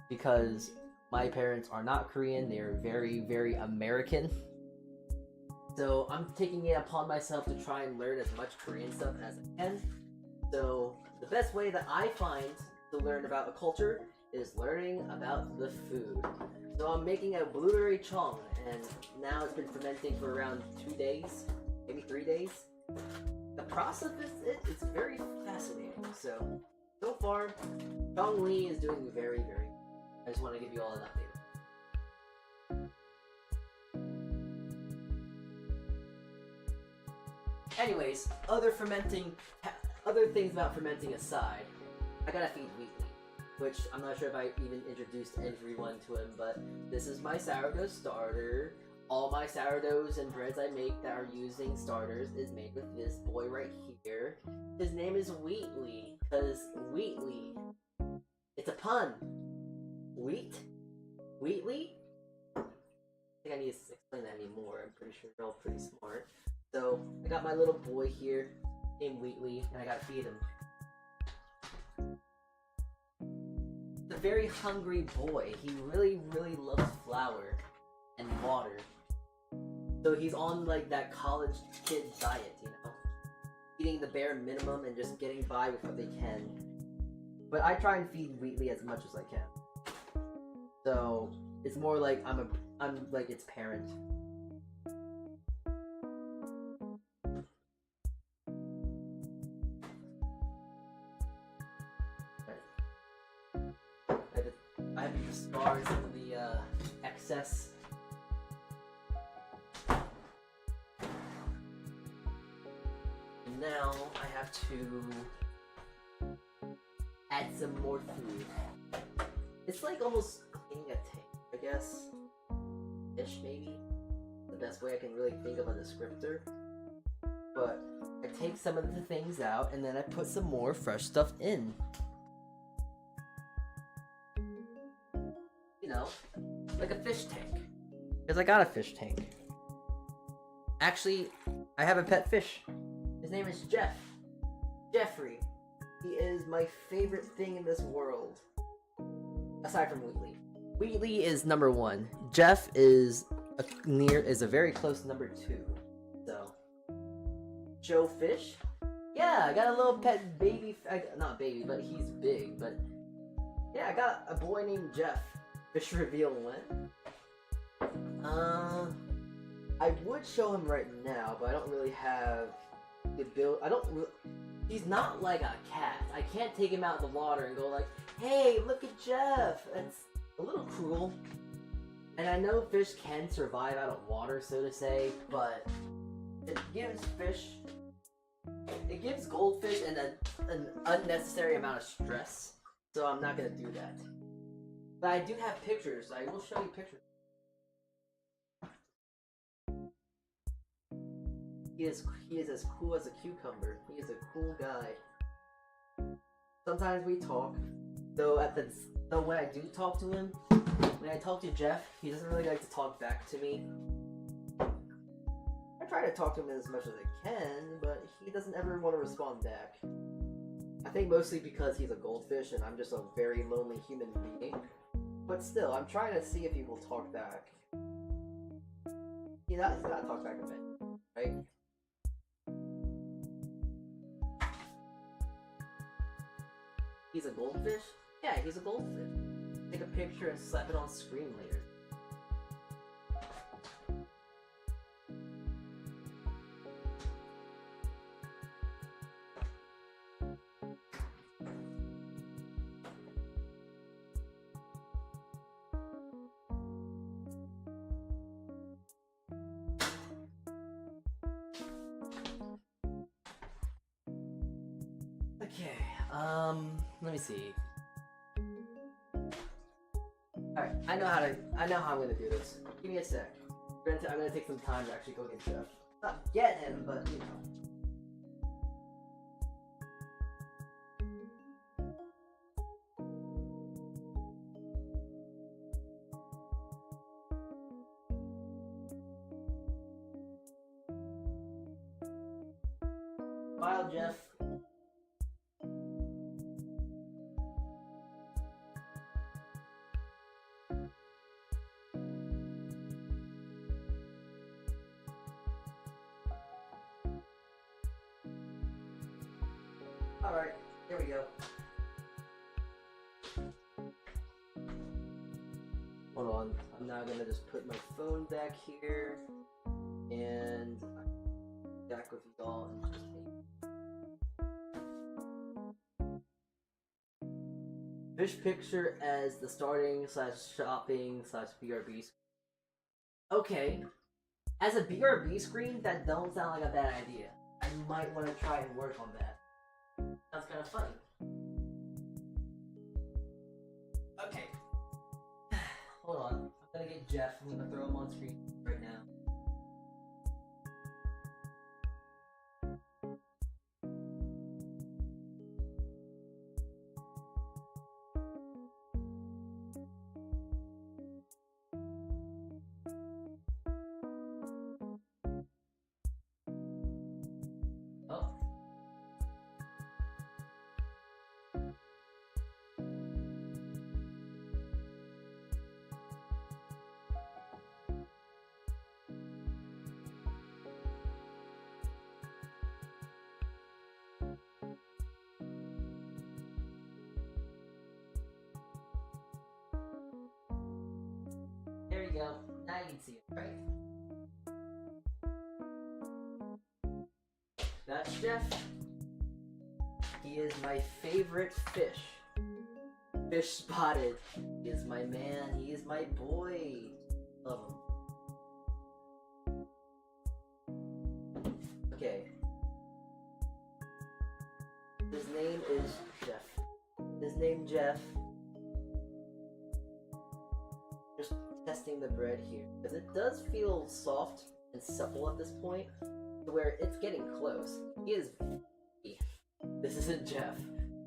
because my parents are not Korean, they're very, very American. So I'm taking it upon myself to try and learn as much Korean stuff as I can. So the best way that I find to learn about a culture is learning about the food. So I'm making a blueberry chong, and now it's been fermenting for around 2 days, maybe 3 days. The process it's very fascinating. So far, Chong Lee is doing very, very good. I just want to give you all an update. Anyways, other things about fermenting aside, I gotta feed Wheatley, which I'm not sure if I even introduced everyone to him, but this is my sourdough starter. All my sourdoughs and breads I make that are using starters is made with this boy right here. His name is Wheatley, because Wheatley, it's a pun. Wheatley? I think I need to explain that anymore. I'm pretty sure they're all pretty smart. So, I got my little boy here, named Wheatley, and I gotta feed him. He's a very hungry boy. He really, really loves flour and water. So he's on like that college kid diet, you know? Eating the bare minimum and just getting by with what they can. But I try and feed Wheatley as much as I can. So it's more like I'm like its parent. discard some of the excess. And now I have to add some more food. It's like almost cleaning a tank, I guess. Fish, maybe? The best way I can really think of a descriptor. But I take some of the things out and then I put some more fresh stuff in. You know, like a fish tank. Because I got a fish tank. Actually, I have a pet fish. His name is Jeff. Jeffrey. He is my favorite thing in this world. Aside from Wheatley. Wheatley is number 1. Jeff is a very close number 2. So, Joe Fish? Yeah, I got a little pet baby. Not baby, but he's big. But yeah, I got a boy named Jeff. Fish reveal when? I would show him right now, but I don't really have the ability. He's not like a cat. I can't take him out of the water and go like, "Hey, look at Jeff." That's a little cruel. And I know fish can survive out of water, so to say, but it gives goldfish an unnecessary amount of stress. So I'm not gonna do that. But I do have pictures. I will show you pictures. He is as cool as a cucumber. He is a cool guy. Sometimes we talk, though when I do talk to him, when I talk to Jeff, he doesn't really like to talk back to me. I try to talk to him as much as I can, but he doesn't ever want to respond back. I think mostly because he's a goldfish and I'm just a very lonely human being. But still, I'm trying to see if he will talk back. He's not talk back a bit, right? He's a goldfish? Yeah, he's a goldfish. Take a picture and slap it on screen later. Okay, let me see. Alright, I know how I'm gonna do this. Give me a sec. I'm gonna take some time to actually go get Jeff. Not get him, but you know. Smile, Jeff. Alright, here we go. Hold on, I'm now gonna just put my phone back here and back with you all and just fish picture as the starting / shopping / BRB. Okay, as a BRB screen, that don't sound like a bad idea. I might want to try and work on that. Sounds kind of funny. Okay. Hold on. I'm gonna get Jeff. I'm gonna throw him on screen right now. Oh. There you go. Now you can see it, right? That's Jeff. He is my favorite fish. Fish spotted. He is my man. He is my boy. Love him. Okay. His name is Jeff. His name Jeff. Just testing the bread here, because it does feel soft and supple at this point, to where it's getting close. He is. This isn't Jeff.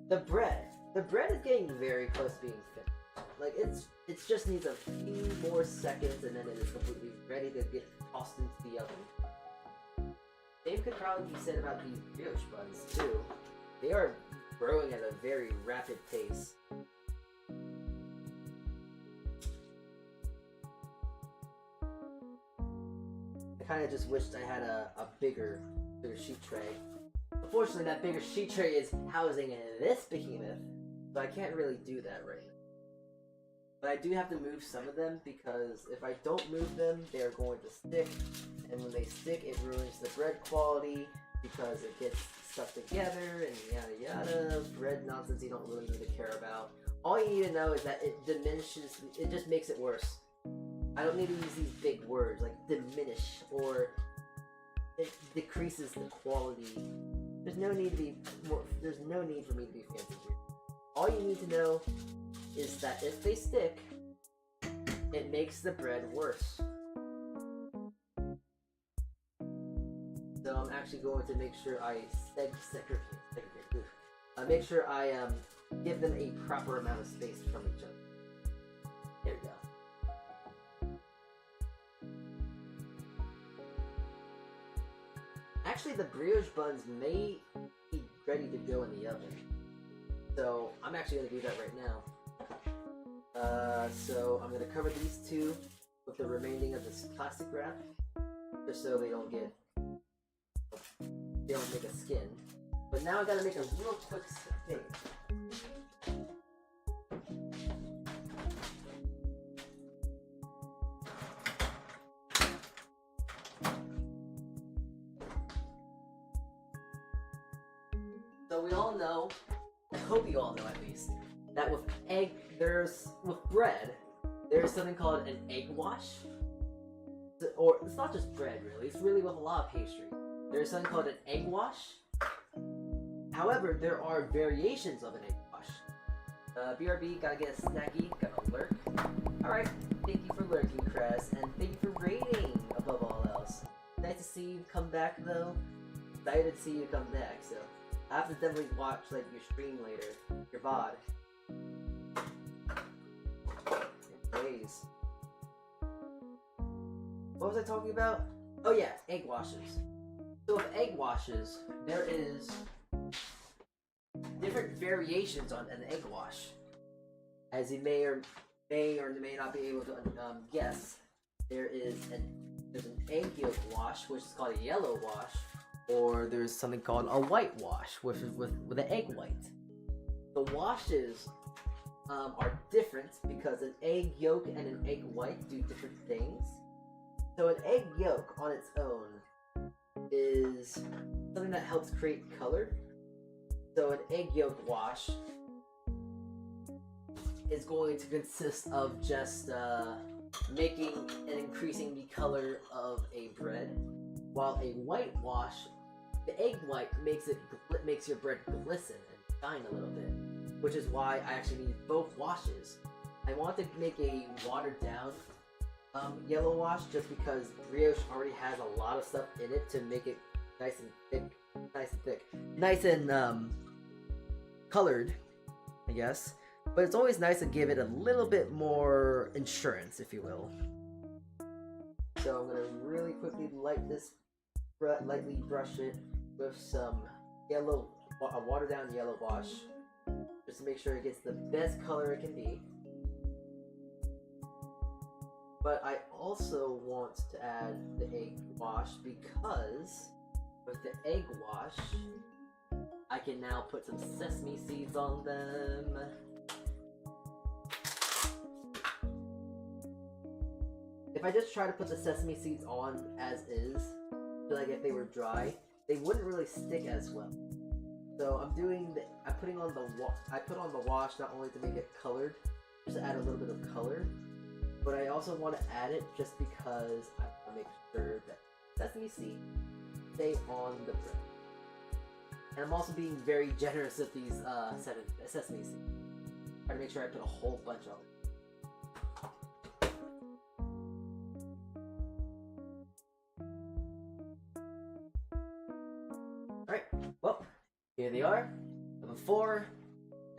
The bread is getting very close to being finished. Like it just needs a few more seconds, and then it is completely ready to get tossed into the oven. Same could probably be said about these brioche buns too. They are growing at a very rapid pace. I kind of just wished I had a bigger sheet tray. Unfortunately, that bigger sheet tray is housing this behemoth, so I can't really do that right now. But I do have to move some of them, because if I don't move them, they're going to stick, and when they stick, it ruins the bread quality, because it gets stuck together, and yada yada, bread nonsense you don't really need to care about. All you need to know is that it diminishes, it just makes it worse. I don't need to use these big words, like diminish, or it decreases the quality. There's no need for me to be fancy here. All you need to know is that if they stick, it makes the bread worse. So I'm actually going to make sure I make sure I give them a proper amount of space from each other. There we go. Actually, the brioche buns may be ready to go in the oven. So I'm actually going to do that right now. So I'm going to cover these two with the remaining of this plastic wrap, just so they don't make a skin. But now I got to make a real quick thing. So we all know, I hope you all know at least, that with bread, there's something called an egg wash. Or it's not just bread really, it's really with a lot of pastry. There's something called an egg wash. However, there are variations of an egg wash. BRB, gotta get a snacky, gotta lurk. Alright, thank you for lurking, Krez, and thank you for raiding above all else. Nice to see you come back though. Excited to see you come back, so I have to definitely watch like your stream later, your VOD. Please. What was I talking about? Oh yeah, egg washes. So with egg washes, there is different variations on an egg wash. As you may or may not be able to guess, there's an egg yolk wash, which is called a yellow wash, or there's something called a white wash, which is with an egg white. The washes are different because an egg yolk and an egg white do different things. So an egg yolk on its own is something that helps create color. So an egg yolk wash is going to consist of just making and increasing the color of a bread, while a white wash, the egg white makes your bread glisten and shine a little bit, which is why I actually need both washes. I want to make a watered down yellow wash just because brioche already has a lot of stuff in it to make it nice and colored, I guess. But it's always nice to give it a little bit more insurance, if you will. So I'm gonna really quickly lightly brush it with some a watered down yellow wash, just to make sure it gets the best color it can be. But I also want to add the egg wash because with the egg wash, I can now put some sesame seeds on them. If I just try to put the sesame seeds on as is, like if they were dry, they wouldn't really stick as well. So I'm putting on I put on the wash not only to make it colored, just to add a little bit of color, but I also want to add it just because I want to make sure that sesame seeds stay on the bread. And I'm also being very generous with these sesame seeds. Try to make sure I put a whole bunch on it. Alright, well, here they are. Number 4.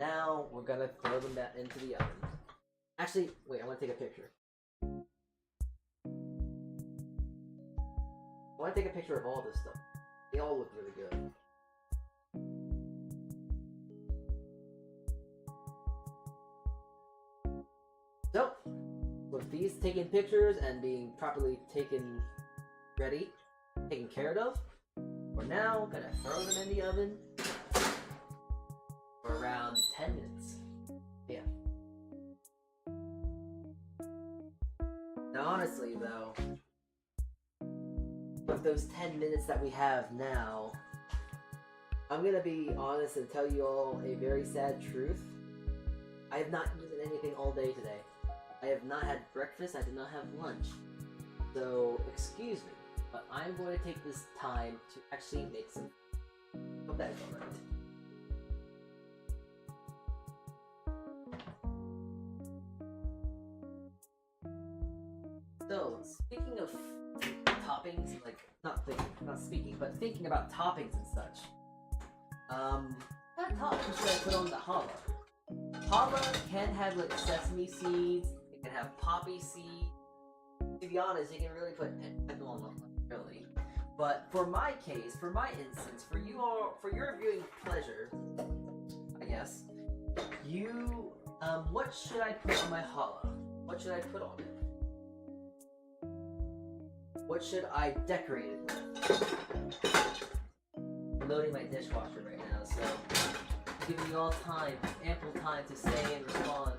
Now we're gonna throw them back into the oven. Actually, wait, I want to take a picture. I want to take a picture of all this stuff. They all look really good. So, with these taken pictures and being properly taken care of, we're now gonna throw them in the oven for around 10 minutes. Yeah. Now honestly though, with those 10 minutes that we have now, I'm gonna be honest and tell you all a very sad truth. I have not eaten anything all day today. I have not had breakfast, I did not have lunch. So, excuse me, but I'm going to take this time to actually make some. Hope that is alright. So, speaking of toppings, like, but thinking about toppings and such. What toppings should I put on the challah? Challah can have like sesame seeds, it can have poppy seeds. To be honest, you can really put well, not really. But for my case, for my instance, for you all, for your viewing pleasure, I guess, what should I put on my challah? What should I put on it? What should I decorate it with? I'm loading my dishwasher right now, so I'm giving you all time, ample time to say and respond.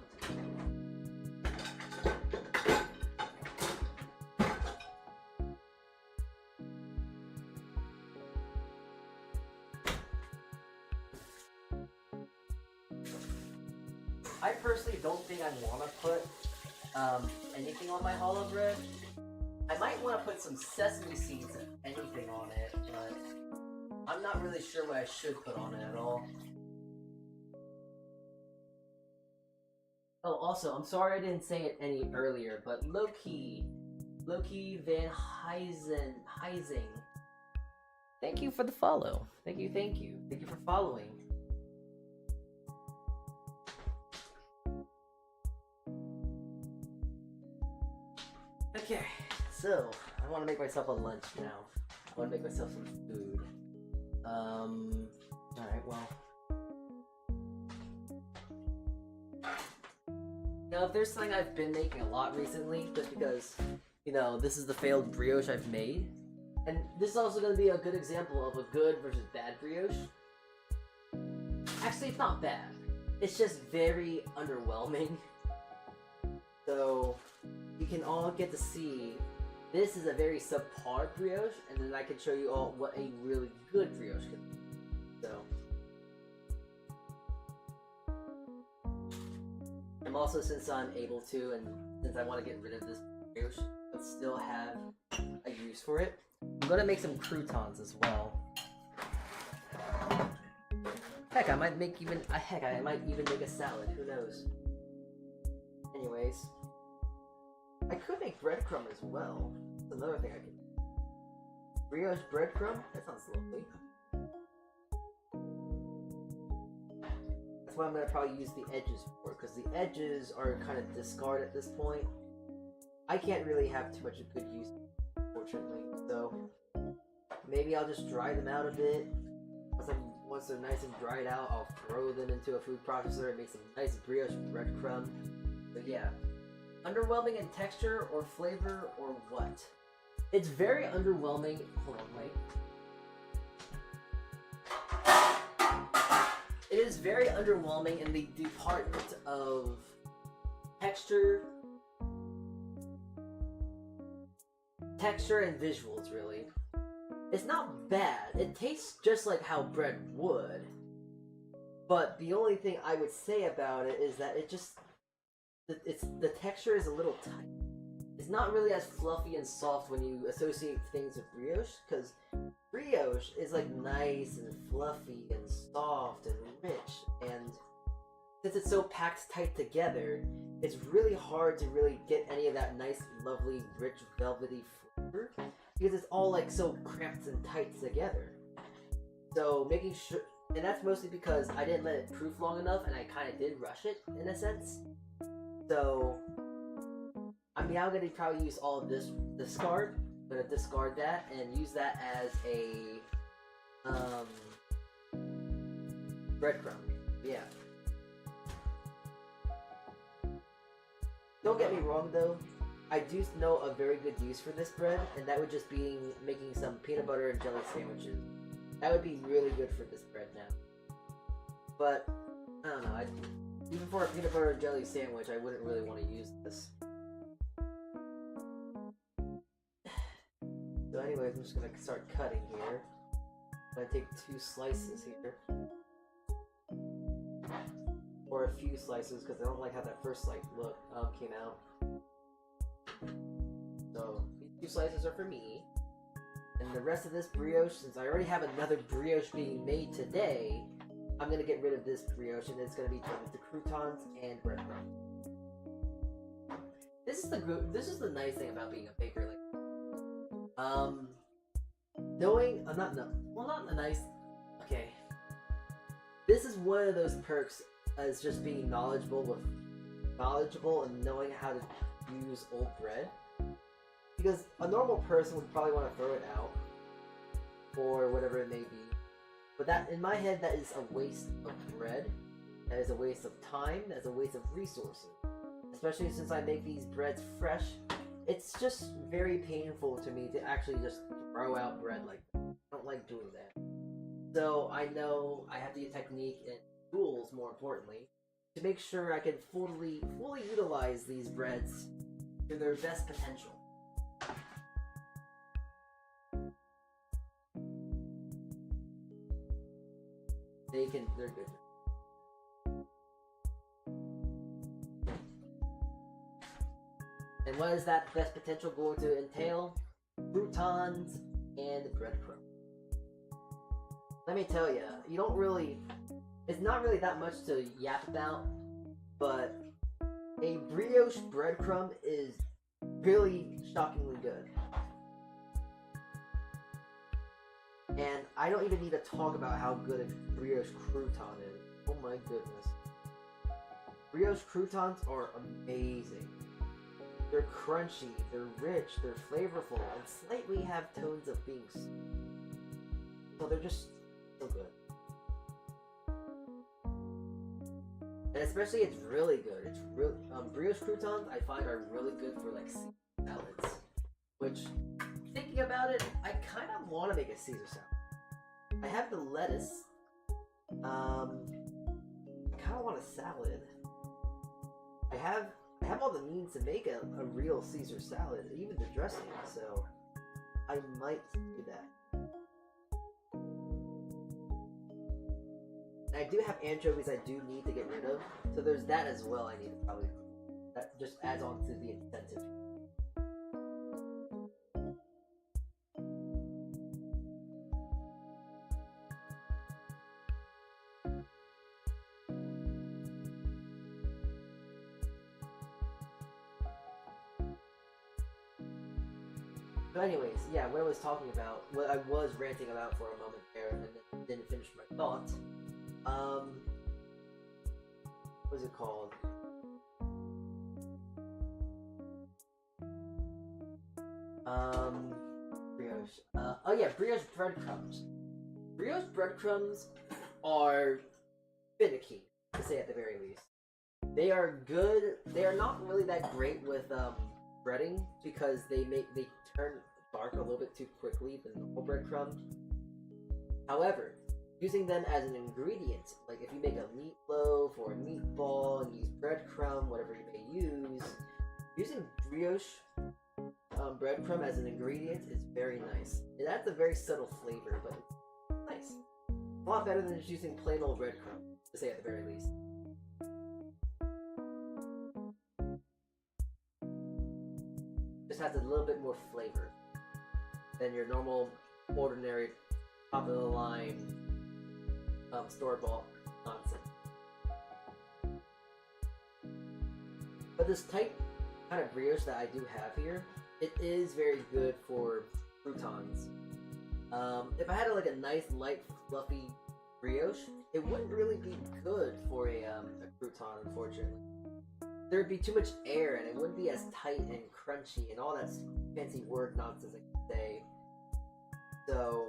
I personally don't think I want to put anything on my challah bread. I might want to put some sesame seeds and anything on it, but I'm not really sure what I should put on it at all. Oh, also, I'm sorry I didn't say it any earlier, but Loki Van Heising. Thank you for the follow. Thank you for following. Okay, so I want to make myself a lunch now. I want to make myself some food. Alright, well. Now, if there's something I've been making a lot recently, just because, this is the failed brioche I've made. And this is also going to be a good example of a good versus bad brioche. Actually, it's not bad. It's just very underwhelming. So, you can all get to see this is a very subpar brioche, and then I can show you all what a really good brioche can be. So, I'm also, since I'm able to, and since I want to get rid of this brioche, but still have a use for it, I'm gonna make some croutons as well. Heck, I might even make a salad. Who knows? Anyways. I could make breadcrumb as well. That's another thing I could do. Brioche breadcrumb? That sounds lovely. That's what I'm going to probably use the edges for, because the edges are kind of discard at this point. I can't really have too much of good use, unfortunately. So, maybe I'll just dry them out a bit. Once they're nice and dried out, I'll throw them into a food processor and make some nice brioche breadcrumb. But yeah. Underwhelming in texture or flavor or what? It's very underwhelming. Hold on, wait. It is very underwhelming in the department of texture and visuals, really. It's not bad. It tastes just like how bread would. But the only thing I would say about it is that the texture is a little tight. It's not really as fluffy and soft when you associate things with brioche, because brioche is like nice and fluffy and soft and rich, and since it's so packed tight together, it's really hard to really get any of that nice, lovely, rich, velvety flavor, because it's all like so cramped and tight together. So making sure, and that's mostly because I didn't let it proof long enough, and I kind of did rush it in a sense. So I'm now going to probably use all of this discard. I'm going to discard that and use that as a breadcrumb. Yeah. Don't get me wrong though, I do know a very good use for this bread, and that would just be making some peanut butter and jelly sandwiches. That would be really good for this bread now. But, I don't know, even for a peanut butter and jelly sandwich, I wouldn't really want to use this. So anyways, I'm just going to start cutting here. I'm going to take 2 slices here. Or a few slices, because I don't like how that first slice came out. So, these 2 slices are for me. And the rest of this brioche, since I already have another brioche being made today, I'm going to get rid of this brioche, and it's going to be turned into croutons and breadcrumbs. This is the nice thing about being a baker. Like, knowing, not a nice, okay. This is one of those perks as just being knowledgeable and knowing how to use old bread. Because a normal person would probably want to throw it out, or whatever it may be. But that, in my head, that is a waste of bread. That is a waste of time. That is a waste of resources. Especially since I make these breads fresh. It's just very painful to me to actually just throw out bread like that. I don't like doing that. So I know I have to use technique and tools, more importantly, to make sure I can fully utilize these breads to their best potential. They're good. And what is that best potential going to entail? Croutons and breadcrumbs. Let me tell you, it's not really that much to yap about, but a brioche breadcrumb is really shockingly good. And I don't even need to talk about how good a brioche crouton is. Oh my goodness. Brioche croutons are amazing. They're crunchy, they're rich, they're flavorful, and slightly have tones of being sweet. So they're just so good. And especially it's really good. It's really brioche croutons I find are really good for like salads. Which, thinking about it, I kind of want to make a Caesar salad. I have the lettuce. I kind of want a salad. I have all the means to make a real Caesar salad, even the dressing, so I might do that. And I do have anchovies I do need to get rid of, so there's that as well I need to probably, that just adds on to the incentive. So anyways, yeah, what I was talking about, what I was ranting about for a moment there, and then didn't finish my thought. What is it called? Brioche. Oh yeah, brioche breadcrumbs. Brioche breadcrumbs are finicky, to say at the very least. They are good. They are not really that great with breading because they turn dark a little bit too quickly than normal breadcrumbs. However, using them as an ingredient, like if you make a meatloaf or a meatball and use breadcrumb, whatever you may use, using brioche breadcrumb as an ingredient is very nice. It adds a very subtle flavor, but it's nice. A lot better than just using plain old breadcrumbs, to say at the very least. Just has a little bit more flavor than your normal, ordinary, top of the line, store-bought nonsense. But this tight kind of brioche that I do have here, it is very good for croutons. If I had like a nice, light, fluffy brioche, it wouldn't really be good for a crouton, unfortunately. There'd be too much air and it wouldn't be as tight and crunchy and all that fancy word nonsense I can say. So,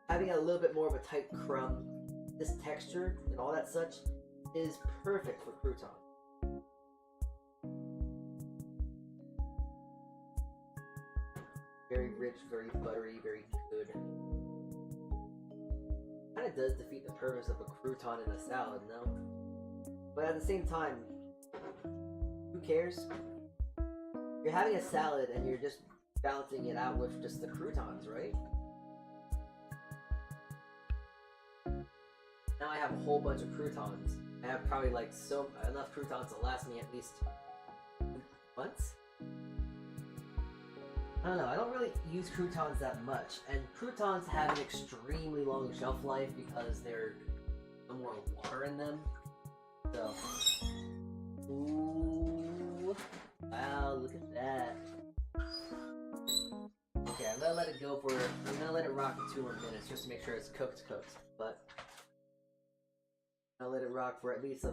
having a little bit more of a tight crumb, this texture and all that such, is perfect for crouton. Very rich, very buttery, very good. Kind of does defeat the purpose of a crouton in a salad, no? But at the same time, who cares? You're having a salad and you're just balancing it out with just the croutons, right? Now I have a whole bunch of croutons. I have probably like enough croutons to last me at least months? I don't know, I don't really use croutons that much, and croutons have an extremely long shelf life because there's no more water in them. So, ooh, wow, look at that. Okay, I'm gonna let it go I'm gonna let it rock for 2 more minutes just to make sure it's cooked, but I'll let it rock for at least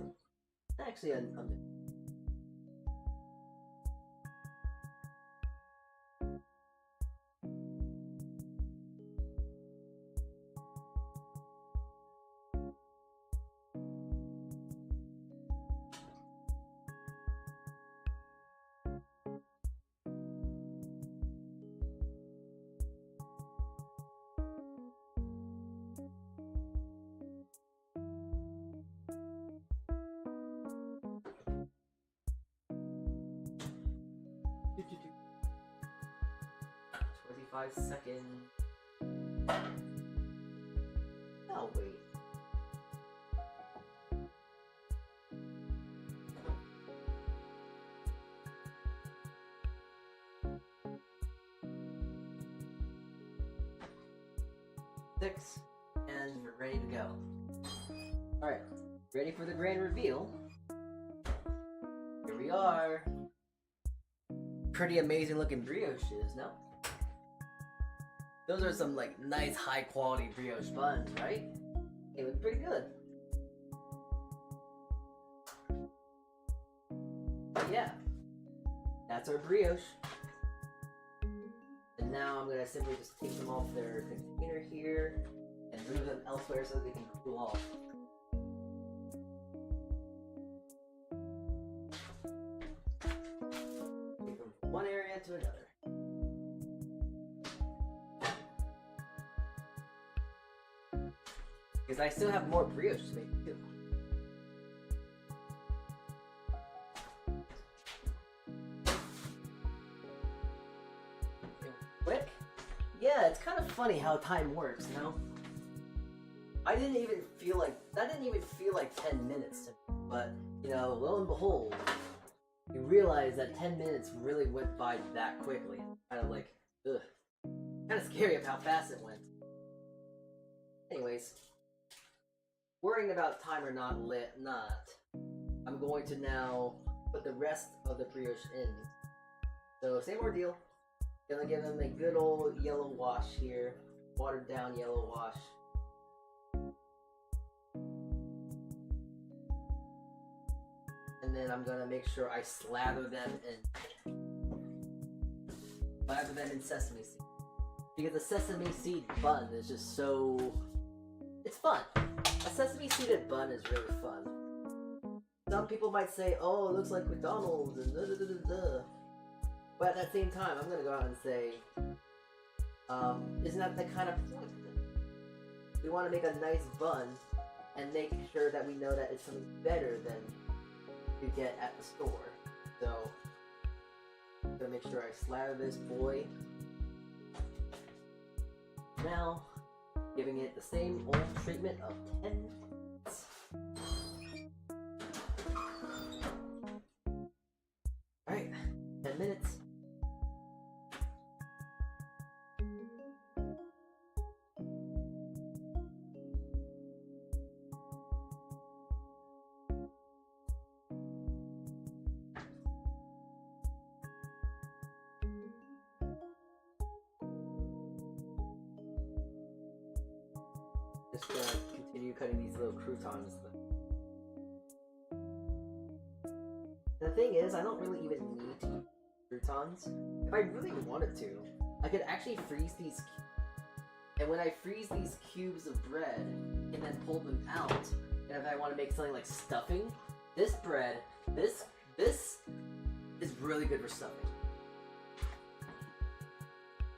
actually a minute. Seconds. Oh, wait. Six, and we're ready to go. Alright, ready for the grand reveal. Here we are. Pretty amazing looking brioches, no? Those are some like nice high quality brioche buns, right? They look pretty good. But yeah, that's our brioche. And now I'm gonna simply just take them off their container here and move them elsewhere so they can cool off. Take them from one area to another. Because I still have more brioche to make too. Quick? Yeah, it's kind of funny how time works, you know? That didn't even feel like 10 minutes to me, but, you know, lo and behold, you realize that 10 minutes really went by that quickly. Kind of like, ugh. Kind of scary of how fast it went. Anyways. Worrying about time or not, I'm going to now put the rest of the brioche in. So same ordeal. Gonna give them a good old yellow wash here, watered down yellow wash. And then I'm gonna make sure I slather them in sesame seed. Because the sesame seed bun is just so, it's fun. A sesame seeded bun is really fun. Some people might say, oh, it looks like McDonald's and da da da da da. But at that same time, I'm gonna go out and say, isn't that the kind of point? We want to make a nice bun and make sure that we know that it's something better than you get at the store. So, I'm gonna make sure I slather this boy. Now, giving it the same old treatment of 10 minutes. Alright, 10 minutes. Just gonna continue cutting these little croutons. The thing is, I don't really even need to use croutons. If I really wanted to, I could actually freeze these cubes. And when I freeze these cubes of bread and then pull them out, and if I want to make something like stuffing, this bread, this is really good for stuffing.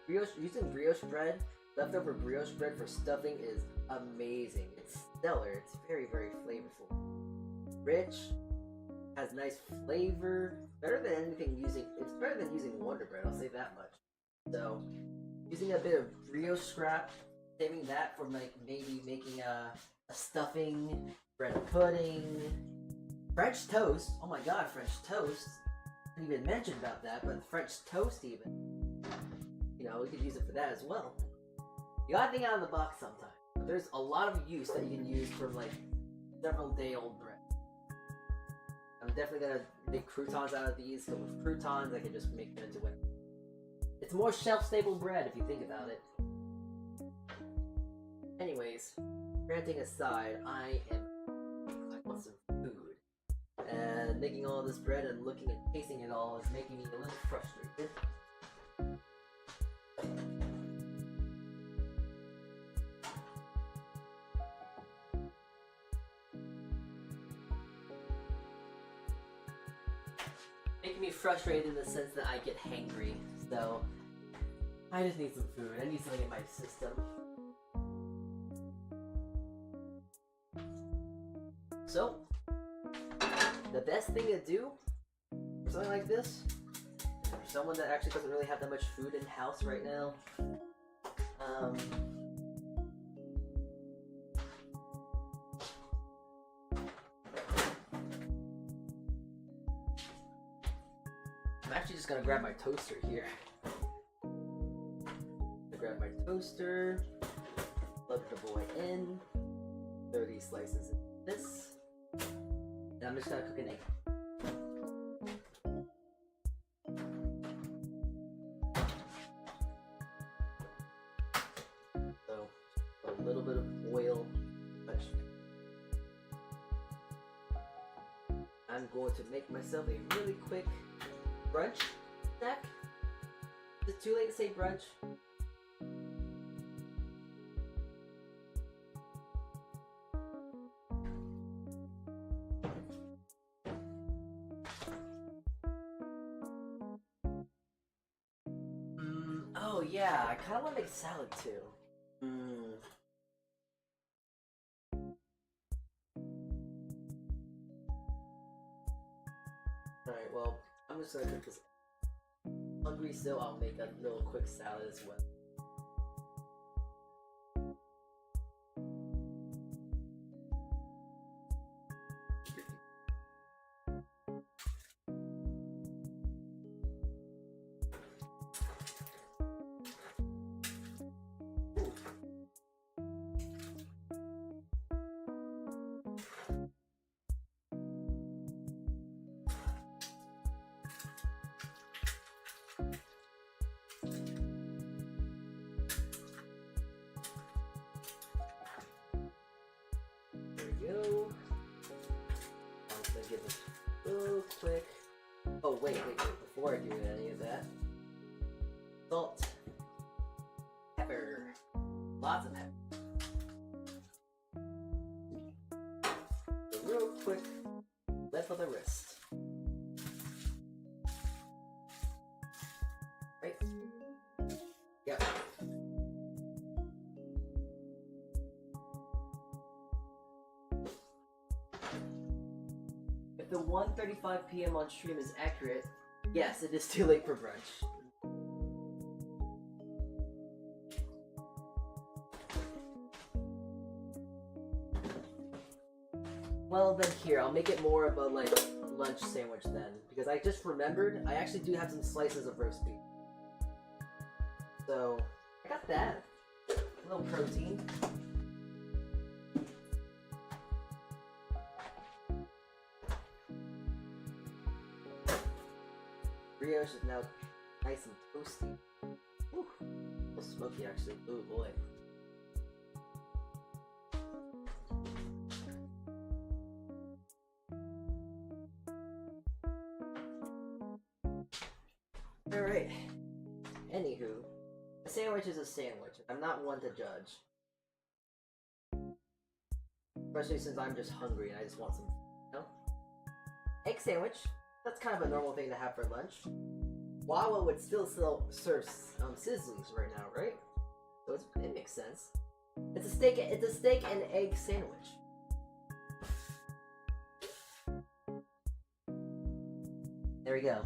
Using brioche bread, leftover brioche bread for stuffing is amazing. It's stellar. It's very, very flavorful. Rich, has nice flavor. Better than anything using. It's better than using Wonder Bread. I'll say that much. So, using a bit of brioche scrap, saving that for like maybe making a stuffing, bread pudding, French toast. Oh my God, French toast! I didn't even mention about that, but French toast even. You know, we could use it for that as well. You gotta think out of the box sometimes. There's a lot of use that you can use for like several day old bread. I'm definitely gonna make croutons out of these. So with croutons, I can just make them into whatever. It's more shelf-stable bread if you think about it. Anyways, ranting aside, I want some food. And making all this bread and looking and tasting it all is making me a little frustrated. Making me frustrated in the sense that I get hangry, so I just need some food. I need something in my system. So, the best thing to do for something like this, for someone that actually doesn't really have that much food in house right now, I'm actually just gonna grab my toaster here. Grab my toaster, plug the boy in, throw these slices in this, and I'm just gonna cook an egg. So, a little bit of oil. I'm going to make myself a really quick brunch snack. Is it too late to say brunch? Oh yeah, I kind of want to make salad too. Alright, well, I'm just gonna cook this. Hungry still, I'll make a little quick salad as well. Go. I'm just gonna give this real quick. Oh wait, before I do any of that, salt, pepper, lots of pepper. So real quick, left for the wrist. Right? Yep. If the 1:35 p.m. on stream is accurate, yes, it is too late for brunch. Well, then here, I'll make it more of a, like, lunch sandwich then. Because I just remembered, I actually do have some slices of roast beef. So, I got that. A little protein. Brioche is now nice and toasty. Whew. A little smoky, actually. Oh boy. Alright. Anywho, a sandwich is a sandwich. I'm not one to judge. Especially since I'm just hungry and I just want some, you know? Egg sandwich. That's kind of a normal thing to have for lunch. Wawa would still serve sizzlies right now, right? So it makes sense. It's a steak and egg sandwich. There we go.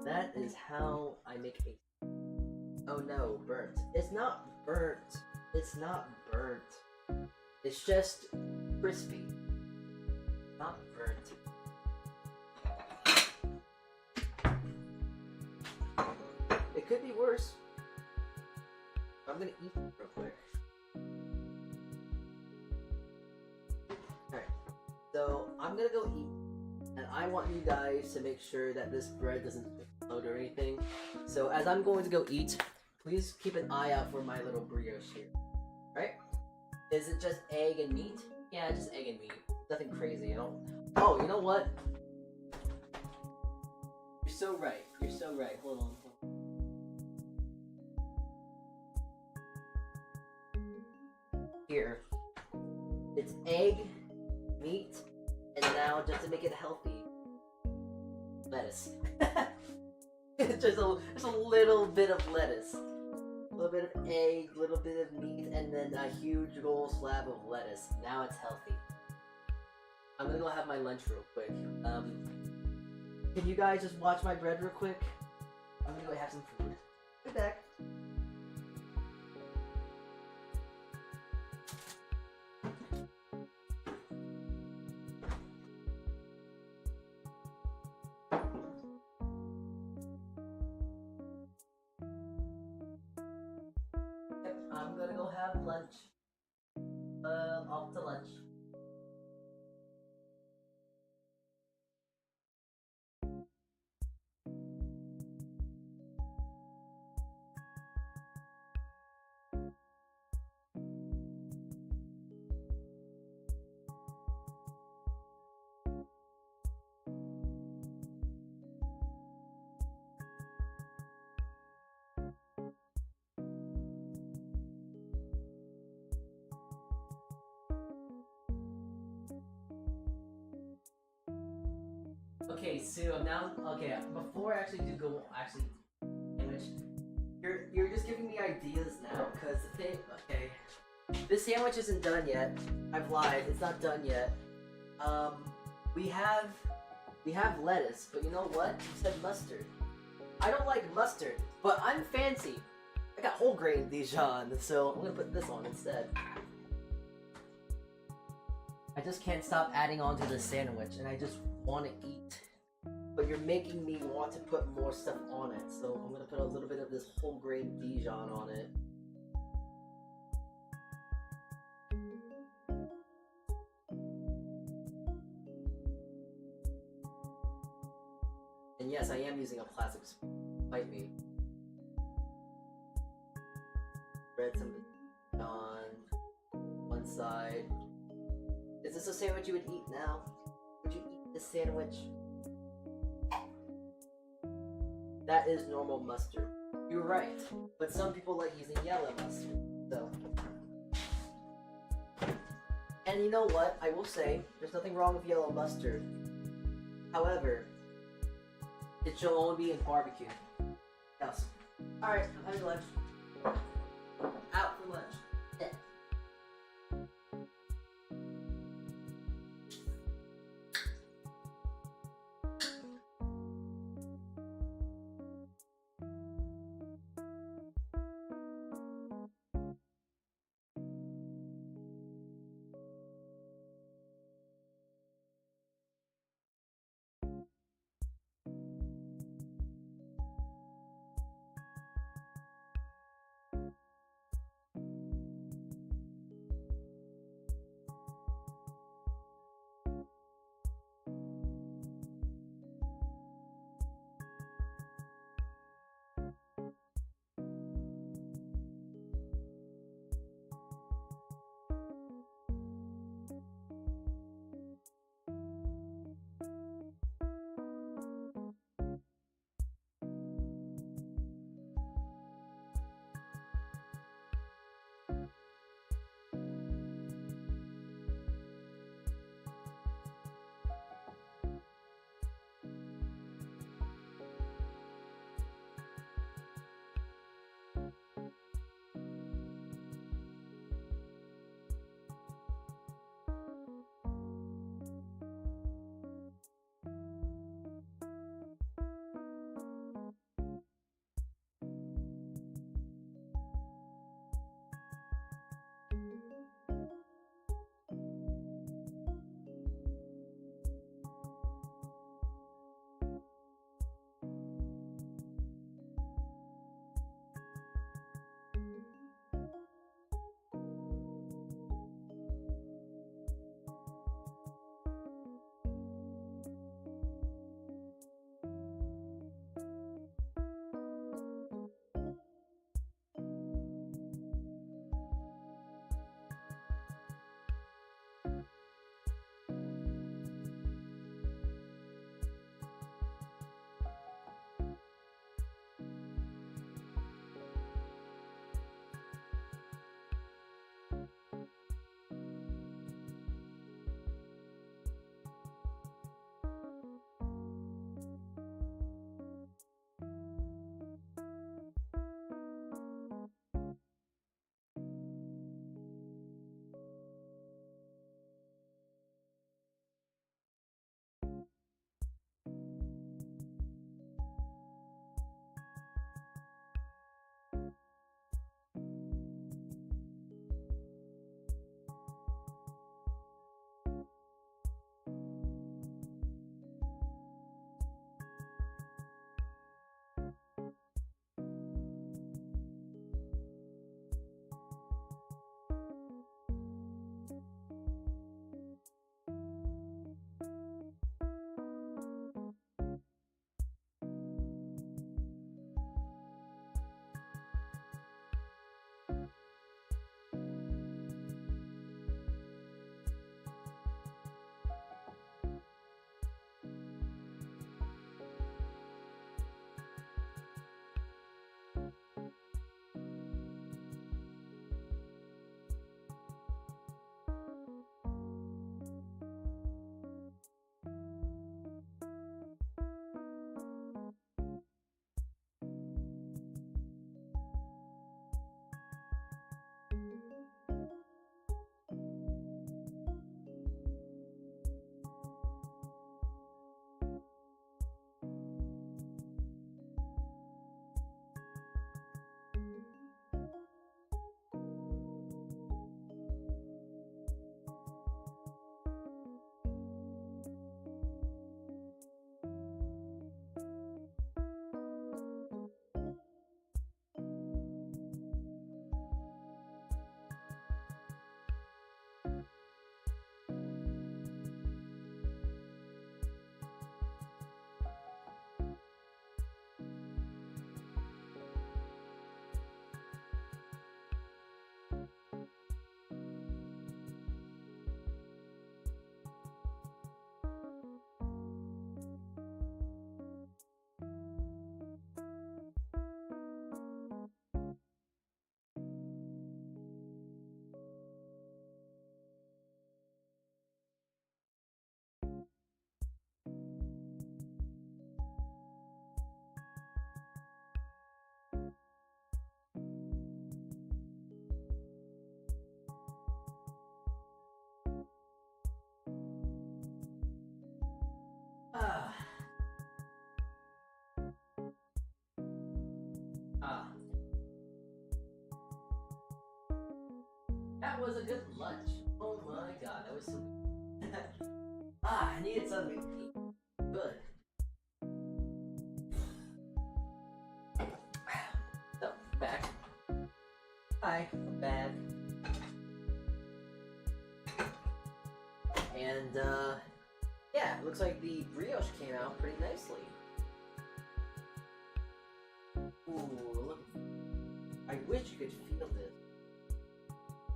That is how I make a... Oh no, burnt. It's not burnt. It's not burnt. It's just crispy. Not burnt. It could be worse. I'm gonna eat it real quick. Alright. So, I'm gonna go eat. And I want you guys to make sure that this bread doesn't explode or anything. So, as I'm going to go eat, please keep an eye out for my little brioche here. Right? Is it just egg and meat? Yeah, just egg and meat. Nothing crazy. I don't... Oh, you know what? You're so right. You're so right. Hold on. Here. It's egg, meat, and now just to make it healthy, lettuce. just a little bit of lettuce. A little bit of egg, a little bit of meat, and then a huge old slab of lettuce. Now it's healthy. I'm gonna go have my lunch real quick. Can you guys just watch my bread real quick? I'm gonna go have some food. Be back. I'm gonna go have lunch. Off to lunch. Okay, so now, okay, before I actually do go, sandwich, you're just giving me ideas now, because the thing, okay, this sandwich isn't done yet. I've lied, it's not done yet. We have lettuce, but you know what? You said mustard. I don't like mustard, but I'm fancy. I got whole grain Dijon, so I'm gonna put this on instead. I just can't stop adding on to the sandwich, and I just want to eat. But you're making me want to put more stuff on it, so I'm gonna put a little bit of this whole grain Dijon on it. And yes, I am using a plastic spoon. Fight me. Spread some on one side. Is this a sandwich you would eat now? Would you eat this sandwich? That is normal mustard. You're right, but some people like using yellow mustard, so. And you know what? I will say, there's nothing wrong with yellow mustard. However, it shall only be in barbecue. Yes. Alright, I'm having lunch. Out for lunch. Yeah. Ah. That was a good lunch. Oh my god, that was so I needed something to eat. Good. So, back. Hi, I'm back. And, yeah, looks like the brioche came out pretty nicely. Ooh, look. I wish you could feel this.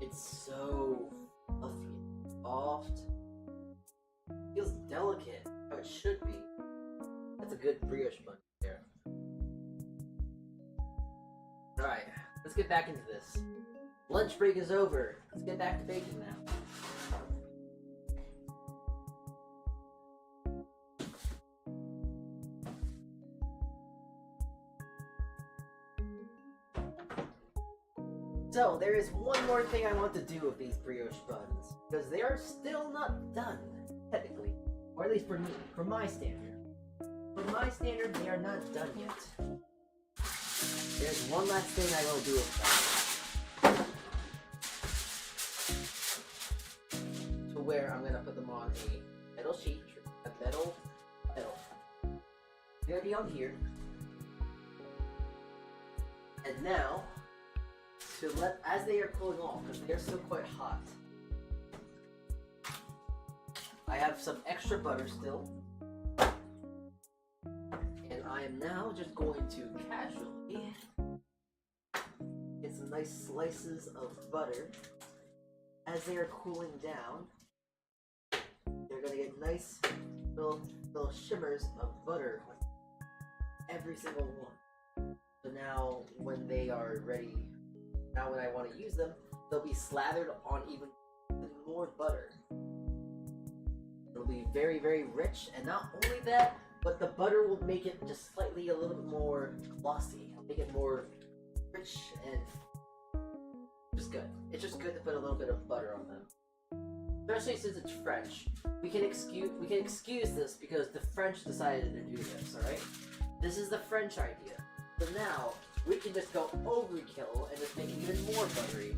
It's so fluffy, soft. Feels delicate, how it should be. That's a good brioche bun there. Alright, let's get back into this. Lunch break is over. Let's get back to baking now. So, there is one more thing I want to do with these brioche buns, because they are still not done, technically. Or at least for me, for my standard. For my standard, they are not done yet. There's one last thing I will do with them. To where I'm gonna put them on a metal sheet, a metal. They're gonna be on here. And now, to let, as they are cooling off, because they're still quite hot, I have some extra butter still, and I am now just going to casually get some nice slices of butter. As they are cooling down, they're gonna get nice little shimmers of butter on every single one. So now when they are ready, now when I want to use them, they'll be slathered on even more butter. It'll be very, very rich, and not only that, but the butter will make it just slightly a little bit more glossy. It'll make it more rich and just good. It's just good to put a little bit of butter on them. Especially since it's French. We can excuse this because the French decided to do this, alright? This is the French idea. So now, we can just go overkill and just make it even more buttery.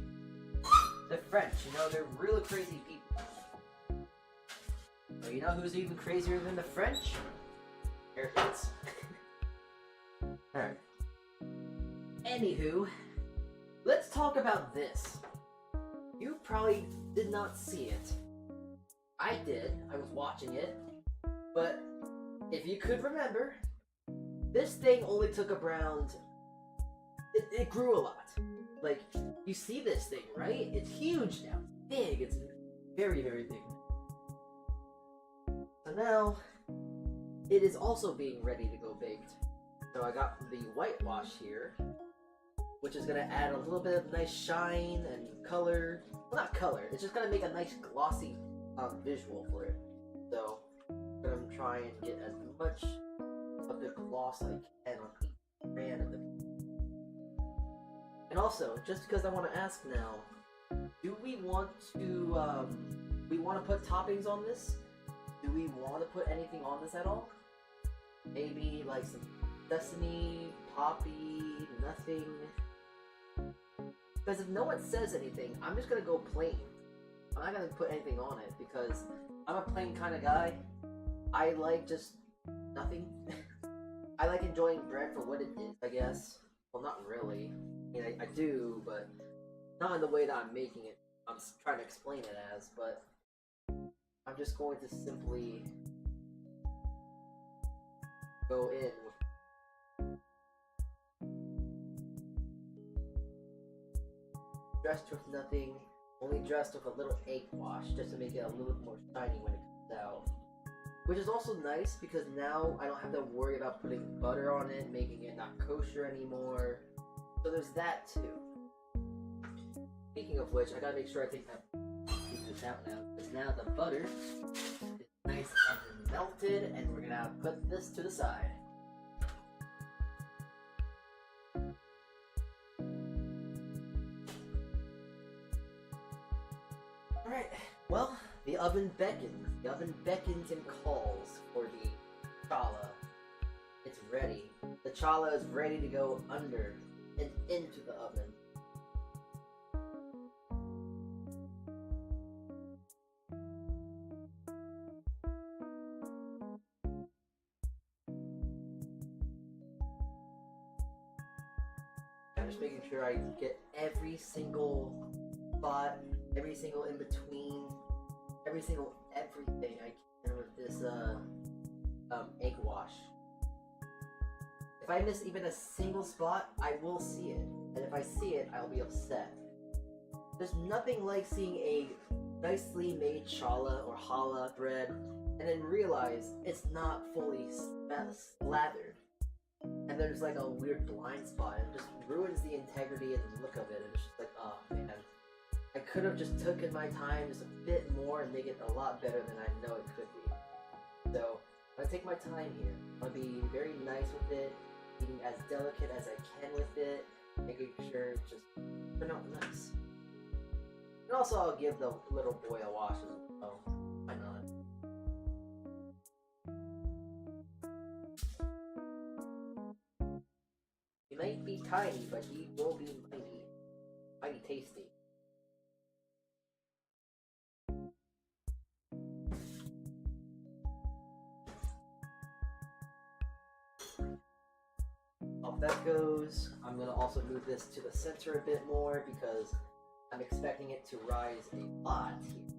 The French, you know, they're really crazy people. But you know who's even crazier than the French? Americans. Alright. Anywho, let's talk about this. You probably did not see it. I did. I was watching it. But if you could remember, this thing only took around... It grew a lot. Like, you see this thing, right? It's huge now. It's big. It's very, very big. So now, it is also being ready to go baked. So I got the whitewash here, which is going to add a little bit of nice shine and color. Well, not color. It's just going to make a nice glossy visual for it. So I'm going to try and get as much of the gloss I can on each strand of the. And also, just because I want to ask now, do we want to put toppings on this? Do we want to put anything on this at all? Maybe like some sesame, poppy, nothing. Because if no one says anything, I'm just gonna go plain. I'm not gonna put anything on it because I'm a plain kind of guy. I like just nothing. I like enjoying bread for what it is, I guess. Well, not really. I mean, I do, but not in the way that I'm making it. I'm trying to explain it as, but I'm just going to simply go in with dressed with nothing, only dressed with a little egg wash just to make it a little bit more shiny when it comes out. Which is also nice because now I don't have to worry about putting butter on it, making it not kosher anymore. So there's that too. Speaking of which, I gotta make sure I take this out now, because now the butter is nice and melted, and we're gonna put this to the side. Alright, well, the oven beckons. The oven beckons and calls for the challah. It's ready. The challah is ready to go under and into the oven. I'm just making sure I get every single spot, every single in between, every single everything I can with this egg wash. If I miss even a single spot, I will see it, and if I see it, I'll be upset. There's nothing like seeing a nicely made challah or challah bread and then realize it's not fully slathered. And there's like a weird blind spot and it just ruins the integrity and the look of it, and it's just like, oh man. I could have just taken my time just a bit more and make it a lot better than I know it could be. So, I'm gonna take my time here. I'm gonna be very nice with it, being as delicate as I can with it, making sure it just turn out nice. And also I'll give the little boy a wash as well. Why not? He might be tiny, but he will be mighty. Mighty tasty. Off that goes. I'm gonna also move this to the center a bit more because I'm expecting it to rise a lot here.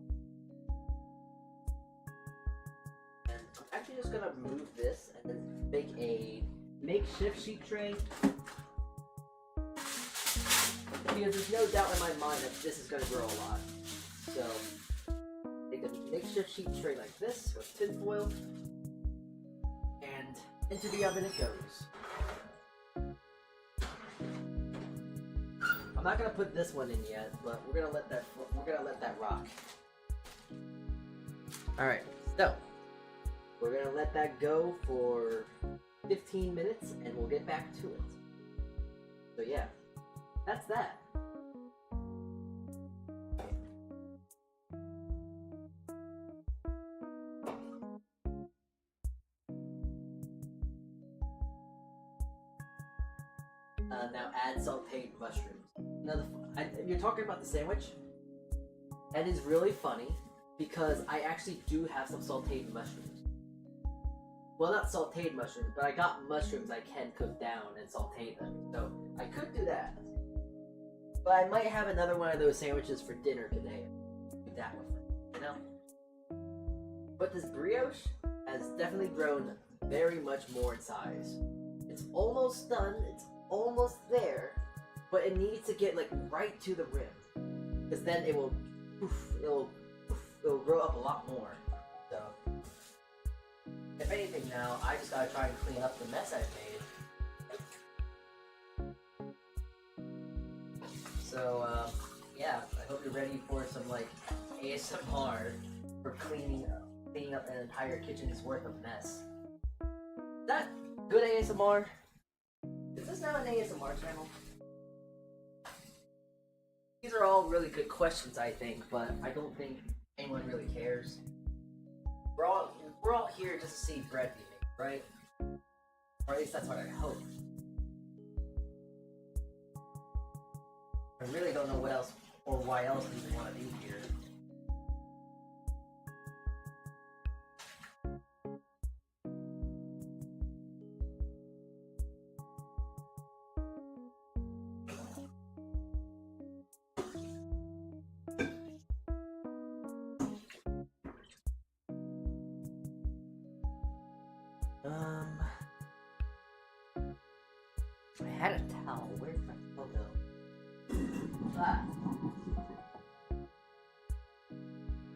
And I'm actually just gonna move this and then make a makeshift sheet tray. Because there's no doubt in my mind that this is gonna grow a lot. So, take a makeshift sheet tray like this with tin foil, and into the oven it goes. I'm not gonna put this one in yet, but we're gonna let that rock. All right, so we're gonna let that go for 15 minutes, and we'll get back to it. So yeah, that's that. Now add sauteed mushrooms. Now, you're talking about the sandwich? That is really funny because I actually do have some sauteed mushrooms. Well, not sauteed mushrooms, but I got mushrooms I can cook down and saute them. So I could do that. But I might have another one of those sandwiches for dinner today. Do that with it, you know? But this brioche has definitely grown very much more in size. It's almost done. It's almost there, but it needs to get like right to the rim, because then it will grow up a lot more. So if anything, now I just gotta try and clean up the mess I've made. So yeah, I hope you're ready for some like ASMR for cleaning up an entire kitchen's worth of mess. Is that good ASMR? Is this now an ASMR channel? These are all really good questions, I think, but I don't think anyone really cares. We're all here just to see bread be made, right? Or at least that's what I hope. I really don't know what else or why else we even want to be here. I had a towel. Where did my towel go? Ah.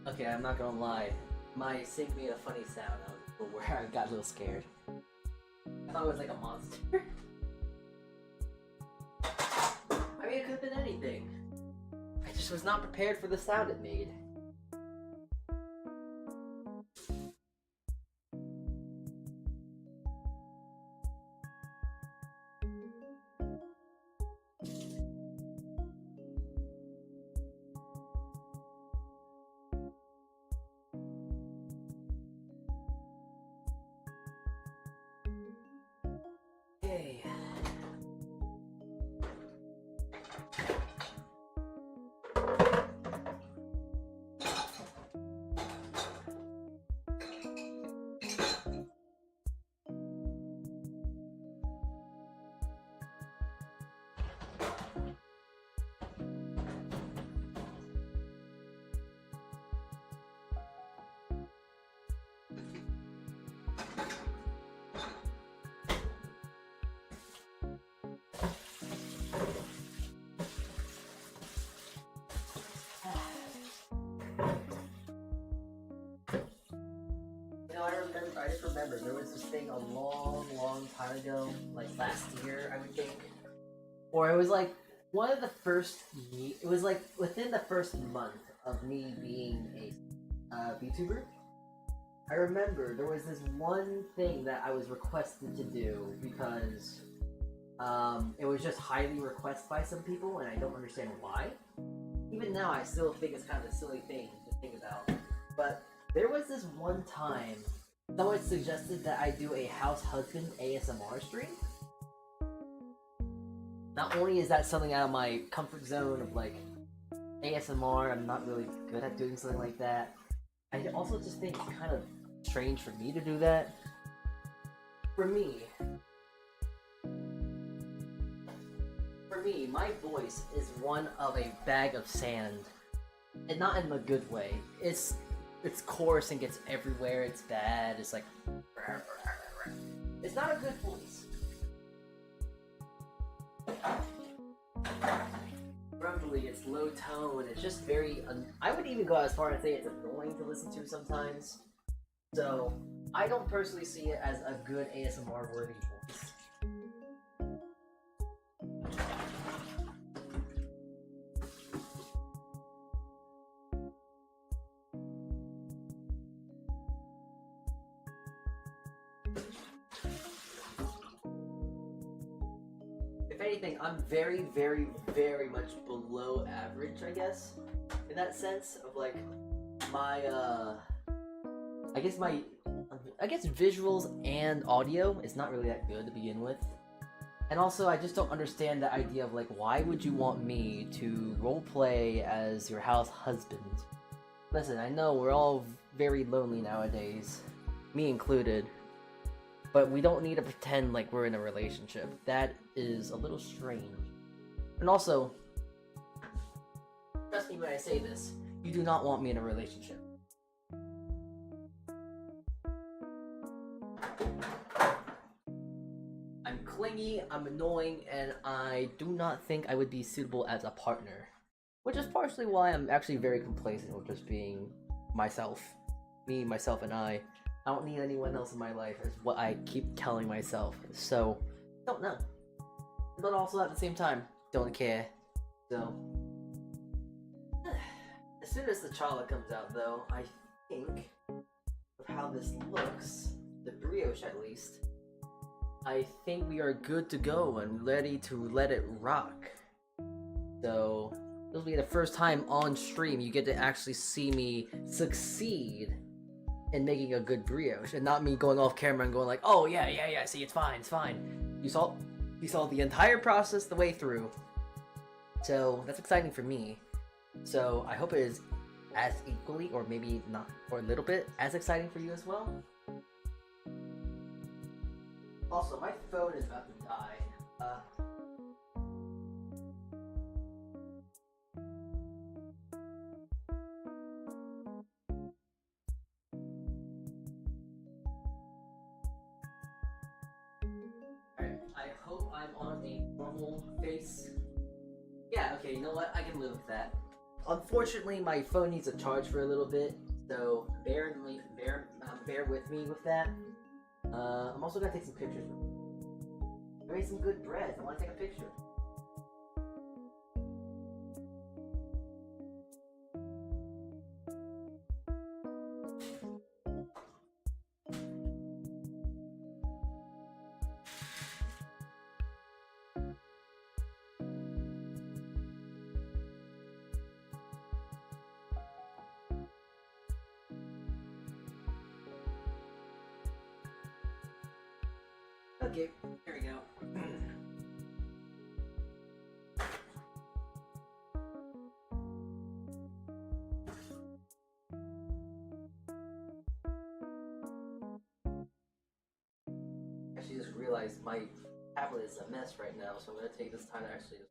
Okay, I'm not gonna lie. My sink made a funny sound where I got a little scared. I thought it was like a monster. I mean, it could have been anything. I just was not prepared for the sound it made. remember there was this thing a long time ago, like last year, I would think, or it was like one of the first. It was like within the first month of me being a Vtuber. I remember there was this one thing that I was requested to do because it was just highly requested by some people, and I don't understand why. Even now, I still think it's kind of a silly thing to think about. But there was this one time someone suggested that I do a house husband ASMR stream. Not only is that something out of my comfort zone of like ASMR, I'm not really good at doing something like that. I also just think it's kind of strange for me to do that. For me, my voice is one of a bag of sand, and not in a good way. It's coarse and gets everywhere. It's bad. It's like it's not a good voice. Grumbly, it's low tone. It's just very. I would even go as far as say it's annoying to listen to sometimes. So I don't personally see it as a good ASMR worthy voice. If anything, I'm very much below average, I guess, in that sense of like my I guess visuals and audio is not really that good to begin with. And also, I just don't understand the idea of like, why would you want me to roleplay as your house husband? Listen, I know we're all very lonely nowadays, me included, but we don't need to pretend like we're in a relationship. That is a little strange. And also, trust me when I say this, you do not want me in a relationship. I'm clingy, I'm annoying, and I do not think I would be suitable as a partner. Which is partially why I'm actually very complacent with just being myself. Me, myself, and I. I don't need anyone else in my life, is what I keep telling myself. So, don't know. But also at the same time, don't care. So, as soon as the Challah comes out though, I think, with how this looks, the brioche at least, I think we are good to go and ready to let it rock. So, this will be the first time on stream you get to actually see me succeed in making a good brioche, and not me going off camera and going like, oh yeah, see, it's fine. You saw the entire process the way through. So, that's exciting for me. So, I hope it is as equally, or maybe not, or a little bit, as exciting for you as well. Also, my phone is about to die. Alright, I hope I'm on a normal face. Yeah, okay, you know what? I can live with that. Unfortunately, my phone needs a charge for a little bit, so bear with me with that. I'm also gonna take some pictures. I made some good bread. I want to take a picture. Okay, here we go. Actually just realized my tablet is a mess right now, so I'm gonna take this time to actually just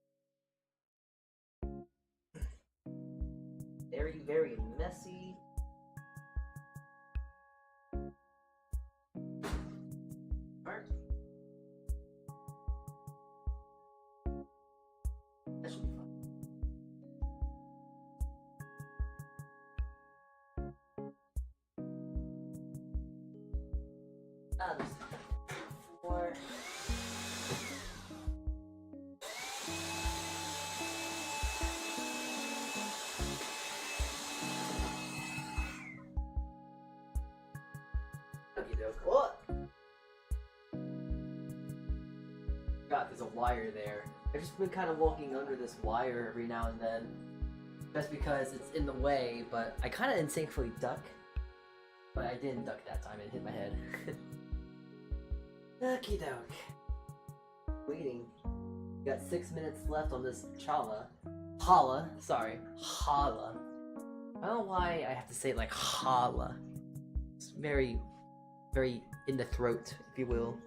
very messy. Alright. That should be fun. There's 4. Okie doke. Oh! God, there's a wire there. I've just been kind of walking under this wire every now and then. Just because it's in the way, but I kind of instinctively duck. But I didn't duck that time, it hit my head. Okie doke. Waiting. We got 6 minutes left on this Challah. Challah, sorry. Challah. I don't know why I have to say it like Challah. It's very, very in the throat, if you will.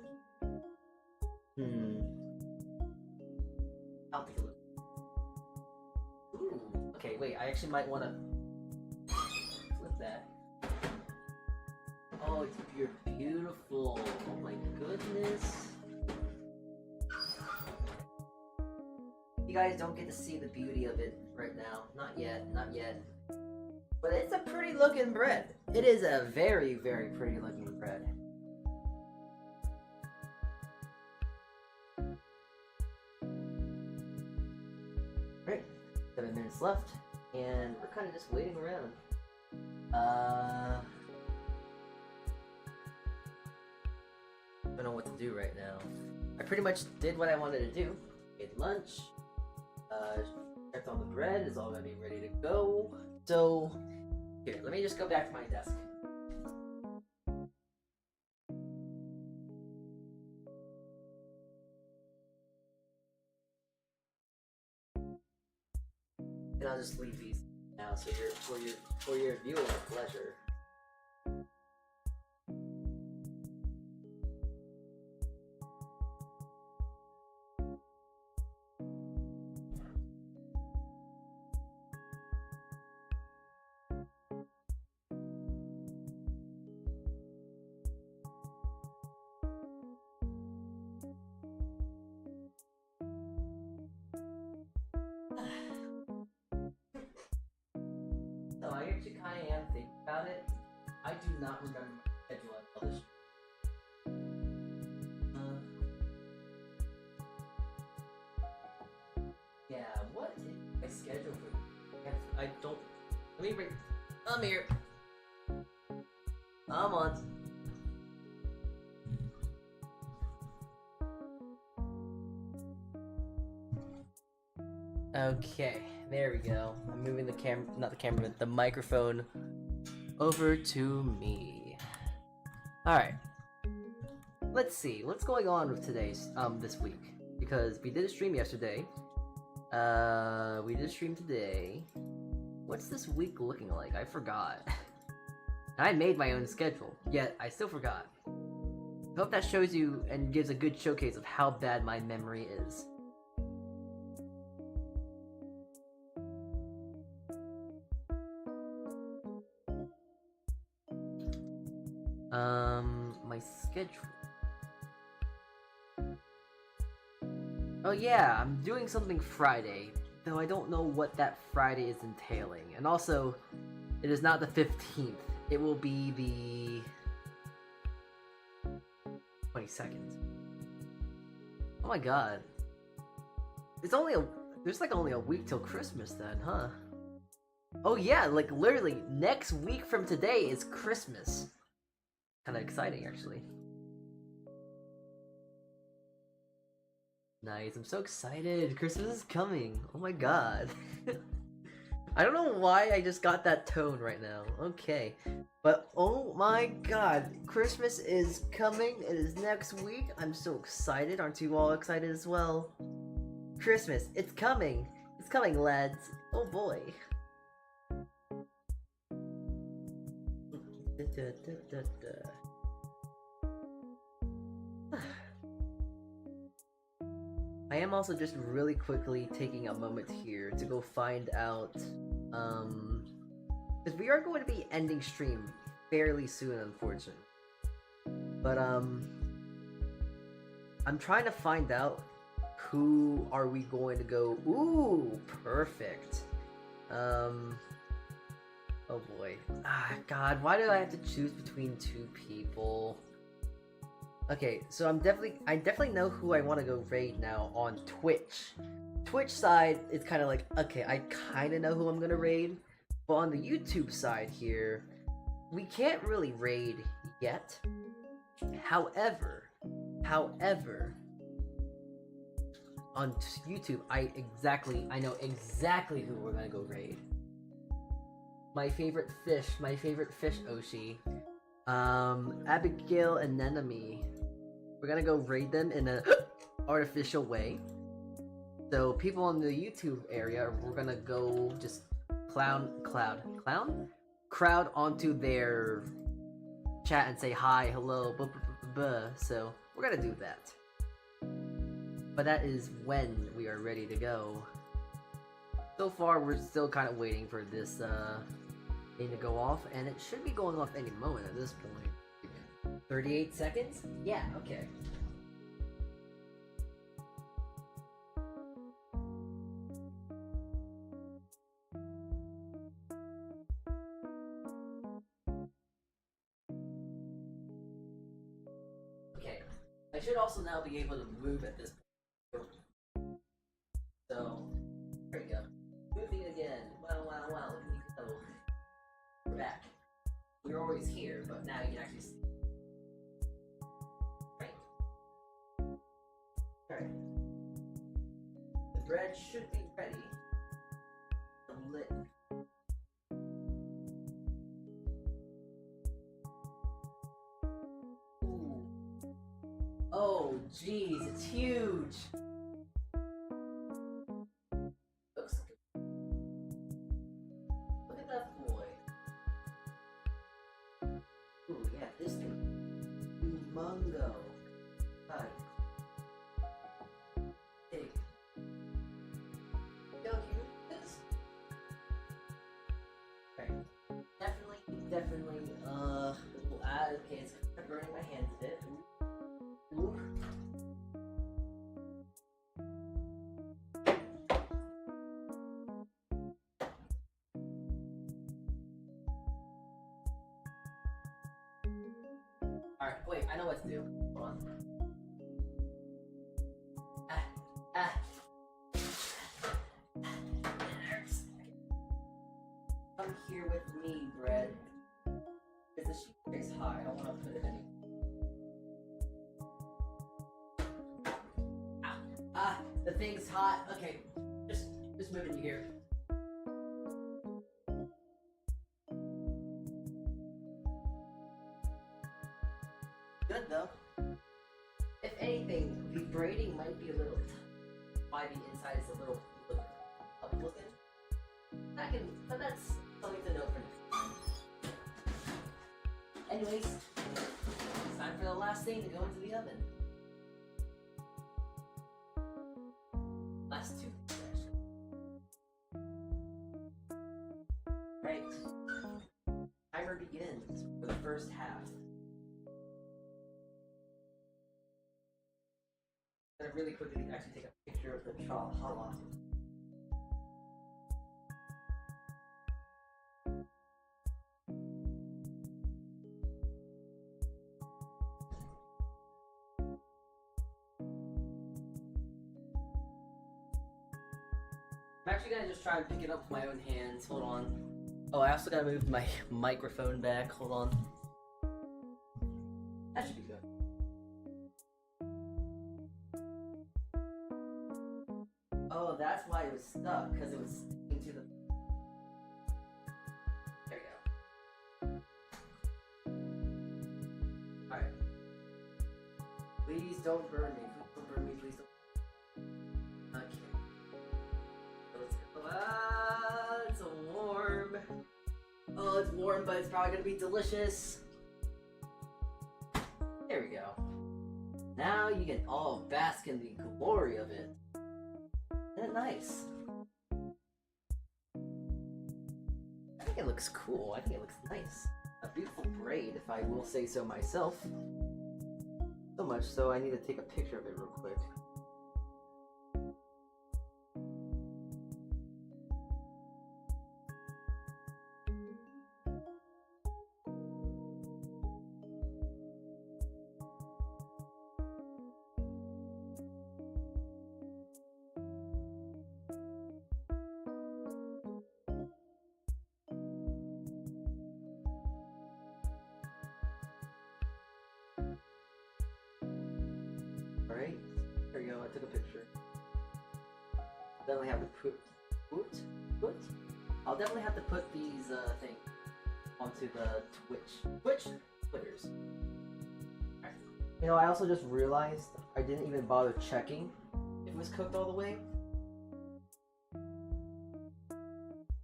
I'll take a look. Ooh, okay, wait, I actually might want to flip that. Oh, you're beautiful. Oh my goodness. You guys don't get to see the beauty of it right now. Not yet, not yet. But it's a pretty looking bread. It is a very, very pretty looking bread. Right, 7 minutes left, and we're kind of just waiting around. I don't know what to do right now. I pretty much did what I wanted to do. Made lunch, checked on the bread, it's all gonna be ready to go. So, here, let me just go back to my desk. And I'll just leave these now, so for your viewing pleasure. So I actually kind of am thinking about it. I do not remember my schedule on published. Yeah, what is my schedule for? I don't. Let me bring. I'm here. I'm on. Okay, there we go. I'm moving the camera, not the camera, but the microphone over to me. Alright. Let's see, what's going on with today's, this week? Because we did a stream yesterday. We did a stream today. What's this week looking like? I forgot. I made my own schedule, yet I still forgot. I hope that shows you and gives a good showcase of how bad my memory is. My schedule. Oh yeah, I'm doing something Friday, though I don't know what that Friday is entailing. And also, it is not the 15th. It will be the 22nd. Oh my god. There's like only a week till Christmas then, huh? Oh yeah, like literally next week from today is Christmas. Kinda exciting, actually. Nice, I'm so excited. Christmas is coming. Oh my god. I don't know why I just got that tone right now. Okay. But oh my god, Christmas is coming. It is next week. I'm so excited. Aren't you all excited as well? Christmas, it's coming. It's coming, lads. Oh boy. I am also just really quickly taking a moment here to go find out, because we are going to be ending stream fairly soon, unfortunately. But, I'm trying to find out who are we going to go. Ooh, perfect. Oh boy. Ah, God, why do I have to choose between two people? Okay, so I definitely know who I want to go raid now on Twitch. Twitch side, it's kind of like, okay, I kind of know who I'm gonna raid, but on the YouTube side here, we can't really raid yet. However, on YouTube, I know exactly who we're gonna go raid. My favorite fish, Oshi. Abigail and Nenami. We're gonna go raid them in an artificial way. So people in the YouTube area, we're gonna go just crowd onto their chat and say hi, hello, so we're gonna do that. But that is when we are ready to go. So far, we're still kind of waiting for this thing to go off, and it should be going off any moment at this point. 38 seconds? Yeah, okay. Okay, I should also now be able to move at this point. So, there we go. Moving again. Wow, look at me go. We're back. We were always here, but now you can actually see. Right. Alright. The bread should be ready. Lit. Ooh. Oh, jeez, it's huge! Looks good. Look at that boy. Ooh, yeah, this thing. Humongo. Hi. Big. Go here. This. Right. Definitely, we'll add, okay, it's kind of burning my hands a bit. Ooh. Alright, wait, I know what to do. Hold on. It hurts. Come here with me, bread. Because the sheet trays high, I don't want to put it in. The thing's hot. Okay, just move it here. Good though. If anything, the braiding might be a little why the inside is a little up looking. But that's something to know for now. Anyways, it's time for the last thing to go into the oven. Last two, actually. Right. Timer begins for the first half. I'm gonna really quickly actually take a picture of the challah. I'm actually gonna just try and pick it up with my own hands. Hold on. Oh, I also gotta move my microphone back. Hold on. That should be good. Oh, that's why it was stuck, because it was sticking to the... There we go. Alright. Please don't burn me. Please don't burn me. Please don't. Okay. Let's go. Ah, it's warm. Oh, it's warm, but it's probably gonna be delicious. There we go. Now you can all bask in the glory of it. Isn't it nice? I think it looks cool. I think it looks nice. A beautiful braid, if I will say so myself. So much so I need to take a picture of it real quick. There you go, I took a picture. Definitely have to put? I'll definitely have to put these things onto the Twitters. You know, I also just realized I didn't even bother checking if it was cooked all the way.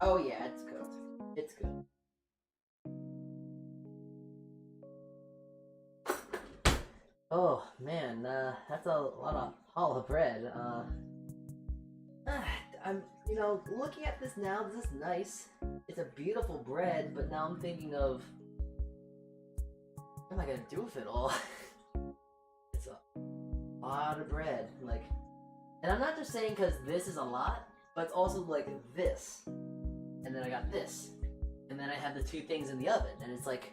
Oh yeah, it's cooked. It's good. Oh man, that's a lot of challah bread. I'm, you know, looking at this now. This is nice. It's a beautiful bread, but now I'm thinking of what am I gonna do with it all? It's a lot of bread, like, and I'm not just saying because this is a lot, but it's also like this, and then I got this, and then I have the two things in the oven, and it's like,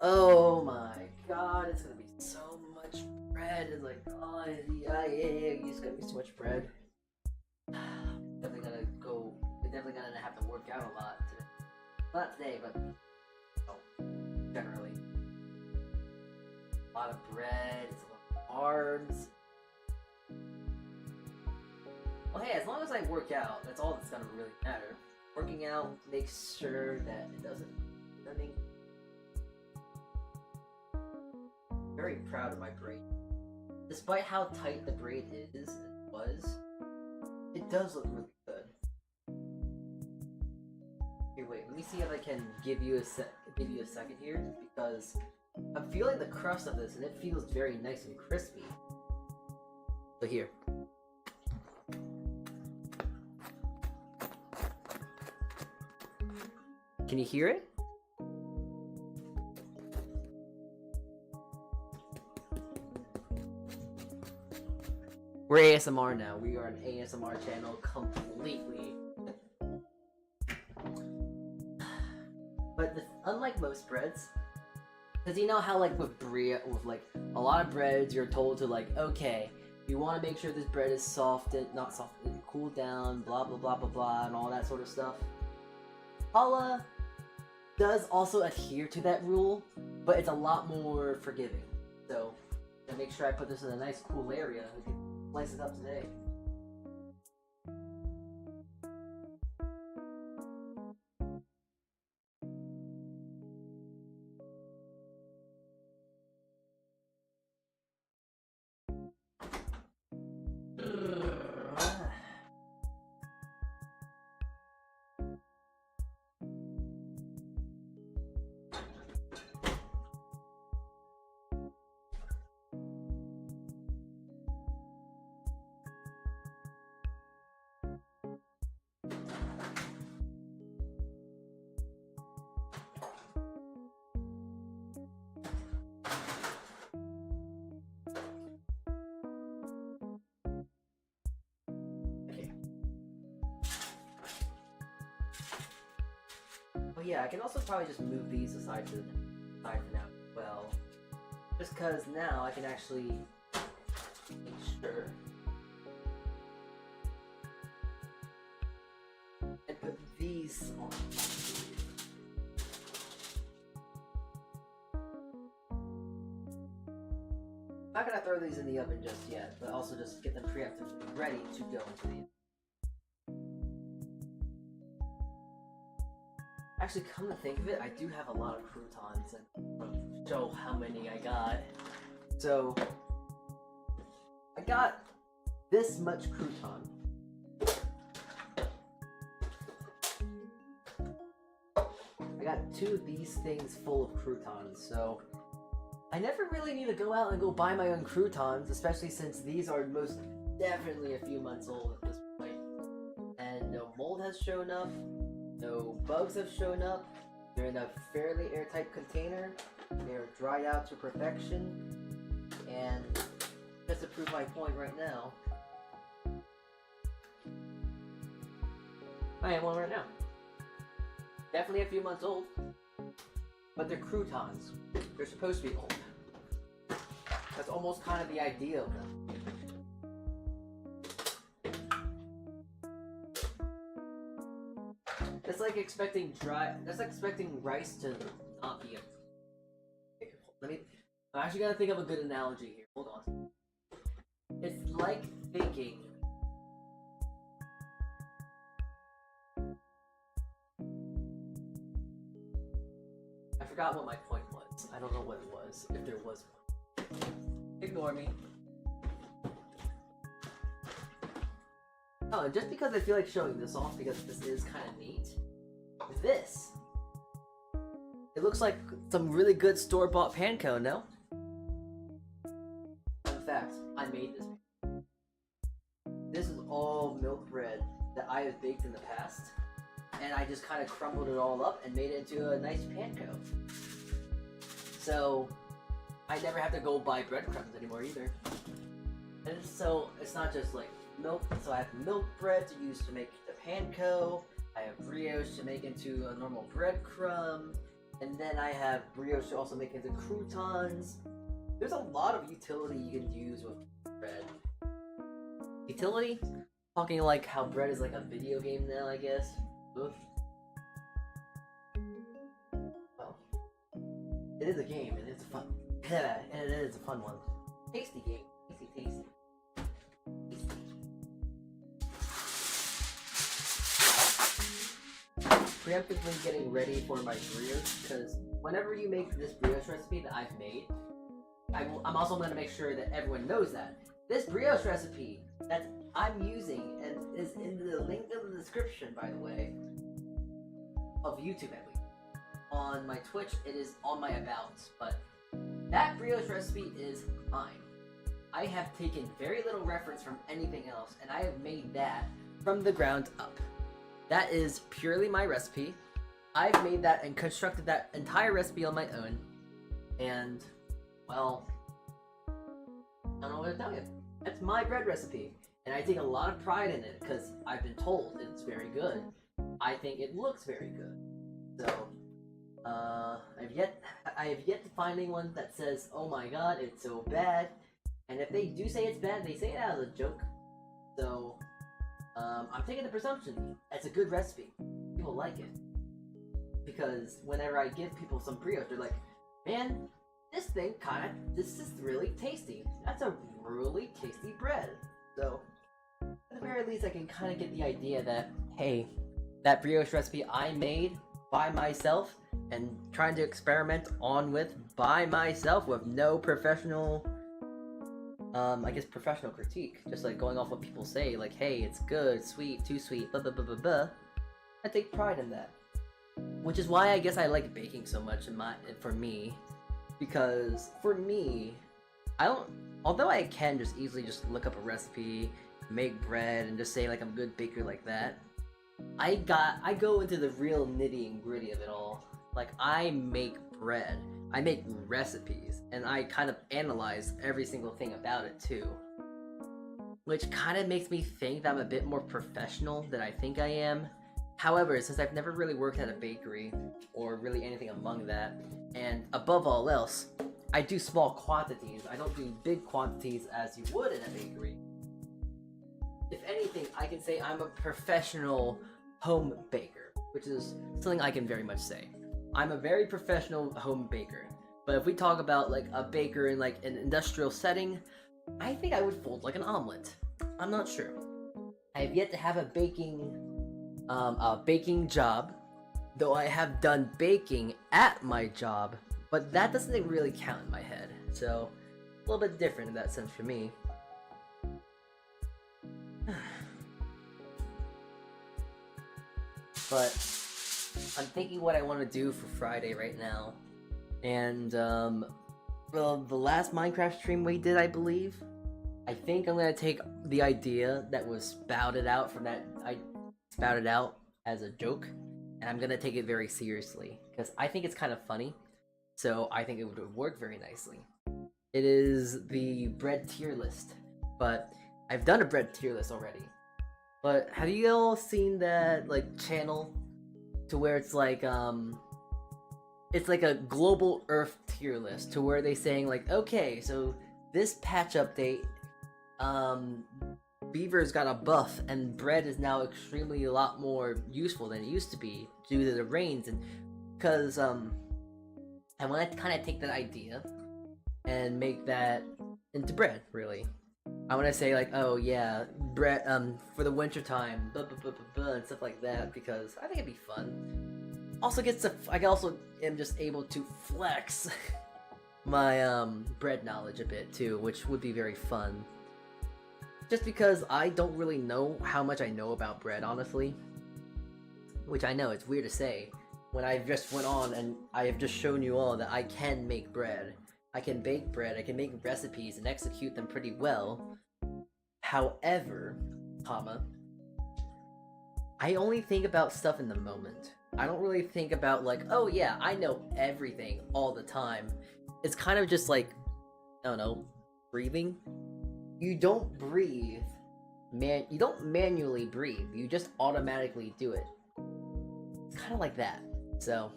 oh my god, it's gonna be so much bread. It's like, oh yeah, you just got me so much bread. Definitely gonna have to work out a lot today. Not today, but generally. A lot of bread, it's a lot of carbs. Well, hey, as long as I work out, that's all that's gonna really matter. Working out makes sure that it doesn't. I mean, very proud of my braid. Despite how tight the braid is and was, it does look really good. Here, wait. Let me see if I can give you a second here, because I'm feeling the crust of this, and it feels very nice and crispy. So here. Can you hear it? We're ASMR now. We are an ASMR channel completely. But unlike most breads, because you know how like with like a lot of breads, you're told to like, okay, you want to make sure this bread is not softened, cooled down, blah blah blah blah blah, and all that sort of stuff. Challah does also adhere to that rule, but it's a lot more forgiving. So, to make sure I put this in a nice cool area, we can slice it up today. Oh yeah, I can also probably just move these aside for now as well. Just cause now I can actually make sure and put these on. I'm not gonna throw these in the oven just yet, but also just get them preemptively ready to go into the oven. Actually, come to think of it, I do have a lot of croutons, and I'll show how many I got. So, I got this much crouton. I got 2 of these things full of croutons, so I never really need to go out and go buy my own croutons, especially since these are most definitely a few months old at this point. And no mold has shown up. No bugs have shown up. They're in a fairly airtight container. They're dried out to perfection. And just to prove my point right now, I have one right now. Definitely a few months old, but they're croutons. They're supposed to be old. That's almost kind of the idea of them. It's like expecting that's like expecting rice to not be I'm actually gonna think of a good analogy here. Hold on. It's like baking. I forgot what my point was. I don't know what it was, if there was one. Ignore me. Oh, and just because I feel like showing this off, because this is kind of neat, this. It looks like some really good store-bought panko, no? In fact, I made this. This is all milk bread that I have baked in the past, and I just kind of crumbled it all up and made it into a nice panko. So, I never have to go buy breadcrumbs anymore either. And so, it's not just like milk, so I have milk bread to use to make the panko, I have brioche to make into a normal breadcrumb, and then I have brioche to also make into croutons. There's a lot of utility you can use with bread. Utility? Talking like how bread is like a video game now, I guess. Oof. Well, it is a game, and it's a fun. Yeah, and it is a fun one. Tasty game. Tasty. Preemptively getting ready for my brioche, because whenever you make this brioche recipe that I've made, I'm also going to make sure that everyone knows that this brioche recipe that I'm using and is in the link in the description, by the way, of YouTube at least. On my Twitch, it is on my about, but that brioche recipe is mine. I have taken very little reference from anything else, and I have made that from the ground up. That is purely my recipe. I've made that and constructed that entire recipe on my own, and, well, I don't know what to tell you. That's my bread recipe, and I take a lot of pride in it, because I've been told it's very good. I think it looks very good. So, I have yet to find anyone that says, oh my god, it's so bad. And if they do say it's bad, they say it as a joke. So, I'm taking the presumption it's a good recipe. People like it. Because whenever I give people some brioche, they're like, man, this is really tasty. That's a really tasty bread. So, at the very least, I can kind of get the idea that, hey, that brioche recipe I made by myself and trying to experiment on with by myself with no professional, I guess professional critique, just like going off what people say, like, hey, it's good, sweet, too sweet, blah blah blah blah blah. I take pride in that, which is why I guess I like baking so much for me, because for me, although I can just easily just look up a recipe, make bread, and just say like I'm a good baker like that, I go into the real nitty and gritty of it all. Like, I make bread, I make recipes, and I kind of analyze every single thing about it too. Which kind of makes me think that I'm a bit more professional than I think I am. However, since I've never really worked at a bakery, or really anything among that, and above all else, I do small quantities, I don't do big quantities as you would in a bakery. If anything, I can say I'm a professional home baker, which is something I can very much say. I'm a very professional home baker. But if we talk about like a baker in like an industrial setting, I think I would fold like an omelet. I'm not sure. I have yet to have a baking job, though I have done baking at my job, but that doesn't really count in my head. So, a little bit different in that sense for me. But I'm thinking what I want to do for Friday right now. And, well, the last Minecraft stream we did, I believe, I think I'm going to take the idea that was spouted out from that, I spouted out as a joke, and I'm going to take it very seriously, because I think it's kind of funny, so I think it would work very nicely. It is the bread tier list, but I've done a bread tier list already. But have you all seen that, like, channel to where it's like a global Earth tier list, to where they saying like, okay, so this patch update, Beaver's got a buff, and bread is now extremely a lot more useful than it used to be due to the rains, and because I want to kind of take that idea and make that into bread, really. I want to say like, oh yeah, bread for the winter time, and stuff like that, because I think it'd be fun. Also I also am just able to flex my bread knowledge a bit too, which would be very fun. Just because I don't really know how much I know about bread, honestly. Which I know, it's weird to say, when I just went on and I have just shown you all that I can make bread. I can bake bread, I can make recipes and execute them pretty well. However, I only think about stuff in the moment. I don't really think about like, oh yeah, I know everything all the time. It's kind of just like, I don't know, breathing. You don't breathe, you don't manually breathe, you just automatically do it. It's kind of like that. So,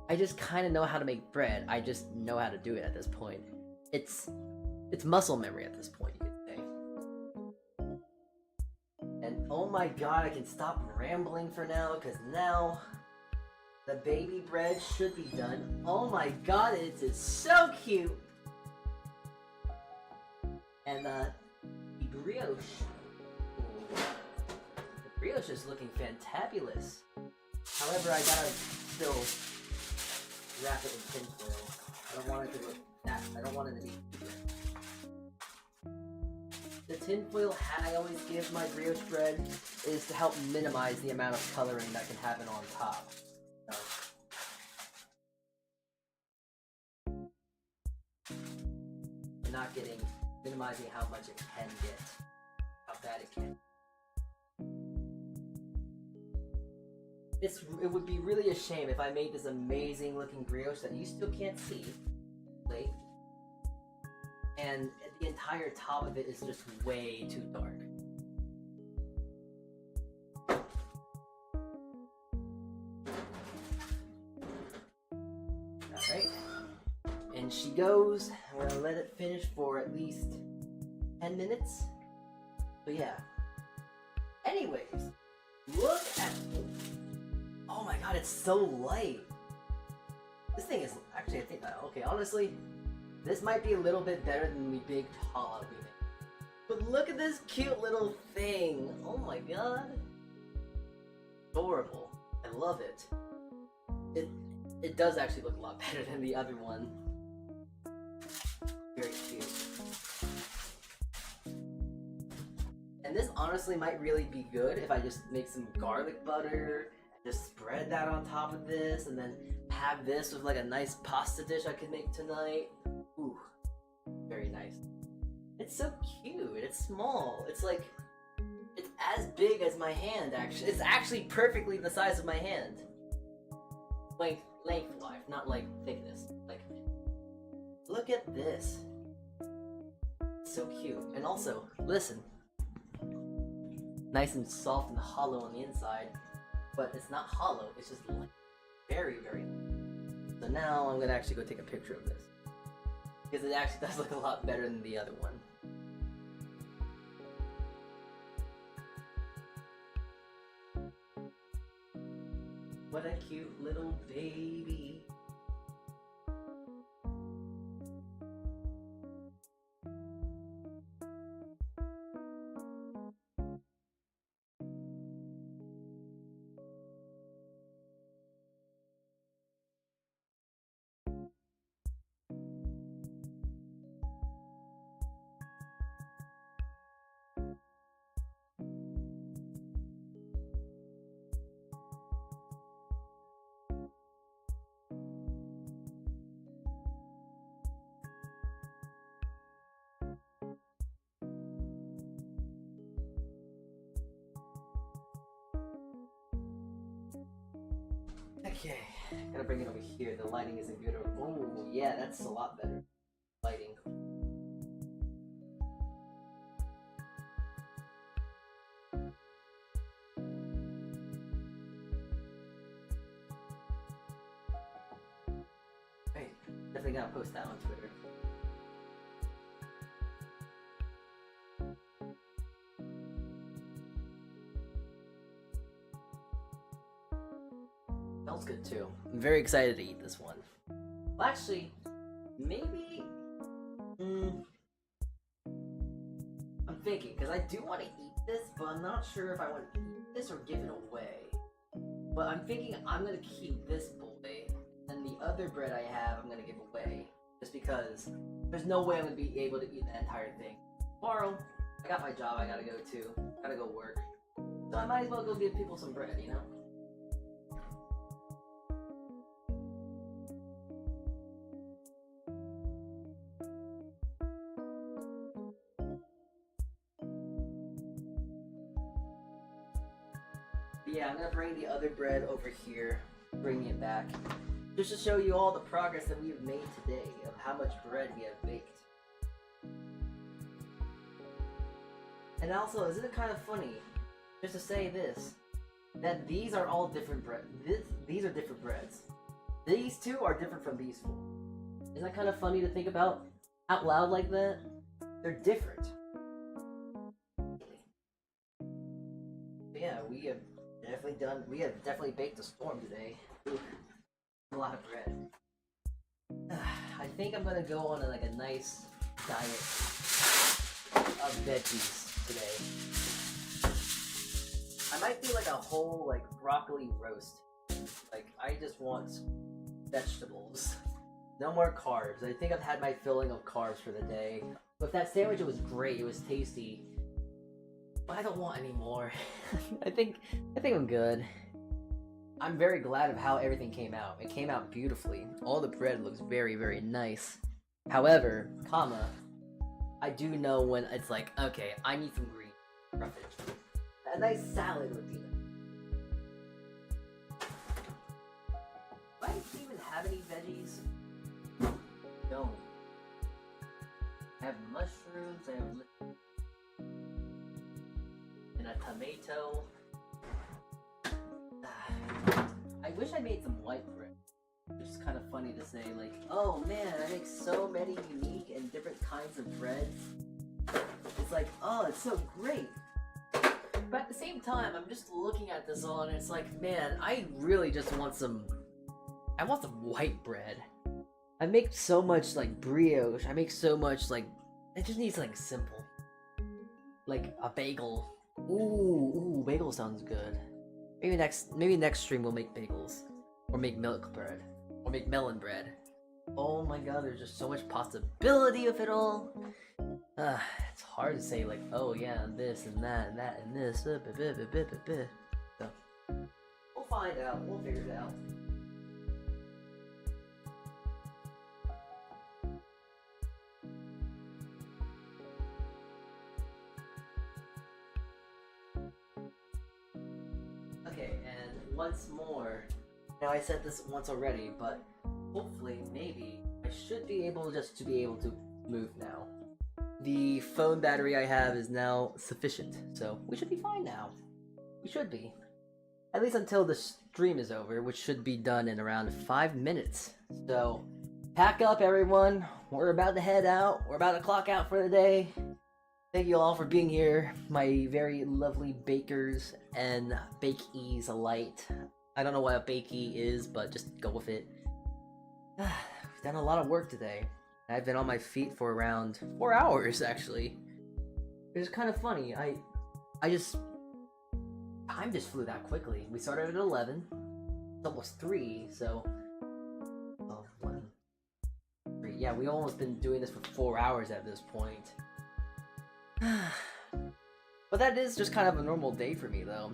I just kind of know how to make bread, I just know how to do it at this point. It's muscle memory at this point, you could say. And oh my god, I can stop rambling for now, because now the baby bread should be done. Oh my god, it is so cute! And the brioche. Ooh, the brioche is looking fantabulous. However, I gotta still wrap it in tinfoil. I don't want it to look that. I don't want it to be too good. The tinfoil hat I always give my brioche bread is to help minimize the amount of coloring that can happen on top. So. I'm not minimizing how much it can get, how bad it can. It would be really a shame if I made this amazing looking brioche that you still can't see, right? And the entire top of it is just way too dark. Alright. And she goes. We're gonna let it finish for at least 10 minutes. But yeah. Anyways, look at it. Oh my god, it's so light. This thing is actually, I think, okay, honestly, this might be a little bit better than the big Challah we made. But look at this cute little thing. Oh my god. Adorable. I love it. It does actually look a lot better than the other one. Very cute. And this honestly might really be good if I just make some garlic butter, and just spread that on top of this, and then have this with like a nice pasta dish I could make tonight. Ooh, very nice. It's so cute. It's small. It's like, it's as big as my hand actually. It's actually perfectly the size of my hand. Lengthwise, not like thickness. Like, look at this. It's so cute. And also, listen. Nice and soft and hollow on the inside, but it's not hollow, it's just light. Very, very light. So now I'm gonna actually go take a picture of this, because it actually does look a lot better than the other one. What a cute little baby. Okay, gotta bring it over here. The lighting isn't good. Oh, yeah, that's a lot better. Lighting. Hey, definitely gotta post that on Twitter. Smells good too. I'm very excited to eat this one. Well, actually, maybe... do want to eat this, but I'm not sure if I want to eat this or give it away. But I'm thinking I'm gonna keep this boy, and the other bread I have I'm gonna give away. Just because there's no way I'm gonna be able to eat that entire thing. Tomorrow, I got my job I gotta go to. Gotta go work. So I might as well go give people some bread, you know? But yeah, I'm gonna bring the other bread over here, bring it back, just to show you all the progress that we have made today of how much bread we have baked. And also, isn't it kind of funny, just to say this, that these are all different bread. These are different breads. These two are different from these four. Isn't that kind of funny to think about out loud like that? They're different. But yeah, we have definitely baked a storm today. Ooh, a lot of bread. I think I'm gonna go on a nice diet of veggies today. I might do a whole broccoli roast. I just want vegetables. No more carbs. I think I've had my filling of carbs for the day. With that sandwich, it was great. It was tasty. But I don't want any more. I think I'm good. I'm very glad of how everything came out. It came out beautifully. All the bread looks very, very nice. However, I do know when it's okay, I need some green roughage. A nice salad would be nice. Do I even have any veggies? No. I have mushrooms, I have and a tomato. I wish I made some white bread. Which is kind of funny to say, oh man, I make so many unique and different kinds of breads. It's oh, it's so great. But at the same time, I'm just looking at this all and it's man, I really just want I want some white bread. I make so much brioche, I make so much it just needs simple. A bagel. Ooh, bagel sounds good. Maybe next stream we'll make bagels. Or make milk bread. Or make melon bread. Oh my god, there's just so much possibility of it all. It's hard to say oh yeah, and this and that and that and this. So, we'll find out. We'll figure it out. Okay, and once more. Now I said this once already, but hopefully, maybe, I should be able to move now. The phone battery I have is now sufficient, so we should be fine now. We should be. At least until the stream is over, which should be done in around 5 minutes. So, pack up everyone, we're about to head out, we're about to clock out for the day. Thank you all for being here, my very lovely bakers and bakees alike. I don't know what a bakey is, but just go with it. We've done a lot of work today. I've been on my feet for around 4 hours, actually. It's kind of funny. Time just flew that quickly. We started at 11. It's almost 3, so... Oh, 1, 3. Yeah, we almost been doing this for 4 hours at this point. But that is just kind of a normal day for me, though.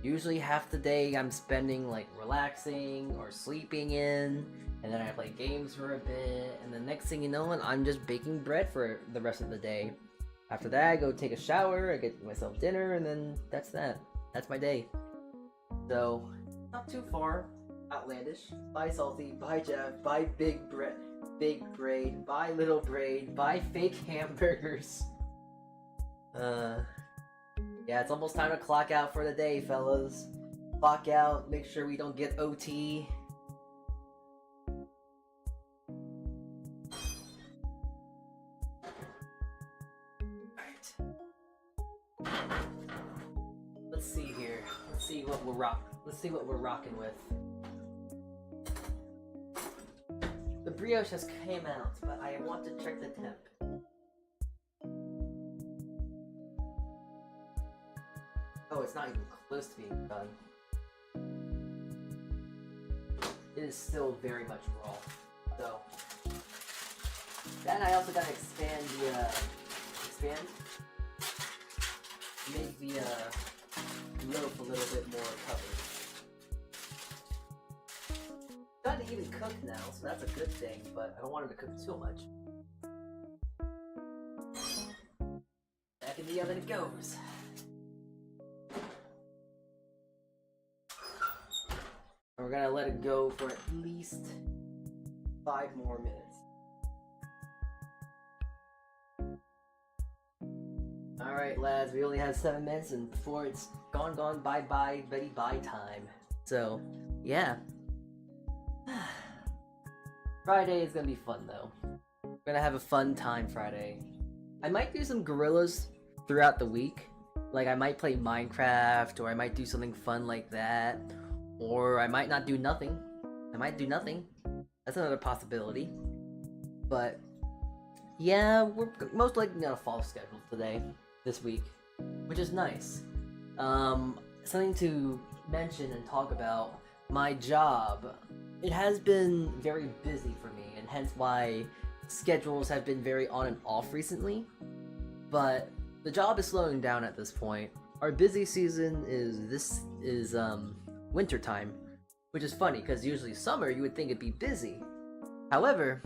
Usually half the day I'm spending relaxing or sleeping in, and then I play games for a bit, and the next thing you know, I'm just baking bread for the rest of the day. After that, I go take a shower, I get myself dinner, and then that's that. That's my day. So, not too far. Outlandish. Buy salty, buy jab, buy big braid, buy little braid, buy fake hamburgers. Yeah, it's almost time to clock out for the day, fellas. Clock out, make sure we don't get OT. Alright. Let's see here. Let's see what we're rocking with. The brioche has came out, but I want to check the temp. Oh, it's not even close to being done. It is still very much raw. So, then I also gotta expand make the loaf a little bit more covered. It's starting to even cook now, so that's a good thing, but I don't want it to cook too much. Back in the oven it goes. And we're gonna let it go for at least 5 more minutes. Alright lads, we only have 7 minutes and before it's gone, bye, Betty bye time. So, yeah. Friday is gonna be fun though. We're gonna have a fun time Friday. I might do some gorillas throughout the week. Like I might play Minecraft, or I might do something fun like that. Or I might not do nothing. I might do nothing. That's another possibility. But yeah, we're most likely gonna follow schedule this week, which is nice. Something to mention and talk about, my job, it has been very busy for me, and hence why schedules have been very on and off recently. But the job is slowing down at this point. Our busy season is winter time, which is funny because usually summer you would think it'd be busy. However,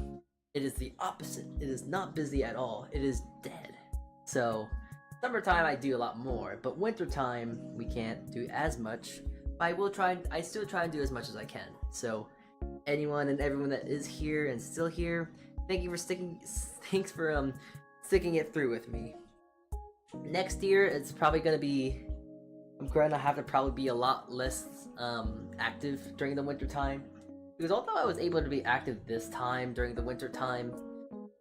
it is the opposite. It is not busy at all. It is dead. So summertime I do a lot more, but wintertime we can't do as much. But I still try and do as much as I can. So anyone and everyone that is here and still here, thanks for sticking it through with me. Next year it's probably gonna be, I'm gonna have to probably be a lot less active during the winter time, because although I was able to be active this time during the winter time,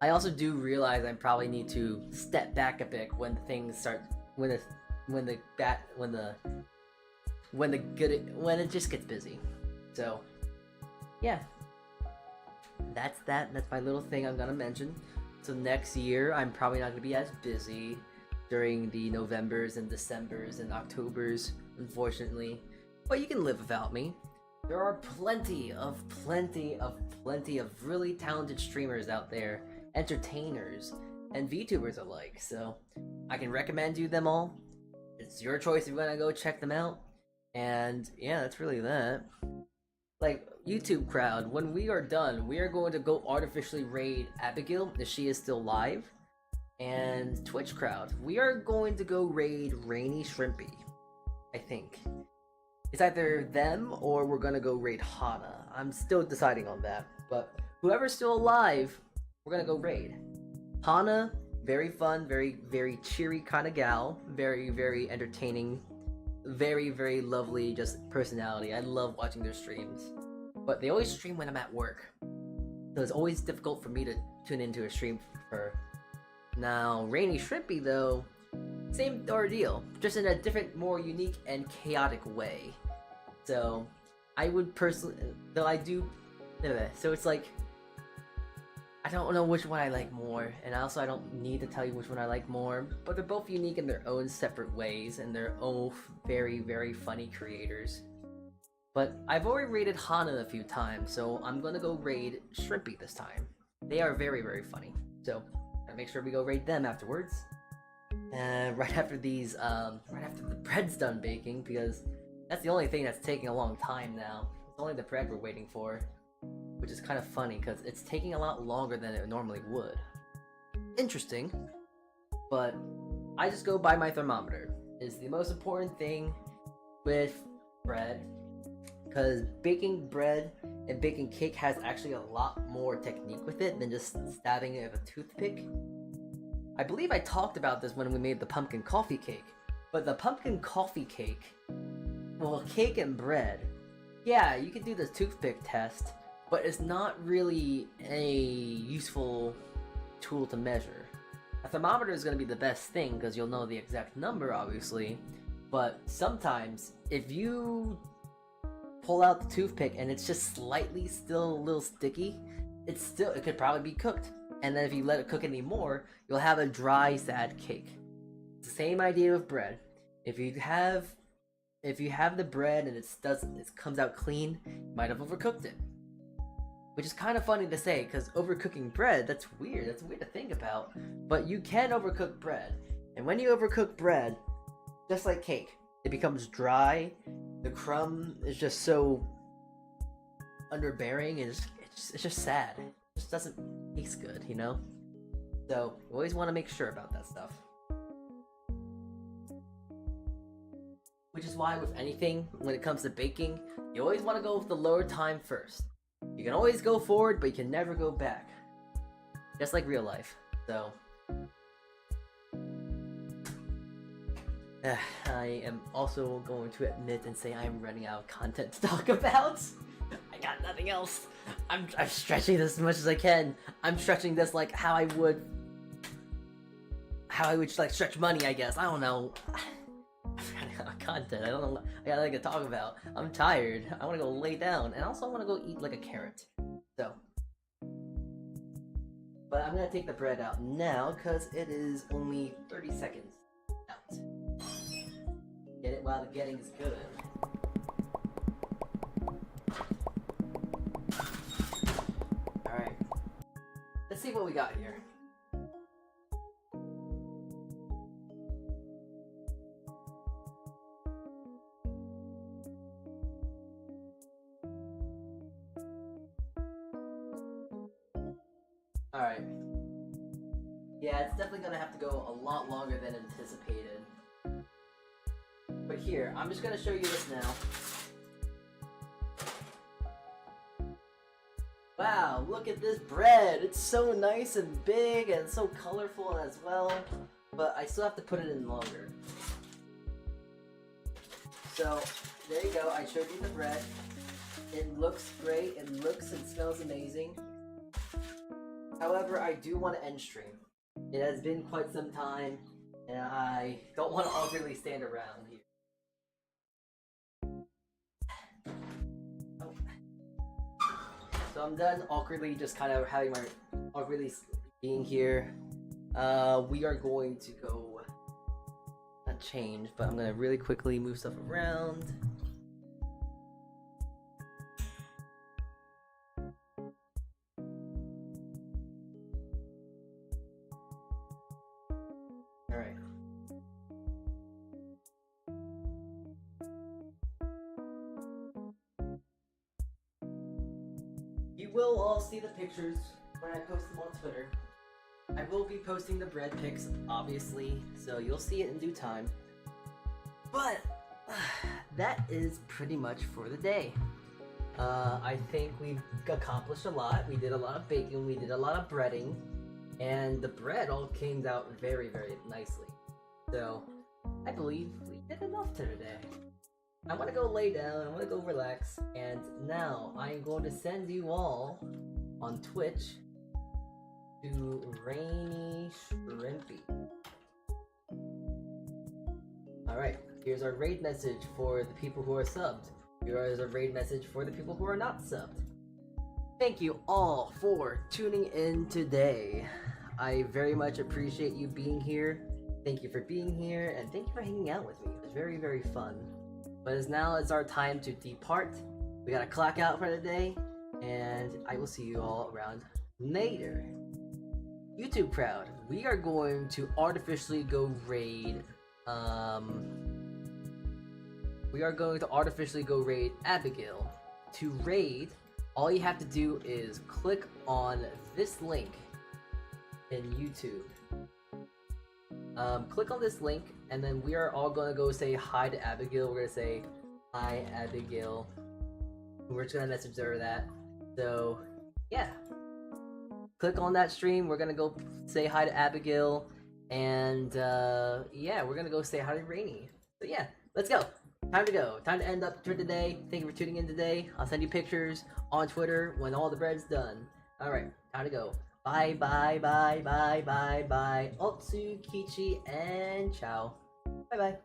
I also do realize I probably need to step back a bit when things start, when it just gets busy. So yeah, that's my little thing I'm gonna mention. So next year I'm probably not gonna be as busy during the Novembers and Decembers and Octobers, unfortunately. But you can live without me. There are plenty of really talented streamers out there, entertainers, and VTubers alike, so I can recommend you them all. It's your choice if you want to go check them out. And yeah, that's really that. Like, YouTube crowd, when we are done, we are going to go artificially raid Abigail if she is still live. And Twitch crowd, we are going to go raid Rainy Shrimpy, I think. It's either them or we're gonna go raid Hana. I'm still deciding on that, but whoever's still alive, we're gonna go raid. Hana, very fun, very cheery kind of gal, very entertaining, very lovely just personality. I love watching their streams, but they always stream when I'm at work, so it's always difficult for me to tune into a stream for her. Now, Rainy Shrimpy though, same ordeal, just in a different, more unique and chaotic way. So, I would personally, though I do, anyway, so it's like, I don't know which one I like more, and also I don't need to tell you which one I like more, but they're both unique in their own separate ways, and they're both very funny creators. But I've already raided Hana a few times, so I'm gonna go raid Shrimpy this time. They are very funny, so gotta make sure we go raid them afterwards. Right after the bread's done baking, because that's the only thing that's taking a long time now. It's only the bread we're waiting for, which is kind of funny because it's taking a lot longer than it normally would. Interesting, but I just go by my thermometer. It's the most important thing with bread, because baking bread and baking cake has actually a lot more technique with it than just stabbing it with a toothpick. I believe I talked about this when we made the pumpkin coffee cake, but the pumpkin coffee cake, well, cake and bread, yeah, you can do the toothpick test, but it's not really a useful tool to measure. A thermometer is going to be the best thing because you'll know the exact number, obviously, but sometimes if you pull out the toothpick and it's just slightly still a little sticky, it could probably be cooked. And then if you let it cook anymore, you'll have a dry, sad cake. It's the same idea with bread. If you have the bread and it comes out clean, you might have overcooked it. Which is kind of funny to say, because overcooking bread, that's weird. That's weird to think about. But you can overcook bread. And when you overcook bread, just like cake, it becomes dry. The crumb is just so underbearing, and it's just sad. It just doesn't taste good, you know? So, you always want to make sure about that stuff. Which is why with anything, when it comes to baking, you always want to go with the lower time first. You can always go forward, but you can never go back. Just like real life. So, I am also going to admit and say I'm running out of content to talk about. I got nothing else. I'm stretching this as much as I can. I'm stretching this like how I would like stretch money, I guess. I don't know. I'm running out of content. I don't know. I got nothing to talk about. I'm tired. I want to go lay down, and also I want to go eat like a carrot. So, but I'm gonna take the bread out now because it is only 30 seconds out. Get it while the getting is good. Alright. Let's see what we got here. Alright. Yeah, it's definitely gonna have to go a lot longer than anticipated. But here, I'm just gonna show you this now. Wow, look at this bread! It's so nice and big and so colorful as well. But I still have to put it in longer. So, there you go, I showed you the bread. It looks great, it looks and smells amazing. However, I do want to end stream. It has been quite some time, and I don't want to awkwardly stand around here. Oh. So I'm done awkwardly just kind of having my awkwardly being here. We are going to go, not change, but I'm going to really quickly move stuff around. Alright. You will all see the pictures when I post them on Twitter. I will be posting the bread pics, obviously, so you'll see it in due time. But that is pretty much for the day. I think we've accomplished a lot. We did a lot of baking, we did a lot of breading, and the bread all came out very, very nicely. So, I believe we did enough today. I want to go lay down, I want to go relax, and now I'm going to send you all on Twitch to Rainy Shrimpy. Alright, here's our raid message for the people who are subbed. Here's a raid message for the people who are not subbed. Thank you all for tuning in today. I very much appreciate you being here. Thank you for being here, and thank you for hanging out with me. It was very, very fun. But now it's our time to depart. We gotta clock out for the day, and I will see you all around later. YouTube crowd, we are going to artificially go raid, Abigail. To raid, all you have to do is click on this link in YouTube. Click on this link, and then we are all gonna go say hi to Abigail. We're gonna say, "Hi, Abigail." We're just gonna message her that. So, yeah. Click on that stream. We're gonna go say hi to Abigail, and yeah, we're gonna go say hi to Rainy. So yeah, let's go. Time to go. Time to end up for today. Thank you for tuning in today. I'll send you pictures on Twitter when all the bread's done. Alright, time to go. Bye, bye, bye, bye, bye, bye. Otsu, Kichi, and ciao. Bye, bye.